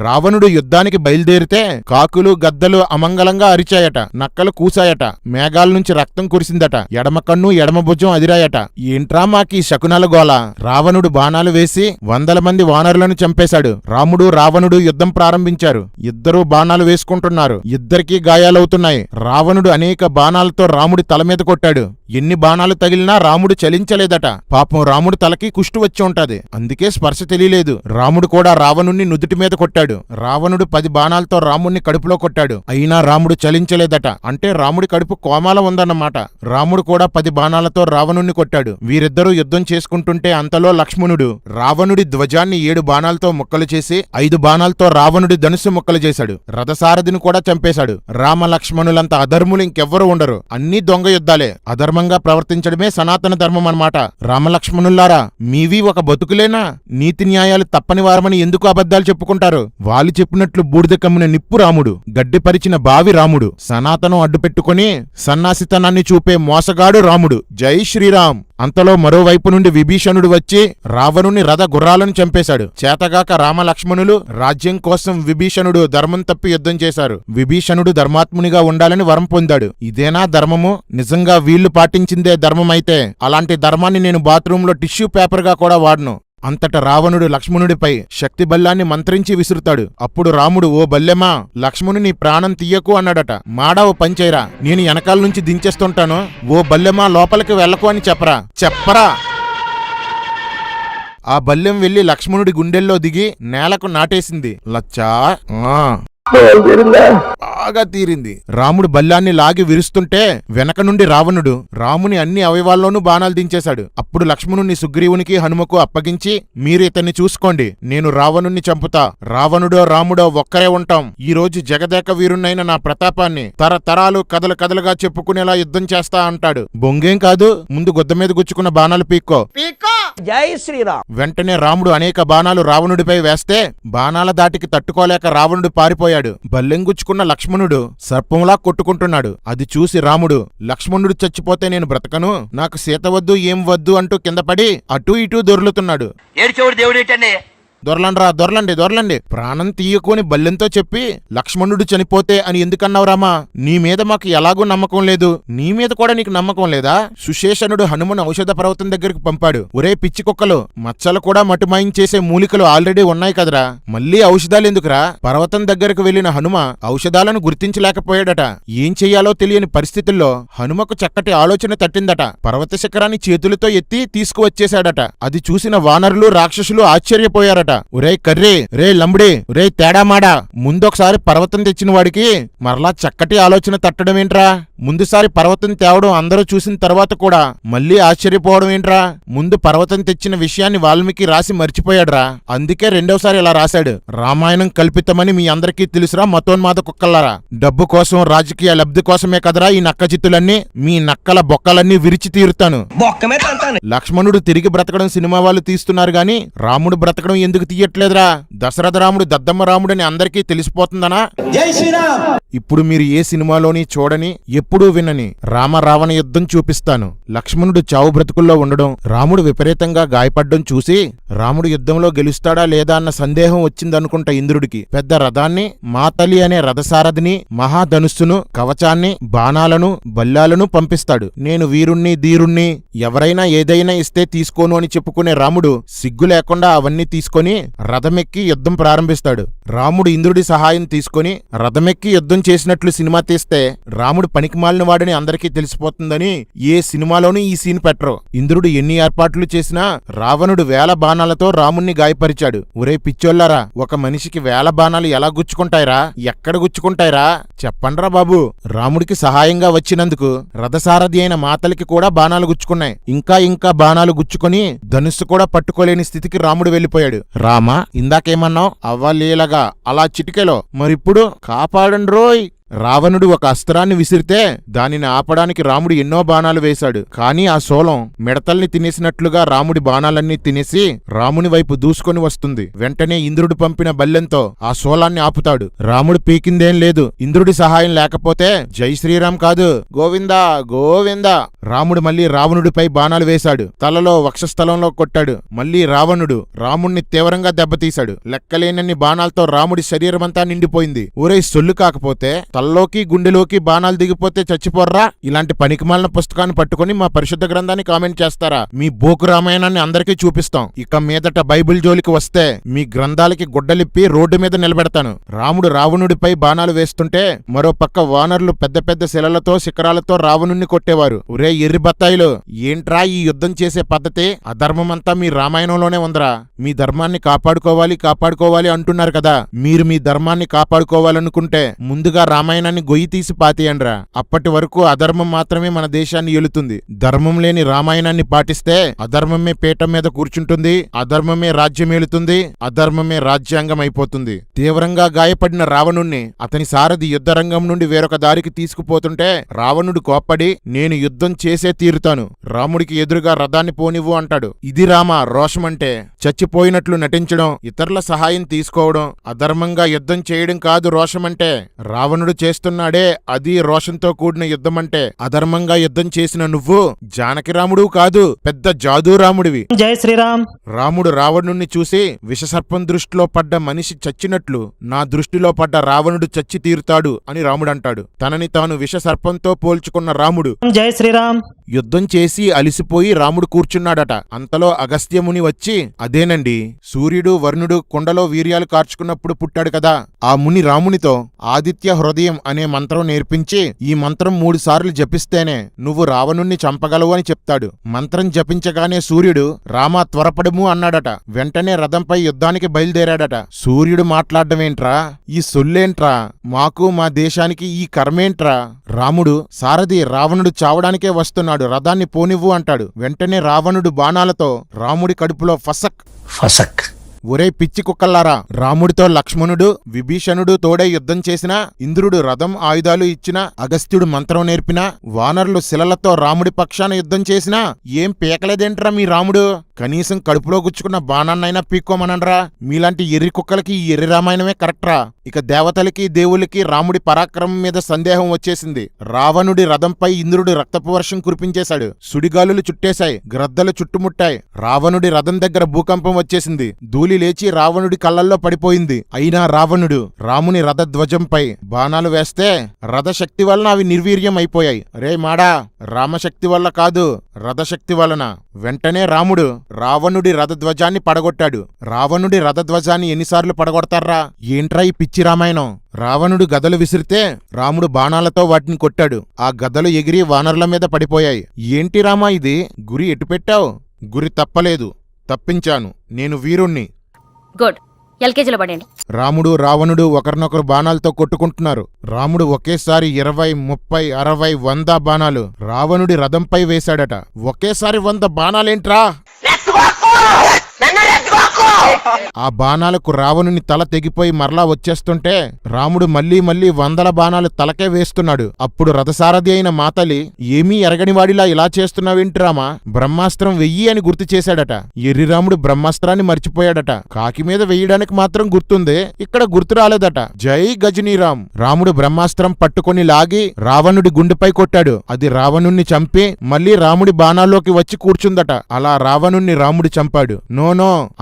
Speaker 1: రావణుడు యుద్ధానికి బయలుదేరితే కాకులు గద్దలు అమంగళంగా అరిచాయట, నక్కలు కూసాయట, మేఘాల నుంచి రక్తం కురిసిందట, ఎడమ కన్ను ఎడమ భుజం అదిరాయట. ఏంట్రా మాకీ శకునాల గోల? రావణుడు బాణాలు వేసి 100 మంది వానరులను చంపేశాడు. రాముడు రావణుడు యుద్ధం ప్రారంభించారు. ఇద్దరూ బాణాలు వేసుకుంటున్నారు. ఇద్దరికీ గాయాలవుతున్నాయి. రావణుడు అనేక బాణాలతో రాముడి తల మీద కొట్టాడు. ఎన్ని బాణాలు తగిలినా రాముడు చలించలేదట. పాపం రాముడు తలకి కుష్టు వచ్చి ఉంటది, అందుకే స్పర్శ తెలియలేదు. రాముడు కూడా రావణుణ్ణి నుదుటి మీద కొట్టాడు. రావణుడు 10 బాణాలతో రాముణ్ణి కడుపులో కొట్టాడు, అయినా రాముడు చలించలేదట. అంటే రాముడి కడుపు కోమాల ఉందన్నమాట. రాముడు కూడా 10 బాణాలతో రావణుణ్ణి కొట్టాడు. వీరిద్దరూ యుద్ధం చేసుకుంటుంటే అంతలో లక్ష్మణుడు రావణుడి ధ్వజాన్ని 7 బాణాలతో ముక్కలు చేసి 5 బాణాలతో రావణుడి ధనుస్సు ముక్కలు చేశాడు. రథసారథిని కూడా చంపేశాడు. రామ లక్ష్మణులంత అధర్ములు ఇంకెవ్వరూ ఉండరు. అన్ని దొంగ యుద్ధాలే. అధర్మంగా ప్రవర్తించడమే సనాతన ధర్మం అన్నమాట. రామలక్ష్మణుల్లారా, మీవి ఒక బతుకులేనా? నీతి న్యాయాలు తప్పని వారమని ఎందుకు అబద్ధాలు చెప్పుకుంటారు? వాళ్ళు చెప్పినట్లు బూడిద కమ్మిన నిప్పు రాముడు, గడ్డిపరిచిన బావి రాముడు, సనాతనం అడ్డుపెట్టుకుని సన్నాసితనాన్ని చూపే మోసగాడు రాముడు. జై శ్రీరామ్. అంతలో మరోవైపు నుండి విభీషణుడు వచ్చి రావణుని రథ గుర్రాలను చంపేశాడు. చేతగాక రామలక్ష్మణులు రాజ్యం కోసం విభీషణుడు ధర్మం తప్పి యుద్ధం చేశారు. విభీషణుడు ధర్మాత్మునిగా ఉండాలని వరం పొందాడు. ఇదేనా ధర్మము? నిజంగా వీళ్లు పాటించిందే ధర్మమైతే అలాంటి ధర్మాన్ని నేను బాత్రూంలో టిష్యూ పేపర్ గా కూడా వాడను. అంతట రావణుడు లక్ష్మణుడిపై శక్తి బల్లాన్ని మంత్రించి విసురుతాడు. అప్పుడు రాముడు, ఓ బల్లెమా, లక్ష్మణుని ప్రాణం తీయకు అన్నాడట. మాడావు పంచైరా, నేను వెనకాల నుంచి దించేస్తుంటాను. ఓ బల్లెమా, లోపలికి వెళ్ళకు అని చెప్పరా. ఆ బల్లెం వెళ్లి లక్ష్మణుడి గుండెల్లో దిగి నేలకు నాటేసింది. లచ్చా బాగా తీరింది. రాముడు బల్లాన్ని లాగి విరుస్తుంటే వెనక నుండి రావణుడు రాముని అన్ని అవయవాల్లోనూ బాణాలు దించేశాడు. అప్పుడు లక్ష్మణుణ్ణి సుగ్రీవునికి హనుమకు అప్పగించి, మీరు ఇతన్ని చూసుకోండి, నేను రావణుణ్ణి చంపుతా. రావణుడో రాముడో ఒక్కరే ఉంటాం. ఈ రోజు జగదేక వీరుణ్ణైన నా ప్రతాపాన్ని తరతరాలు కథలుగా చెప్పుకునేలా యుద్ధం చేస్తా అంటాడు. బొంగేం కాదు, ముందు గుద్ద మీద గుచ్చుకున్న బాణాలు పీక్కో.
Speaker 7: జై శ్రీరామ్.
Speaker 1: వెంటనే రాముడు అనేక బాణాలు రావణుడిపై వేస్తే బాణాల దాటికి తట్టుకోలేక రావణుడు పారిపోయాడు. బల్లెంగుచ్చుకున్న లక్ష్మణుడు సర్పంలా కొట్టుకుంటున్నాడు. అది చూసి రాముడు, లక్ష్మణుడు చచ్చిపోతే నేను బ్రతకను, నాకు సీత వద్దు ఏం వద్దు అంటూ కిందపడి అటూ ఇటూ దొర్లుతున్నాడు.
Speaker 7: ఏడ్చేవాడు దేవుడు ఏంటండి?
Speaker 1: దొరలండి, ప్రాణం తీయకోని బల్లెంతో చెప్పి లక్ష్మణుడు చనిపోతే అని ఎందుకన్నావు రామా? నీ మీద మాకు ఎలాగూ నమ్మకం లేదు, నీ మీద కూడా నీకు నమ్మకం లేదా? సుశేషనుడు హనుమను ఔషధ పర్వతం దగ్గరికి పంపాడు. ఒరే పిచ్చి కుక్కలు, మచ్చలు కూడా మటుమాయించేసే మూలికలు ఆల్రెడీ ఉన్నాయి కదరా, మళ్ళీ ఔషధాలు ఎందుకురా? పర్వతం దగ్గరకు వెళ్లిన హనుమ ఔషధాలను గుర్తించలేకపోయాడట. ఏం చెయ్యాలో తెలియని పరిస్థితుల్లో హనుమకు చక్కటి ఆలోచన తట్టిందట. పర్వత శిఖరాన్ని చేతులతో ఎత్తి తీసుకువచ్చేశాడట. అది చూసిన వానరులు రాక్షసులు ఆశ్చర్యపోయారట. ఒరే కర్రీ, రే లంబడి, రే తేడామాడా, ముందొకసారి పర్వతం తెచ్చిన వాడికి మరలా చక్కటి ఆలోచన తట్టడం ఏంట్రా? ముందుసారి పర్వతం తేవడం అందరూ చూసిన తర్వాత కూడా మళ్ళీ ఆశ్చర్యపోవడం ఏంట్రా? ముందు పర్వతం తెచ్చిన విషయాన్ని వాల్మీకి రాసి మర్చిపోయాడురా, అందుకే రెండోసారి ఇలా రాశాడు. రామాయణం కల్పితమని మీ అందరికీ తెలుసురా మతోన్మాద కుక్కల్లారా. డబ్బు కోసం, రాజకీయ లబ్ధి కోసమే కదరా ఈ నక్కజిత్తులన్నీ. మీ నక్కల బొక్కలన్నీ విరిచి తీరుతాను. లక్ష్మణుడు తిరిగి బ్రతకడం సినిమా వాళ్ళు తీస్తున్నారు గాని రాముడు బ్రతకడం ఎందుకు తీయట్లేదురా? దశరథ రాముడు దద్దమ్మ రాముడని అందరికీ తెలిసిపోతుందనా? ఇప్పుడు మీరు ఏ సినిమాలోని చూడని, ఎప్పుడూ వినని రామ రావణ యుద్ధం చూపిస్తాను. లక్ష్మణుడు చావు బ్రతుకుల్లో ఉండడం, రాముడు విపరీతంగా గాయపడ్డం చూసి రాముడు యుద్ధంలో గెలుస్తాడా లేదా అన్న సందేహం వచ్చిందనుకుంటా ఇంద్రుడికి. పెద్ద రథాన్ని, మాతలి అనే రథసారథిని, మహాధనుస్సును, కవచాన్ని, బాణాలను, బల్లాలను పంపిస్తాడు. నేను వీరుణ్ణి ధీరుణ్ణి, ఎవరైనా ఏదైనా ఇస్తే తీసుకోను అని చెప్పుకునే రాముడు సిగ్గు లేకుండా అవన్నీ తీసుకొని రథమెక్కి యుద్ధం ప్రారంభిస్తాడు. రాముడు ఇంద్రుడి సహాయం తీసుకుని రథమెక్కి యుద్ధం చేసినట్లు సినిమా తీస్తే రాముడు పనికిమాలిన వాడని అందరికీ తెలిసిపోతుందని ఏ సినిమాలోనూ ఈ సీన్ పెట్టరు. ఇంద్రుడు ఎన్ని ఏర్పాట్లు చేసినా రావణుడు 1000 బాణాలతో రాముణ్ణి గాయపరిచాడు. ఒరే పిచ్చోళ్లారా, ఒక మనిషికి 1000 బాణాలు ఎలా గుచ్చుకుంటాయిరా? ఎక్కడ గుచ్చుకుంటాయిరా? చెప్పండ్రా బాబు. రాముడికి సహాయంగా వచ్చినందుకు రథసారథి అయిన మాతలికి కూడా బాణాలు గుచ్చుకున్నాయి. ఇంకా బాణాలు గుచ్చుకొని ధనుస్సు కూడా పట్టుకోలేని స్థితికి రాముడు వెళ్లిపోయాడు. రామా, ఇందాకేమన్నావు? అవ్వలీలగా అలా చిటికెలో, మరిప్పుడు కాపాడండి రోయ్. రావణుడు ఒక అస్త్రాన్ని విసిరితే దానిని ఆపడానికి రాముడు ఎన్నో బాణాలు వేశాడు. కానీ ఆ శూలం మిడతల్ని తినేసినట్లుగా రాముడి బాణాలన్నీ తినేసి రాముని వైపు దూసుకొని వస్తుంది. వెంటనే ఇంద్రుడు పంపిన బల్లెంతో ఆ శూలాన్ని ఆపుతాడు. రాముడు పీకిందేం లేదు. ఇంద్రుడి సహాయం లేకపోతే జై శ్రీరామ్ కాదు, గోవిందా గోవిందా. రాముడు మళ్ళీ రావణుడిపై బాణాలు వేశాడు. తలలో వక్షస్థలంలో కొట్టాడు. మళ్ళీ రావణుడు రాముణ్ణి తీవ్రంగా దెబ్బతీశాడు. లెక్కలేనన్ని బాణాలతో రాముడి శరీరమంతా నిండిపోయింది. ఊరై సొల్లు కాకపోతే తలలోకి గుండెలోకి బాణాలు దిగిపోతే చచ్చిపోర్రా? ఇలాంటి పనికిమాలిన పుస్తకాన్ని పట్టుకుని మా పరిశుద్ధ గ్రంథాన్ని కామెంట్ చేస్తారా? మీ బోకు రామాయణాన్ని అందరికీ చూపిస్తాం. ఇక మీదట బైబిల్ జోలికి వస్తే మీ గ్రంథాలకి గుడ్డలిప్పి రోడ్డు మీద నిలబెడతాను. రాముడు రావణుడిపై బాణాలు వేస్తుంటే మరో పక్క వానరులు పెద్ద పెద్ద శిలలతో శిఖరాలతో రావణుణ్ణి కొట్టేవారు. ఒరే ఎర్రి బత్తాయిలు, ఏంట్రా ఈ యుద్ధం చేసే పద్ధతి? అధర్మమంతా మీ రామాయణంలోనే ఉందరా. మీ ధర్మాన్ని కాపాడుకోవాలి అంటున్నారు కదా. మీరు మీ ధర్మాన్ని కాపాడుకోవాలనుకుంటే ముందుగా రామాయణాన్ని గొయ్యి తీసి పాతేయండ్రా. అప్పటి వరకు అధర్మం మాత్రమే మన దేశాన్ని ఏలుతుంది. ధర్మం లేని రామాయణాన్ని పాటిస్తే అధర్మమే పీఠం మీద కూర్చుంటుంది, అధర్మమే రాజ్యమేలుతుంది, అధర్మమే రాజ్యాంగం అయిపోతుంది. తీవ్రంగా గాయపడిన రావణుణ్ణి అతని సారథి యుద్ధరంగం నుండి వేరొక దారికి తీసుకుపోతుంటే రావణుడు కోప్పడి, నేను యుద్ధం చేసే తీరుతాను, రాముడికి ఎదురుగా రథాన్ని పోనివ్వు అంటాడు. ఇది రామ రోషమంటే. చచ్చిపోయినట్లు నటించడం, ఇతరుల సహాయం తీసుకోవడం, అధర్మంగా యుద్ధం చేయడం కాదు రోషమంటే. రావణుడు చేస్తున్నాడే అది రోషంతో కూడిన యుద్ధమంటే. అధర్మంగా యుద్ధం చేసిన నువ్వు జానకిరాముడు కాదు, పెద్ద జాదూ రాముడివి.
Speaker 4: జై శ్రీరామ్.
Speaker 1: రాముడు రావణుణ్ణి చూసి విషసర్పం దృష్టిలో పడ్డ మనిషి చచ్చినట్లు నా దృష్టిలో పడ్డ రావణుడు చచ్చి తీరుతాడు అని రాముడంటాడు. తనని తాను విషసర్పంతో పోల్చుకున్న రాముడు
Speaker 4: జై శ్రీరామ్.
Speaker 1: యుద్ధం చేసి అలిసిపోయి రాముడు కూర్చున్నాడట. అంతలో అగస్త్యముని వచ్చి, అదేనండి, సూర్యుడు వరుణుడు కుండలో వీర్యాలు కార్చుకున్నప్పుడు పుట్టాడు కదా, ఆ ముని రామునితో ఆదిత్య హృదయం అనే మంత్రం నేర్పించి ఈ మంత్రం 3 సార్లు జపిస్తేనే నువ్వు రావణుణ్ణి చంపగలవు అని చెప్తాడు. మంత్రం జపించగానే సూర్యుడు రామా త్వరపడము అన్నాడట. వెంటనే రథంపై యుద్ధానికి బయలుదేరాడట. సూర్యుడు మాట్లాడమేంట్రా, ఈ సొల్లేంట్రా, మాకు మా దేశానికి ఈ కర్మేంట్రా? రాముడు, సారథి రావణుడు చావడానికే వస్తున్నాడు, రథాన్ని పోనివ్వు అంటాడు. వెంటనే రావణుడు బాణాలతో రాముడి కడుపులో ఫసక్. ఒరే పిచ్చి కుక్కల్లారా, రాముడితో లక్ష్మణుడు విభీషణుడు తోడై యుద్ధం చేసినా, ఇంద్రుడు రథం ఆయుధాలు ఇచ్చినా, అగస్త్యుడు మంత్రం నేర్పినా, వానరులు శిలలతో రాముడి పక్షాన యుద్ధం చేసినా ఏం పీకలేదేంట్రా మీ రాముడు? కనీసం కడుపులో గుచ్చుకున్న బాణాన్నైనా పీక్కోమనండ్రా. మీలాంటి ఎర్రి కుక్కలకి ఈ ఎర్రి రామాయణమే కరెక్ట్రా. ఇక దేవతలకి దేవుళ్ళకి రాముడి పరాక్రమం మీద సందేహం వచ్చేసింది. రావణుడి రథంపై ఇంద్రుడు రక్తపు వర్షం కురిపించేశాడు. సుడిగాలులు చుట్టేశాయి, గ్రద్దలు చుట్టుముట్టాయి. రావణుడి రథం దగ్గర భూకంపం వచ్చేసింది. ధూళి లేచి రావణుడి కళ్ళల్లో పడిపోయింది. అయినా రావణుడు రాముని రథధ్వజంపై బాణాలు వేస్తే రథశక్తి వలన అవి నిర్వీర్యం అయిపోయాయి. రే మాడా, రామశక్తి వల్ల కాదు, రథశక్తి వలన. వెంటనే రాముడు రావణుడి రథధ్వజాన్ని పడగొట్టాడు. రావణుడి రథధ్వజాన్ని ఎన్నిసార్లు పడగొడతారా? ఏంట్రా ఈ పిచ్చి రామాయణం? రావణుడు గదలు విసిరితే రాముడు బాణాలతో వాటిని కొట్టాడు. ఆ గదలు ఎగిరి వానరుల మీద పడిపోయాయి. ఏంటి రామా ఇది? గురి ఎటు పెట్టావు? గురి తప్పలేదు, తప్పించాను, నేను వీరుణ్ణి.
Speaker 6: గుడ్, ఎల్కేజీలో పడండి.
Speaker 1: రాముడు రావణుడు ఒకరినొకరు బాణాలతో కొట్టుకుంటున్నారు. రాముడు ఒకేసారి 20, 30, 60, 100 బాణాలు రావణుడి రథంపై వేశాడట. ఒకేసారి 100 బాణాలేంట్రా? ఆ బాణాలకు రావణుని తల తెగిపోయి మరలా వచ్చేస్తుంటే రాముడు మళ్లీ 100 బాణాలు తలకే వేస్తున్నాడు. అప్పుడు రథసారథి అయిన మాతలి, ఏమీ ఎరగనివాడిలా ఇలా చేస్తున్నావేంటి రామా? బ్రహ్మాస్త్రం వెయ్యి అని గుర్తు చేశాడట. ఎర్రిరాముడు బ్రహ్మాస్త్రాన్ని మర్చిపోయాడట. కాకి మీద వెయ్యడానికి మాత్రం గుర్తుంది, ఇక్కడ గుర్తు రాలేదట. జై గజనీరామ్. రాముడు బ్రహ్మాస్త్రం పట్టుకొని లాగి రావణుడి గుండెపై కొట్టాడు. అది రావణుణ్ణి చంపి మళ్లీ రాముడి బాణాల్లోకి వచ్చి కూర్చుందట. అలా రావణుణ్ణి రాముడు చంపాడు. నో,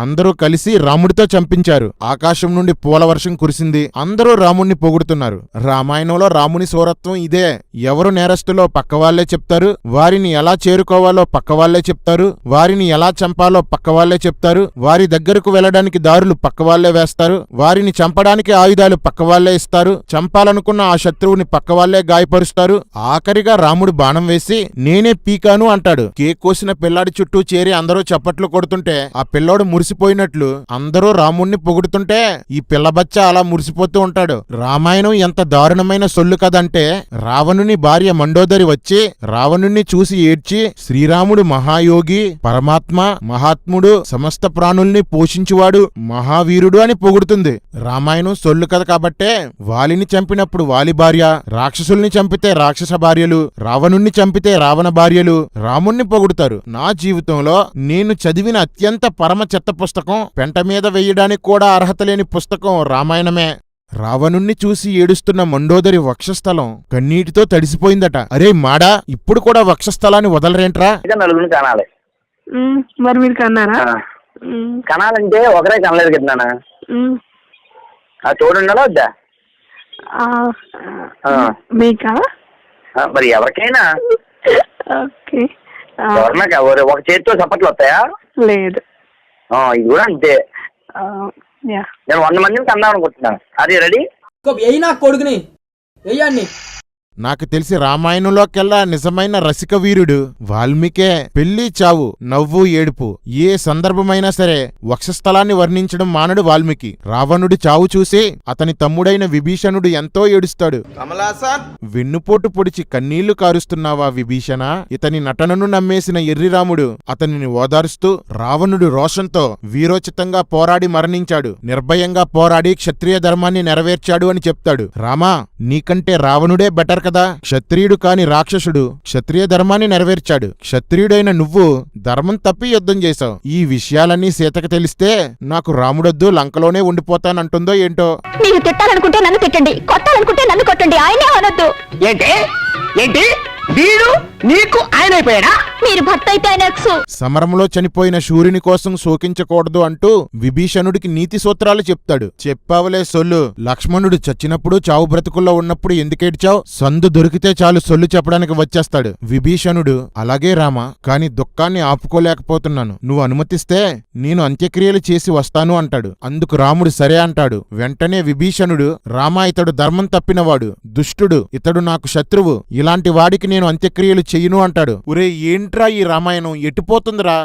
Speaker 1: అందరూ కలిసి రాముడితో చంపించారు. ఆకాశం నుండి పూలవర్షం కురిసింది. అందరూ రాముణ్ణి పొగుడుతున్నారు. రామాయణంలో రాముని సూరత్వం ఇదే. ఎవరు నేరస్తులో పక్కవాళ్లే చెప్తారు, వారిని ఎలా చేరుకోవాలో పక్కవాళ్లే చెప్తారు, వారిని ఎలా చంపాలో పక్కవాళ్లే చెప్తారు, వారి దగ్గరకు వెళ్లడానికి దారులు పక్కవాళ్లే వేస్తారు, వారిని చంపడానికి ఆయుధాలు పక్కవాళ్లే ఇస్తారు, చంపాలనుకున్న ఆ శత్రువుని పక్కవాళ్లే గాయపరుస్తారు. ఆఖరిగా రాముడు బాణం వేసి నేనే పీకాను అంటాడు. కేక్ కోసిన పిల్లాడి చుట్టూ చేరి అందరూ చప్పట్లు కొడుతుంటే ఆ పిల్లోడు మురిసిపోయినట్లు అందరూ రాముణ్ణి పొగుడుతుంటే ఈ పిల్లబచ్చ అలా మురిసిపోతూ ఉంటాడు. రామాయణం ఎంత దారుణమైన సొల్లు కదంటే, రావణుని భార్య మండోదరి వచ్చి రావణుణ్ణి చూసి ఏడ్చి శ్రీరాముడు మహాయోగి, పరమాత్మ, మహాత్ముడు, సమస్త ప్రాణుల్ని పోషించువాడు, మహావీరుడు అని పొగుడుతుంది. రామాయణం సొల్లు కథ కాబట్టే వాలిని చంపినప్పుడు వాలి భార్య, రాక్షసుల్ని చంపితే రాక్షస భార్యలు, రావణుణ్ణి చంపితే రావణ భార్యలు రాముణ్ణి పొగుడుతారు. నా జీవితంలో నేను చదివిన అత్యంత పరమ చెత్త పుస్తకం, పెంట మీద వెయ్యడానికి కూడా అర్హత లేని పుస్తకం రామాయణమే. రావణుణ్ణి చూసి ఏడుస్తున్న మండోదరి వక్షస్థలం కన్నీటితో తడిసిపోయిందట. అరే మాడా, ఇప్పుడు కూడా వక్షస్థలాన్ని వదలరేంట్రా?
Speaker 7: నలుగురిని కనాలి.
Speaker 6: మరి మీరు కన్నారా?
Speaker 7: కనాలంటే ఒకరే కనలేదు కదా నాన్న, తోడు ఉండాలా వద్దా?
Speaker 6: మీకా?
Speaker 7: మరి ఎవరికైనా
Speaker 6: ఓకే.
Speaker 7: ఎవరన్నా ఒక చేతితో చప్పట్లు వస్తాయా?
Speaker 6: లేదు.
Speaker 7: ఇది కూడా అంతే. నేను 100 మందిని కందాం అనుకుంటున్నాను. అది రెడీ?
Speaker 4: అయినా కొడుకుని వెయ్యండి.
Speaker 1: నాకు తెలిసి రామాయణంలోకెల్లా నిజమైన రసిక వీరుడు వాల్మీకే. పెళ్లి చావు, నవ్వు ఏడుపు, ఏ సందర్భమైనా సరే వక్షస్థలాన్ని వర్ణించడం మానడు వాల్మీకి. రావణుడి చావు చూసి అతని తమ్ముడైన విభీషణుడు ఎంతో ఏడుస్తాడు. వెన్నుపోటు పొడిచి కన్నీళ్లు కారుస్తున్నావా విభీషణ? ఇతని నటనను నమ్మేసిన ఎర్రిరాముడు అతనిని ఓదారుస్తూ, రావణుడు రోషంతో వీరోచితంగా పోరాడి మరణించాడు, నిర్భయంగా పోరాడి క్షత్రియ ధర్మాన్ని నెరవేర్చాడు అని చెప్తాడు. రామా, నీకంటే రావణుడే బెటర్ కదా. క్షత్రియుడు కాని రాక్షసుడు క్షత్రియ ధర్మాన్ని నెరవేర్చాడు. క్షత్రియుడైన నువ్వు ధర్మం తప్పి యుద్ధం చేశావు. ఈ విషయాలన్నీ సీతకు తెలిస్తే నాకు రాముడొద్దు, లంకలోనే ఉండిపోతానంటుందో ఏంటో.
Speaker 6: మీరు తిట్టాలనుకుంటే నన్ను తిట్టండి, కొట్టాలనుకుంటే నన్ను కొట్టండి, ఆయనే అనొద్దు.
Speaker 7: ఏంటి వీడు నీకు ఆయన అయిపోయాడా?
Speaker 6: మీరు భర్త అయితే ఆయన ఎక్సు.
Speaker 1: సమరంలో చనిపోయిన శూరుని కోసం శోకించకూడదు అంటూ విభీషణుడికి నీతి సూత్రాలు చెప్తాడు. చెప్పావులే సొల్లు. లక్ష్మణుడు చచ్చినప్పుడు చావు బ్రతుకుల్లో ఉన్నప్పుడు ఎందుకేడ్చావు? సందు దొరికితే చాలు సొల్లు చెప్పడానికి వచ్చేస్తాడు. విభీషణుడు, అలాగే రామా, కాని దుఃఖాన్ని ఆపుకోలేకపోతున్నాను. నువ్వు అనుమతిస్తే నేను అంత్యక్రియలు చేసి వస్తాను అంటాడు. అందుకు రాముడు సరే అంటాడు. వెంటనే విభీషణుడు, రామా, ఇతడు ధర్మం తప్పినవాడు, దుష్టుడు, ఇతడు నాకు శత్రువు, ఇలాంటి వాడికి నేను అంత్యక్రియలు చెయ్యను అంటాడు. ఒరే, ఏంట్రా ఈ రామాయణం ఎటుపోతుందిరా?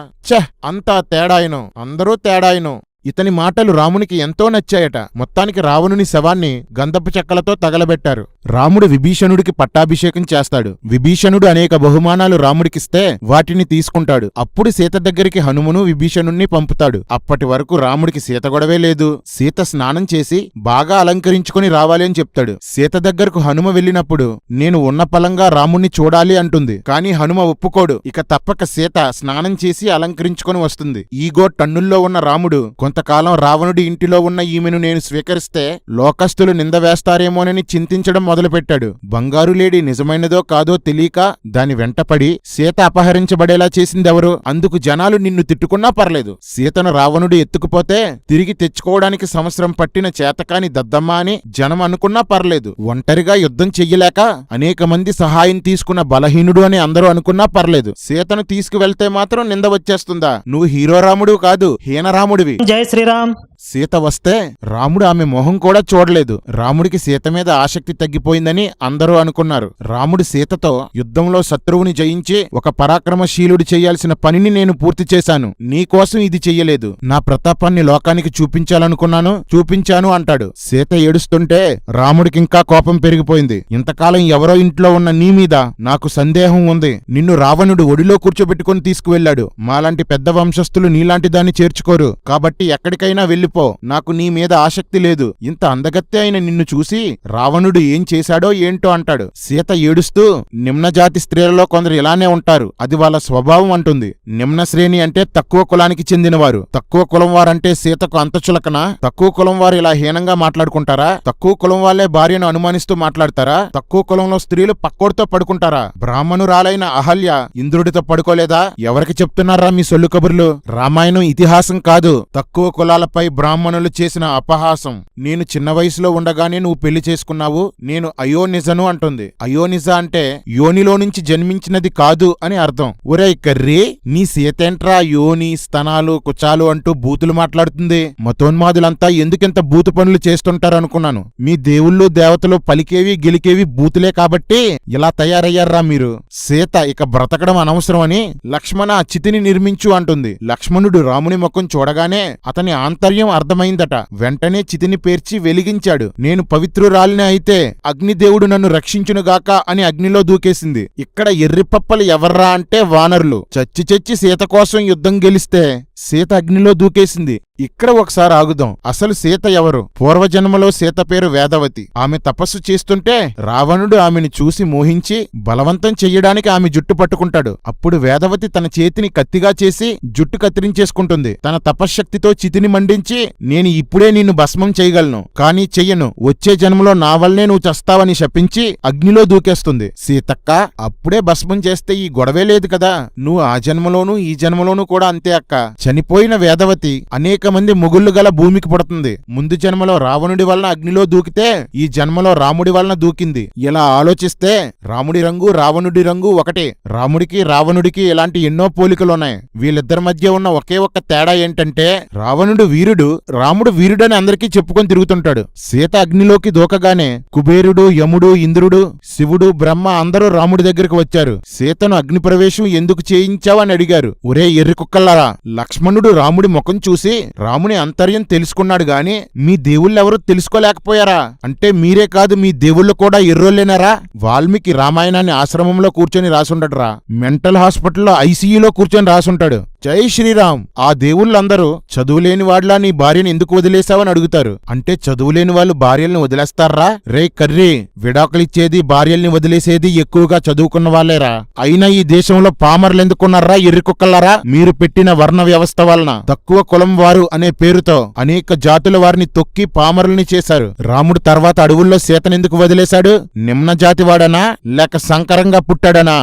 Speaker 1: అంతా తేడాయను, అందరూ తేడాయను. ఇతని మాటలు రామునికి ఎంతో నచ్చాయట. మొత్తానికి రావణుని శవాన్ని గంధపు చెక్కలతో తగలబెట్టారు. రాముడు విభీషణుడికి పట్టాభిషేకం చేస్తాడు. విభీషణుడు అనేక బహుమానాలు రాముడికిస్తే వాటిని తీసుకుంటాడు. అప్పుడు సీత దగ్గరికి హనుమను విభీషణుణ్ణి పంపుతాడు. అప్పటి వరకు రాముడికి సీత గొడవే లేదు. సీత స్నానం చేసి బాగా అలంకరించుకుని రావాలి అని చెప్తాడు. సీత దగ్గరకు హనుమ వెళ్ళినప్పుడు నేను ఉన్న పలంగా రాముణ్ణి చూడాలి అంటుంది. కాని హనుమ ఒప్పుకోడు. ఇక తప్పక సీత స్నానం చేసి అలంకరించుకొని వస్తుంది. ఈగో టన్నుల్లో ఉన్న రాముడు కొంతకాలం రావణుడి ఇంటిలో ఉన్న ఈమెను నేను స్వీకరిస్తే లోకస్తులు నింద వేస్తారేమోనని చింతించడం మొదలుపెట్టాడు. బంగారు లేడి నిజమైనదో కాదో తెలియక దాని వెంటపడి సీత అపహరించబడేలా చేసిందెవరు? అందుకు జనాలు నిన్ను తిట్టుకున్నా పర్లేదు. సీతను రావణుడు ఎత్తుకుపోతే తిరిగి తెచ్చుకోవడానికి సంవత్సరం పట్టిన చేతకాని దద్దమ్మ అని జనం అనుకున్నా పర్లేదు. ఒంటరిగా యుద్ధం చెయ్యలేక అనేక మంది సహాయం తీసుకున్న బలహీనుడు అని అందరూ అనుకున్నా పర్లేదు. సీతను తీసుకువెళ్తే మాత్రం నింద వచ్చేస్తుందా? నువ్వు హీరో రాముడు కాదు, హీనరాముడివి.
Speaker 4: జై శ్రీరామ్.
Speaker 1: సీత వస్తే రాముడు ఆమె మొహం కూడా చూడలేదు. రాముడికి సీత మీద ఆసక్తి తగ్గిపోయిందని అందరూ అనుకున్నారు. రాముడు సీతతో, యుద్ధంలో శత్రువుని జయించి ఒక పరాక్రమశీలుడు చేయాల్సిన పనిని నేను పూర్తి చేశాను, నీకోసం ఇది చెయ్యలేదు. నా ప్రతాపాన్ని లోకానికి చూపించాలనుకున్నాను, చూపించాను అంటాడు. సీత ఏడుస్తుంటే రాముడికింకా కోపం పెరిగిపోయింది. ఇంతకాలం ఎవరో ఇంట్లో ఉన్న నీ మీద నాకు సందేహం ఉంది. నిన్ను రావణుడు ఒడిలో కూర్చోబెట్టుకుని తీసుకువెళ్లాడు. మాలాంటి పెద్ద వంశస్థులు నీలాంటి దాన్ని చేర్చుకోరు. కాబట్టి ఎక్కడికైనా వెళ్ళిపో, నాకు నీ మీద ఆసక్తి లేదు. ఇంత అందగత్తె అయిన నిన్ను చూసి రావణుడు ఏం చేశాడో ఏంటో అంటాడు. సీత ఏడుస్తూ, నిమ్నజాతి స్త్రీలలో కొందరు ఇలానే ఉంటారు, అది వాళ్ళ స్వభావం అంటుంది. నిమ్న శ్రేణి అంటే తక్కువ కులానికి చెందినవారు. తక్కువ కులం వారంటే సీతకు అంత చులకనా? తక్కువ కులం వారు ఇలా హీనంగా మాట్లాడుకుంటారా? తక్కువ కులం వాళ్లే భార్యను అనుమానిస్తూ మాట్లాడతారా? తక్కువ కులంలో స్త్రీలు పక్కోడితో పడుకుంటారా? బ్రాహ్మణురాలైన అహల్య ఇంద్రుడితో పడుకోలేదా? ఎవరికి చెప్తున్నారా మీ సొల్లు కబుర్లు? రామాయణం ఇతిహాసం కాదు, తక్కువ కులాలపై బ్రాహ్మణులు చేసిన అపహాసం. నేను చిన్న వయసులో ఉండగానే నువ్వు పెళ్లి చేసుకున్నావు, నేను అయోనిజను అంటుంది. అయోనిజ అంటే యోనిలో నుంచి జన్మించినది కాదు అని అర్థం. ఒరే కర్రీ, నీ సీతేంట్రా యోని, స్తనాలు, కుచాలు అంటూ బూతులు మాట్లాడుతుంది? మతోన్మాదులంతా ఎందుకింత బూతు పనులు చేస్తుంటారనుకున్నాను. మీ దేవుళ్ళు దేవతలు పలికేవి గెలికేవి బూతులే కాబట్టి ఇలా తయారయ్యారా మీరు. సీత ఇక బ్రతకడం అనవసరమని లక్ష్మణ చితిని నిర్మించు అంటుంది. లక్ష్మణుడు రాముని ముఖం చూడగానే అతని ఆంతర్యం అర్థమైందట. వెంటనే చితిని పేర్చి వెలిగించాడు. నేను పవిత్రురాలిని అయితే అగ్నిదేవుడు నన్ను రక్షించునుగాక అని అగ్నిలో దూకేసింది. ఇక్కడ ఎర్రిపప్పలు ఎవర్రా అంటే వానరులు. చచ్చి సీత కోసం యుద్ధం గెలిస్తే సీత అగ్నిలో దూకేసింది. ఇక్కడ ఒకసారి ఆగుదాం. అసలు సీత ఎవరు? పూర్వజన్మలో సీత పేరు వేదవతి. ఆమె తపస్సు చేస్తుంటే రావణుడు ఆమెను చూసి మోహించి బలవంతం చెయ్యడానికి ఆమె జుట్టు పట్టుకుంటాడు. అప్పుడు వేదవతి తన చేతిని కత్తిగా చేసి జుట్టు కత్తిరించేసుకుంటుంది. తన తపశ్శక్తితో చితిని మండించి, నేను ఇప్పుడే నిన్ను భస్మం చేయగలను, కానీ చెయ్యను, వచ్చే జన్మలో నా వల్లనే నువ్వు చస్తావని శపించి అగ్నిలో దూకేస్తుంది. సీతక్క, అప్పుడే భస్మం చేస్తే ఈ గొడవే లేదు కదా. నువ్వు ఆ జన్మలోనూ ఈ జన్మలోనూ కూడా అంతే అక్క. చనిపోయిన వేదవతి అనేక మంది మొగుళ్ళు గల భూమికి పుడుతుంది. ముందు జన్మలో రావణుడి వలన అగ్నిలో దూకితే ఈ జన్మలో రాముడి వలన దూకింది. ఇలా ఆలోచిస్తే రాముడి రంగు రావణుడి రంగు ఒకటే. రాముడికి రావణుడికి ఇలాంటి ఎన్నో పోలికలున్నాయి. వీళ్ళిద్దరి మధ్య ఉన్న ఒకే ఒక్క తేడా ఏంటంటే రావణుడు వీరుడు, రాముడు వీరుడని అందరికీ చెప్పుకొని తిరుగుతుంటాడు. సీత అగ్నిలోకి దూకగానే కుబేరుడు, యముడు, ఇంద్రుడు, శివుడు, బ్రహ్మ అందరూ రాముడి దగ్గరికి వచ్చారు. సీతను అగ్ని ప్రవేశం ఎందుకు చేయించావని అడిగారు. ఒరే ఎర్రి కుక్కల్లారా, లక్ష్మణుడు రాముడి ముఖం చూసి రాముని అంతర్యం తెలుసుకున్నాడు గాని మీ దేవుళ్ళెవరూ తెలుసుకోలేకపోయారా? అంటే మీరే కాదు మీ దేవుళ్ళు కూడా ఎర్రోళ్ళేనారా? వాల్మీకి రామాయణాన్ని ఆశ్రమంలో కూర్చొని రాసుండటరా, మెంటల్ హాస్పిటల్లో ఐసీయూలో కూర్చొని రాసుంటాడు. జై శ్రీరామ్. ఆ దేవుళ్ళందరూ చదువులేని వాడ్లా నీ భార్యను ఎందుకు వదిలేశావని అడుగుతారు. అంటే చదువులేని వాళ్ళు భార్యల్ని వదిలేస్తారా? రే కర్రీ, విడాకులిచ్చేది భార్యల్ని వదిలేసేది ఎక్కువగా చదువుకున్న వాళ్ళేరా. అయినా ఈ దేశంలో పామర్లెందుకున్నారా ఎర్రికుక్కలారా? మీరు పెట్టిన వర్ణ వ్యవస్థ వలన తక్కువ కులం వారు అనే పేరుతో అనేక జాతుల వారిని తొక్కి పామరుల్ని చేశారు. రాముడు తర్వాత అడవుల్లో సీతనెందుకు వదిలేశాడు? నిమ్న జాతివాడనా లేక సంకరంగా పుట్టాడనా?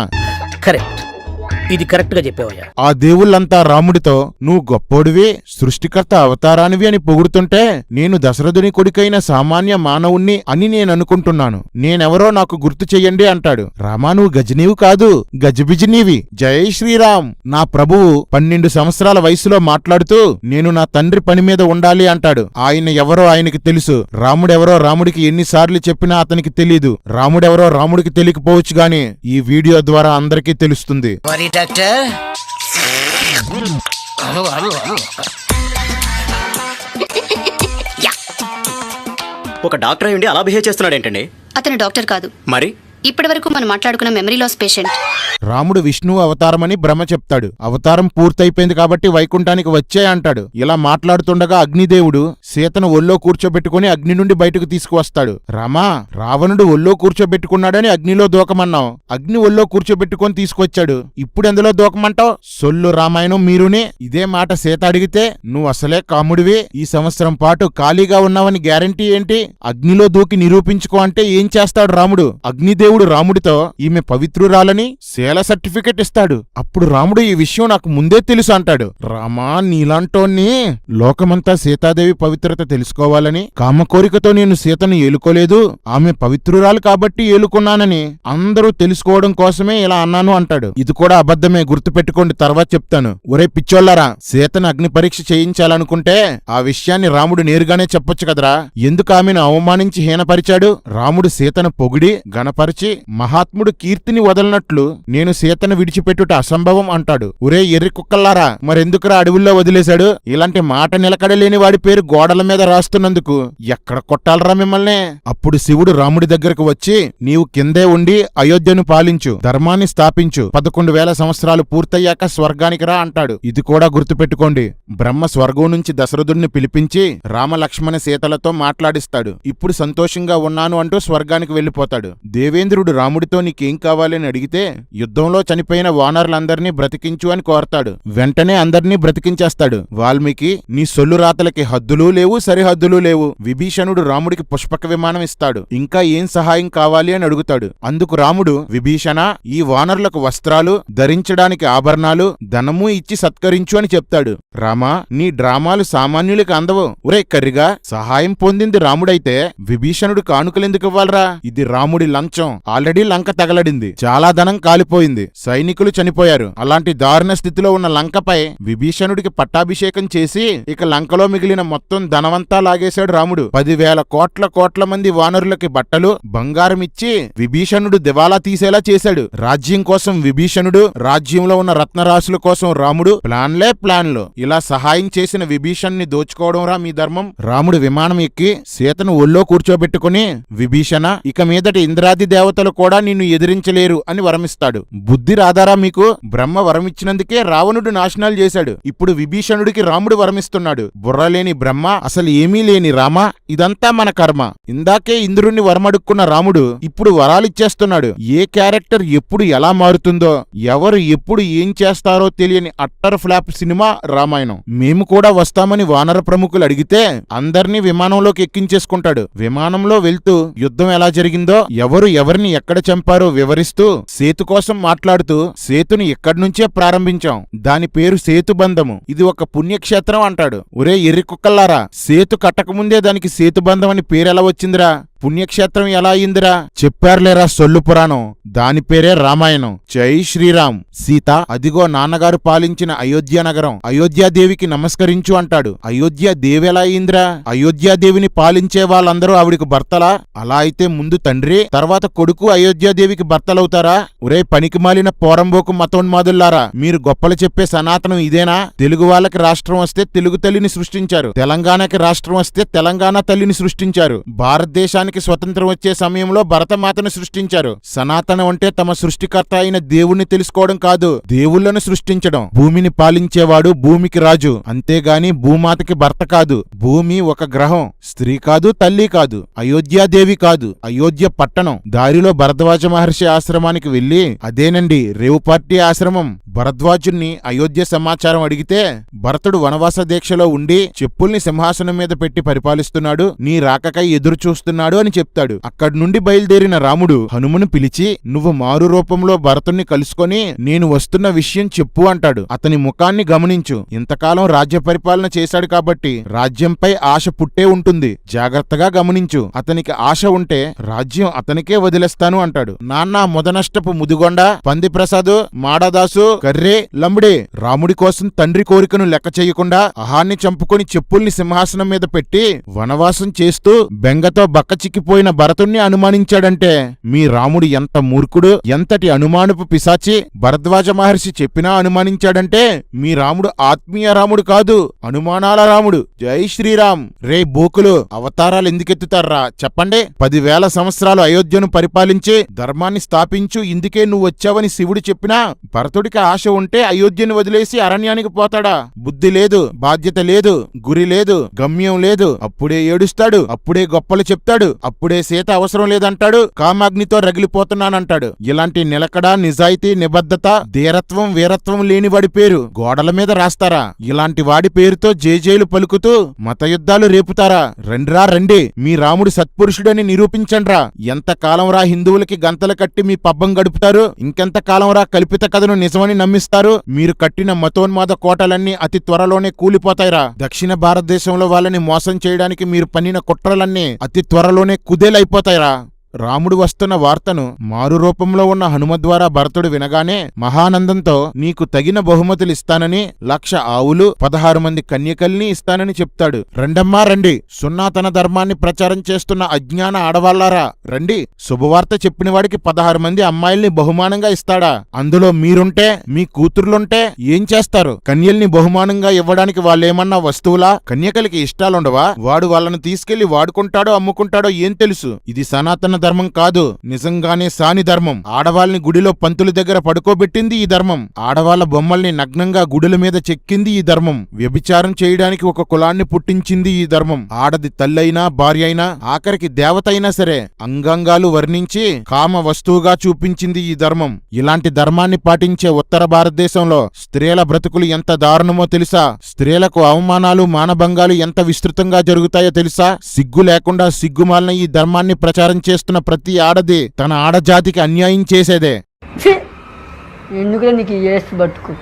Speaker 4: కరెక్ట్, ఇది కరెక్ట్ గా చెప్పావయ్యా.
Speaker 1: ఆ దేవుళ్ళంతా రాముడితో నువ్వు గొప్పోడివి, సృష్టికర్త అవతారానివి అని పొగుడుతుంటే నేను దశరథుని కొడుకైన సామాన్య మానవుణ్ణి అని నేననుకుంటున్నాను. నేనెవరో నాకు గుర్తు చెయ్యండి అంటాడు. రామా, నువ్వు గజనీవు కాదు, గజబిజినీవి. జై శ్రీరామ్. నా ప్రభువు 12 సంవత్సరాల వయసులో మాట్లాడుతూ నేను నా తండ్రి పని మీద ఉండాలి అంటాడు. ఆయన ఎవరో ఆయనకి తెలుసు. రాముడెవరో రాముడికి ఎన్నిసార్లు చెప్పినా అతనికి తెలీదు. రాముడెవరో రాముడికి తెలియకపోవచ్చు గాని ఈ వీడియో ద్వారా అందరికీ తెలుస్తుంది.
Speaker 7: డాక్టర్
Speaker 9: ఒక డాక్టర్ అయ్యుండి అలా బిహేవ్ చేస్తున్నాడు ఏంటండి?
Speaker 6: అతను డాక్టర్ కాదు.
Speaker 9: మరి
Speaker 6: ఇప్పటి వరకు మనం మాట్లాడుకున్న మెమరీ లాస్ పేషెంట్.
Speaker 1: రాముడు విష్ణువు అవతారమని బ్రహ్మ చెప్తాడు. అవతారం పూర్తయిపోయింది కాబట్టి వైకుంఠానికి వచ్చే అంటాడు. ఇలా మాట్లాడుతుండగా అగ్నిదేవుడు సీతను ఒళ్ళో కూర్చోబెట్టుకుని అగ్ని నుండి బయటకు తీసుకువస్తాడు. రామా, రావణుడు ఒళ్ళో కూర్చోబెట్టుకున్నాడని అగ్నిలో దూకమన్నావు, అగ్ని ఒళ్ళో కూర్చోబెట్టుకొని తీసుకొచ్చాడు, ఇప్పుడెందులో దూకమంటావు? సొల్లు రామాయణం మీరునే. ఇదే మాట సీత అడిగితే నువ్వు అసలే కాముడివి, ఈ సంవత్సరం పాటు ఖాళీగా ఉన్నావని గ్యారంటీ ఏంటి? అగ్నిలో దూకి నిరూపించుకో అంటే ఏం చేస్తాడు రాముడు? అగ్నిదేవుడు రాముడితో ఈమె పవిత్రురాలని శీల సర్టిఫికెట్ ఇస్తాడు. అప్పుడు రాముడు ఈ విషయం నాకు ముందే తెలుసు అంటాడు. రామా, నీలాంటోన్ని లోకమంతా సీతాదేవి పవిత్రత తెలుసుకోవాలని కామకోరికతో నేను సీతను ఏలుకోలేదు, ఆమె పవిత్రురాలు కాబట్టి ఏలుకున్నానని అందరూ తెలుసుకోవడం కోసమే ఇలా అన్నాను అంటాడు. ఇది కూడా అబద్ధమే, గుర్తుపెట్టుకోండి, తర్వాత చెప్తాను. ఒరే పిచ్చోళ్ళారా, సీతను అగ్ని పరీక్ష చేయించాలనుకుంటే ఆ విషయాన్ని రాముడు నేరుగానే చెప్పొచ్చు కదరా. ఎందుకు ఆమెను అవమానించి హీనపరిచాడు? రాముడు సీతను పొగిడి గణపరిచి మహాత్ముడు కీర్తిని వదలనట్లు నేను సీతను విడిచిపెట్టుట అసంభవం అంటాడు. ఒరే ఎర్రి కుక్కల్లారా, మరెందుకురా అడవుల్లో వదిలేశాడు? ఇలాంటి మాట నిలకడలేని వాడి పేరు గోడల మీద రాస్తున్నందుకు ఎక్కడ కొట్టాలరా మిమ్మల్ని? అప్పుడు శివుడు రాముడి దగ్గరకు వచ్చి నీవు కిందే ఉండి అయోధ్యను పాలించు, ధర్మాన్ని స్థాపించు, 11,000 సంవత్సరాలు పూర్తయ్యాక స్వర్గానికి రా అంటాడు. ఇది కూడా గుర్తుపెట్టుకోండి. బ్రహ్మ స్వర్గం నుంచి దశరథుడిని పిలిపించి రామలక్ష్మణ సీతలతో మాట్లాడిస్తాడు. ఇప్పుడు సంతోషంగా ఉన్నాను అంటూ స్వర్గానికి వెళ్లిపోతాడు. దేవేంద్రుడు రాముడితో నీకేం కావాలని అడిగితే యుద్ధంలో చనిపోయిన వానరులందరినీ బ్రతికించు అని కోరతాడు. వెంటనే అందర్నీ బ్రతికించేస్తాడు. వాల్మీకి నీ సొల్లు రాతలకి హద్దులు లేవు, సరిహద్దులు లేవు. విభీషణుడు రాముడికి పుష్పక విమానం ఇస్తాడు. ఇంకా ఏం సహాయం కావాలి అని అడుగుతాడు. అందుకు రాముడు, విభీషణ, ఈ వానరులకు వస్త్రాలు, ధరించడానికి ఆభరణాలు, ధనము ఇచ్చి సత్కరించు అని చెప్తాడు. రామా, నీ డ్రామాలు సామాన్యులకి అందవు. ఒరే కర్రిగా, సహాయం పొందింది రాముడైతే విభీషణుడు కానుకలెందుకు ఇవ్వాలరా? ఇది రాముడి లంచం. ఆల్రెడీ లంక తగలడింది, చాలా ధనం కాలిపోయింది, సైనికులు చనిపోయారు. అలాంటి దారుణ స్థితిలో ఉన్న లంకపై విభీషణుడికి పట్టాభిషేకం చేసి ఇక లంకలో మిగిలిన మొత్తం ధనవంతా లాగేశాడు రాముడు. 10,000 కోట్ల మంది వానరులకి బట్టలు, బంగారం ఇచ్చి విభీషణుడు దివాలా తీసేలా చేశాడు. రాజ్యం కోసం విభీషణుడు, రాజ్యంలో ఉన్న రత్నరాశుల కోసం రాముడు, ప్లాన్లు. ఇలా సహాయం చేసిన విభీషణ్ణి దోచుకోవడం రా మీ ధర్మం. రాముడు విమానం ఎక్కి సీతను ఒళ్ళో కూర్చోబెట్టుకుని విభీషణ, ఇక మీదటి ఇంద్రాది దేవతలు కూడా నిన్ను ఎదిరించలేరు అని వరమిస్తాడు. బుద్ధి రాదారా మీకు? బ్రహ్మ వరమిచ్చినందుకే రావణుడు నాశనాలు చేశాడు. ఇప్పుడు విభీషణుడికి రాముడు వరమిస్తున్నాడు. బుర్రలేని బ్రహ్మ, అసలు ఏమీ లేని రామ, ఇదంతా మన కర్మ. ఇందాకే ఇంద్రుణ్ణి వరమడుక్కున్న రాముడు ఇప్పుడు వరాలిచ్చేస్తున్నాడు. ఏ క్యారెక్టర్ ఎప్పుడు ఎలా మారుతుందో, ఎవరు ఎప్పుడు ఏం చేస్తారో తెలియని అట్టర్ ఫ్లాప్ సినిమా రామాయణం. మేము కూడా వస్తామని వానర ప్రముఖులు అడిగితే అందర్నీ విమానంలోకి ఎక్కించేసుకుంటాడు. విమానంలో వెళ్తూ యుద్ధం ఎలా జరిగిందో, ఎవరు ఎవరిని ఎక్కడ చంపారో వివరిస్తూ సేతు కోసం మాట్లాడుతూ సేతుని ఇక్కడ్నుంచే ప్రారంభించాం. దాని పేరు సేతుబంధము. ఇది ఒక పుణ్యక్షేత్రం అంటాడు. ఒరే ఎర్రి కుక్కల్లారా, సేతు కట్టకముందే దానికి సేతుబంధం అని పేరెలా వచ్చిందిరా? పుణ్యక్షేత్రం ఎలా అయిందిరా? చెప్పారులేరా సొల్లు పురాణం. దాని పేరే రామాయణం. జై శ్రీరామ్. సీత, అదిగో నాన్నగారు పాలించిన అయోధ్య నగరం. అయోధ్యాదేవికి నమస్కరించు అంటాడు. అయోధ్యాదేవి ఎలా అయిందిరా? అయోధ్యాదేవిని పాలించే వాళ్ళందరూ ఆవిడికి భర్తలా? అలా అయితే ముందు తండ్రి, తర్వాత కొడుకు అయోధ్యాదేవికి భర్తలవుతారా? ఒరే పనికి మాలిన పోరంబోకు మతోన్మాదుల్లారా, మీరు గొప్పలు చెప్పే సనాతనం ఇదేనా? తెలుగు వాళ్ళకి రాష్ట్రం వస్తే తెలుగు తల్లిని సృష్టించారు. తెలంగాణకి రాష్ట్రం వస్తే తెలంగాణ తల్లిని సృష్టించారు. భారతదేశానికి స్వతంత్రం వచ్చే సమయంలో భరతమాతను సృష్టించారు. సనాతనం అంటే తమ సృష్టికర్త అయిన దేవుణ్ణి తెలుసుకోవడం కాదు, దేవుళ్లను సృష్టించడం. భూమిని పాలించేవాడు భూమికి రాజు, అంతేగాని భూమాతకి భర్త కాదు. భూమి ఒక గ్రహం, స్త్రీ కాదు, తల్లి కాదు, అయోధ్యాదేవి కాదు, అయోధ్య పట్టణం. దారిలో భరద్వాజ మహర్షి ఆశ్రమానికి వెళ్లి, అదేనండి రేవుపార్టీ ఆశ్రమం. భరద్వాజుణ్ణి అయోధ్య సమాచారం అడిగితే, భరతుడు వనవాస దీక్షలో ఉండి చెప్పుల్ని సింహాసనం మీద పెట్టి పరిపాలిస్తున్నాడు, నీ రాకకై ఎదురు చూస్తున్నాడు అని చెప్తాడు. అక్కడి నుండి బయలుదేరిన రాముడు హనుమను పిలిచి, నువ్వు మారు రూపంలో భరతుణ్ణి కలుసుకొని నేను వస్తున్న విషయం చెప్పు అంటాడు. అతని ముఖాన్ని గమనించు. ఇంతకాలం రాజ్య పరిపాలన చేశాడు కాబట్టి రాజ్యంపై ఆశ పుట్టే ఉంటుంది. జాగ్రత్తగా గమనించు. అతనికి ఆశ ఉంటే రాజ్యం అతనికే వదిలేస్తాను అంటాడు. నాన్న మొదనష్టపు ముదిగొండ, పందిప్రసాదు, మాడదాసు, కర్రే, లంబడే రాముడి కోసం తండ్రి కోరికను లెక్క చేయకుండా అహాన్ని చంపుకొని చెప్పుల్ని సింహాసనం మీద పెట్టి వనవాసం చేస్తూ బెంగతో బక్క చిక్కిపోయిన భరతుణ్ణి అనుమానించాడంటే మీ రాముడు ఎంత మూర్ఖుడు, ఎంతటి అనుమానపు పిశాచి. భరద్వాజ మహర్షి చెప్పినా అనుమానించాడంటే మీ రాముడు ఆత్మీయ రాముడు కాదు, అనుమానాల రాముడు. జై శ్రీరామ్. రే బోకులు, అవతారాలు ఎందుకెత్తుతారా చెప్పండి? 10,000 సంవత్సరాలు అయోధ్యను పరిపాలించి ధర్మాన్ని స్థాపించు, ఇందుకే నువ్వు వచ్చావని శివుడు చెప్పినా భరతుడికి ఆశ ఉంటే అయోధ్యను వదిలేసి అరణ్యానికి పోతాడా? బుద్ధి లేదు, బాధ్యత లేదు, గురి లేదు, గమ్యం లేదు. అప్పుడే ఏడుస్తాడు, అప్పుడే గొప్పలు చెప్తాడు, అప్పుడే సీత అవసరం లేదంటాడు, కామాగ్నితో రగిలిపోతున్నానంటాడు. ఇలాంటి నిలకడ, నిజాయితీ, నిబద్ధత, ధీరత్వం, వీరత్వం లేనివాడి పేరు గోడల మీద రాస్తారా? ఇలాంటి వాడి పేరుతో జేజేలు పలుకుతూ మతయుద్ధాలు రేపుతారా? రండిరా రండి, మీ రాముడు సత్పురుషుడని నిరూపించండ్రా. ఎంతకాలం రా హిందువులకి గంతలు కట్టి మీ పబ్బం గడుపుతారు? ఇంకెంతకాలం రా కల్పిత కథను నిజమని నమ్మిస్తారు? మీరు కట్టిన మతోన్మాద కోటలన్నీ అతి త్వరలోనే కూలిపోతాయిరా. దక్షిణ భారతదేశంలో వాళ్ళని మోసం చేయడానికి మీరు పన్నిన కుట్రలన్నీ అతి త్వరలోనే కుదేలైపోతాయిరా. రాముడు వస్తున్న వార్తను మారు రూపంలో ఉన్న హనుమ ద్వారా భరతుడు వినగానే మహానందంతో నీకు తగిన బహుమతులిస్తానని 1,00,000 ఆవులు 16 మంది కన్యకల్ని ఇస్తానని చెప్తాడు. రండమ్మా రండి, సున్నాతన ధర్మాన్ని ప్రచారం చేస్తున్న అజ్ఞాన ఆడవాళ్లారా రండి. శుభవార్త చెప్పినవాడికి 16 మంది అమ్మాయిల్ని బహుమానంగా ఇస్తాడా? అందులో మీరుంటే, మీ కూతుర్లుంటే ఏం చేస్తారు? కన్యల్ని బహుమానంగా ఇవ్వడానికి వాళ్ళేమన్నా వస్తువులా? కన్యకలకి ఇష్టాలుండవా? వాడు వాళ్ళను తీసుకెళ్లి వాడుకుంటాడో అమ్ముకుంటాడో ఏం తెలుసు? ఇది సనాతన ధర్మం కాదు, నిజంగానే సాని ధర్మం. ఆడవాళ్ళని గుడిలో పంతుల దగ్గర పడుకోబెట్టింది ఈ ధర్మం. ఆడవాళ్ల బొమ్మల్ని నగ్నంగా గుడుల మీద చెక్కింది ఈ ధర్మం. వ్యభిచారం చేయడానికి ఒక కులాన్ని పుట్టించింది ఈ ధర్మం. ఆడది తల్లైనా, భార్య అయినా, ఆఖరికి దేవత అయినా సరే అంగాంగాలు వర్ణించి కామ వస్తువుగా చూపించింది ఈ ధర్మం. ఇలాంటి ధర్మాన్ని పాటించే ఉత్తర భారతదేశంలో స్త్రీల బ్రతుకులు ఎంత దారుణమో తెలుసా? స్త్రీలకు అవమానాలు, మానభంగాలు ఎంత విస్తృతంగా జరుగుతాయో తెలుసా? సిగ్గు లేకుండా సిగ్గుమాలిన ఈ ధర్మాన్ని ప్రచారం చేస్తున్న ప్రతి ఆడది తన ఆడజాతికి అన్యాయం చేసేదే.
Speaker 12: ఎందుకు నీకు బతుకు?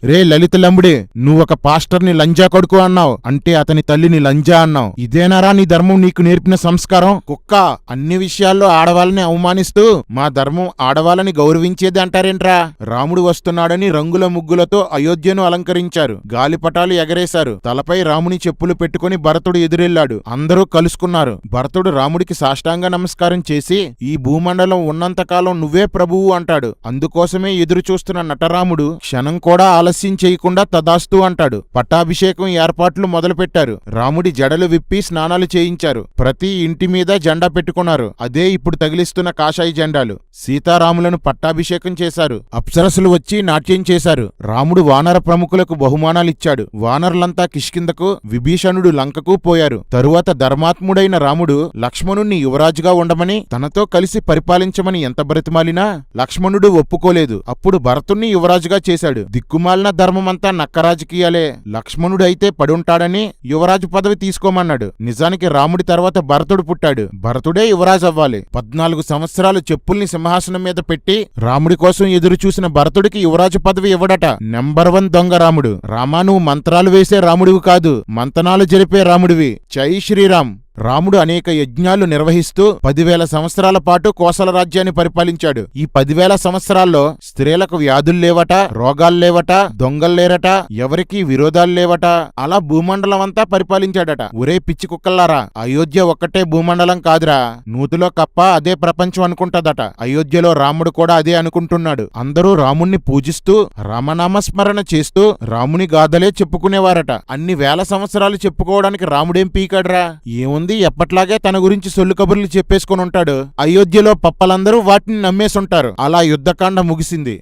Speaker 1: రే లలిత లంబుడే, నువ్వొక పాస్టర్ని లంజా కొడుకు అన్నావు అంటే అతని తల్లిని లంజా అన్నావు. ఇదేనారా నీ ధర్మం నీకు నేర్పిన సంస్కారం? కుక్క, అన్ని విషయాల్లో ఆడవాళ్ళని అవమానిస్తూ మా ధర్మం ఆడవాళ్ళని గౌరవించేది అంటారేంట్రా? రాముడు వస్తున్నాడని రంగుల ముగ్గులతో అయోధ్యను అలంకరించారు, గాలిపటాలు ఎగరేశారు. తలపై రాముని చెప్పులు పెట్టుకుని భరతుడు ఎదురెళ్లాడు. అందరూ కలుసుకున్నారు. భరతుడు రాముడికి సాష్టాంగ నమస్కారం చేసి ఈ భూమండలం ఉన్నంతకాలం నువ్వే ప్రభువు అంటాడు. అందుకోసమే ఎదురు చూస్తున్న నటరాముడు క్షణం కూడా ఆలస్యం చేయకుండా తదాస్తు అంటాడు. పట్టాభిషేకం ఏర్పాట్లు మొదలుపెట్టారు. రాముడి జడలు విప్పి స్నానాలు చేయించారు. ప్రతి ఇంటి మీద జెండా పెట్టుకున్నారు. అదే ఇప్పుడు తగిలిస్తున్న కాషాయి జెండాలు. సీతారాములను పట్టాభిషేకం చేశారు. అప్సరసులు వచ్చి నాట్యం చేశారు. రాముడు వానర ప్రముఖులకు బహుమానాలిచ్చాడు. వానరులంతా కిష్కిందకు, విభీషణుడు లంకకు పోయారు. తరువాత ధర్మాత్ముడైన రాముడు లక్ష్మణుణ్ణి యువరాజుగా ఉండమని, తనతో కలిసి పరిపాలించమని ఎంత బ్రతిమాలినా లక్ష్మణుడు ఒప్పుకోలేదు. అప్పుడు భరతుణ్ణి యువరాజుగా చేశాడు. దిక్కుమాలిన ధర్మమంతా నక్క రాజకీయాలే. లక్ష్మణుడు అయితే పడుంటాడని యువరాజు పదవి తీసుకోమన్నాడు. నిజానికి రాముడి తర్వాత భరతుడు పుట్టాడు. భరతుడే యువరాజు అవ్వాలి. 14 సంవత్సరాలు చెప్పుల్ని సింహాసనం మీద పెట్టి రాముడి కోసం ఎదురు చూసిన భరతుడికి యువరాజు పదవి ఇవ్వడట. నెంబర్ 1 దొంగ రాముడు. రామా, నువ్వు మంత్రాలు వేసే రాముడివి కాదు, మంతనాలు జరిపే రాముడివి. జై శ్రీరామ్. రాముడు అనేక యజ్ఞాలు నిర్వహిస్తూ 10,000 సంవత్సరాల పాటు కోసల రాజ్యాన్ని పరిపాలించాడు. ఈ 10,000 సంవత్సరాల్లో స్త్రీలకు వ్యాధులు లేవట, రోగాలు లేవట, దొంగలు లేరట, ఎవరికీ విరోధాలు లేవట. అలా భూమండలం అంతా పరిపాలించాడట. ఒరే పిచ్చి కుక్కల్లారా, అయోధ్య ఒక్కటే భూమండలం కాదురా, నూతిలో కప్ప అదే ప్రపంచం అనుకుంటదట. అయోధ్యలో రాముడు కూడా అదే అనుకుంటున్నాడు. అందరూ రాముణ్ణి పూజిస్తూ రామనామస్మరణ చేస్తూ రాముని గాథలే చెప్పుకునేవారట. అన్ని వేల సంవత్సరాలు చెప్పుకోవడానికి రాముడేం పీకాడ్రా? ఏముంది, ఎప్పట్లాగే తన గురించి సొల్లు కబుర్లు చెప్పేసుకుని ఉంటాడు. అయోధ్యలో పప్పలందరూ వాటిని నమ్మేసుంటారు. అలా యుద్ధకాండ ముగిసింది.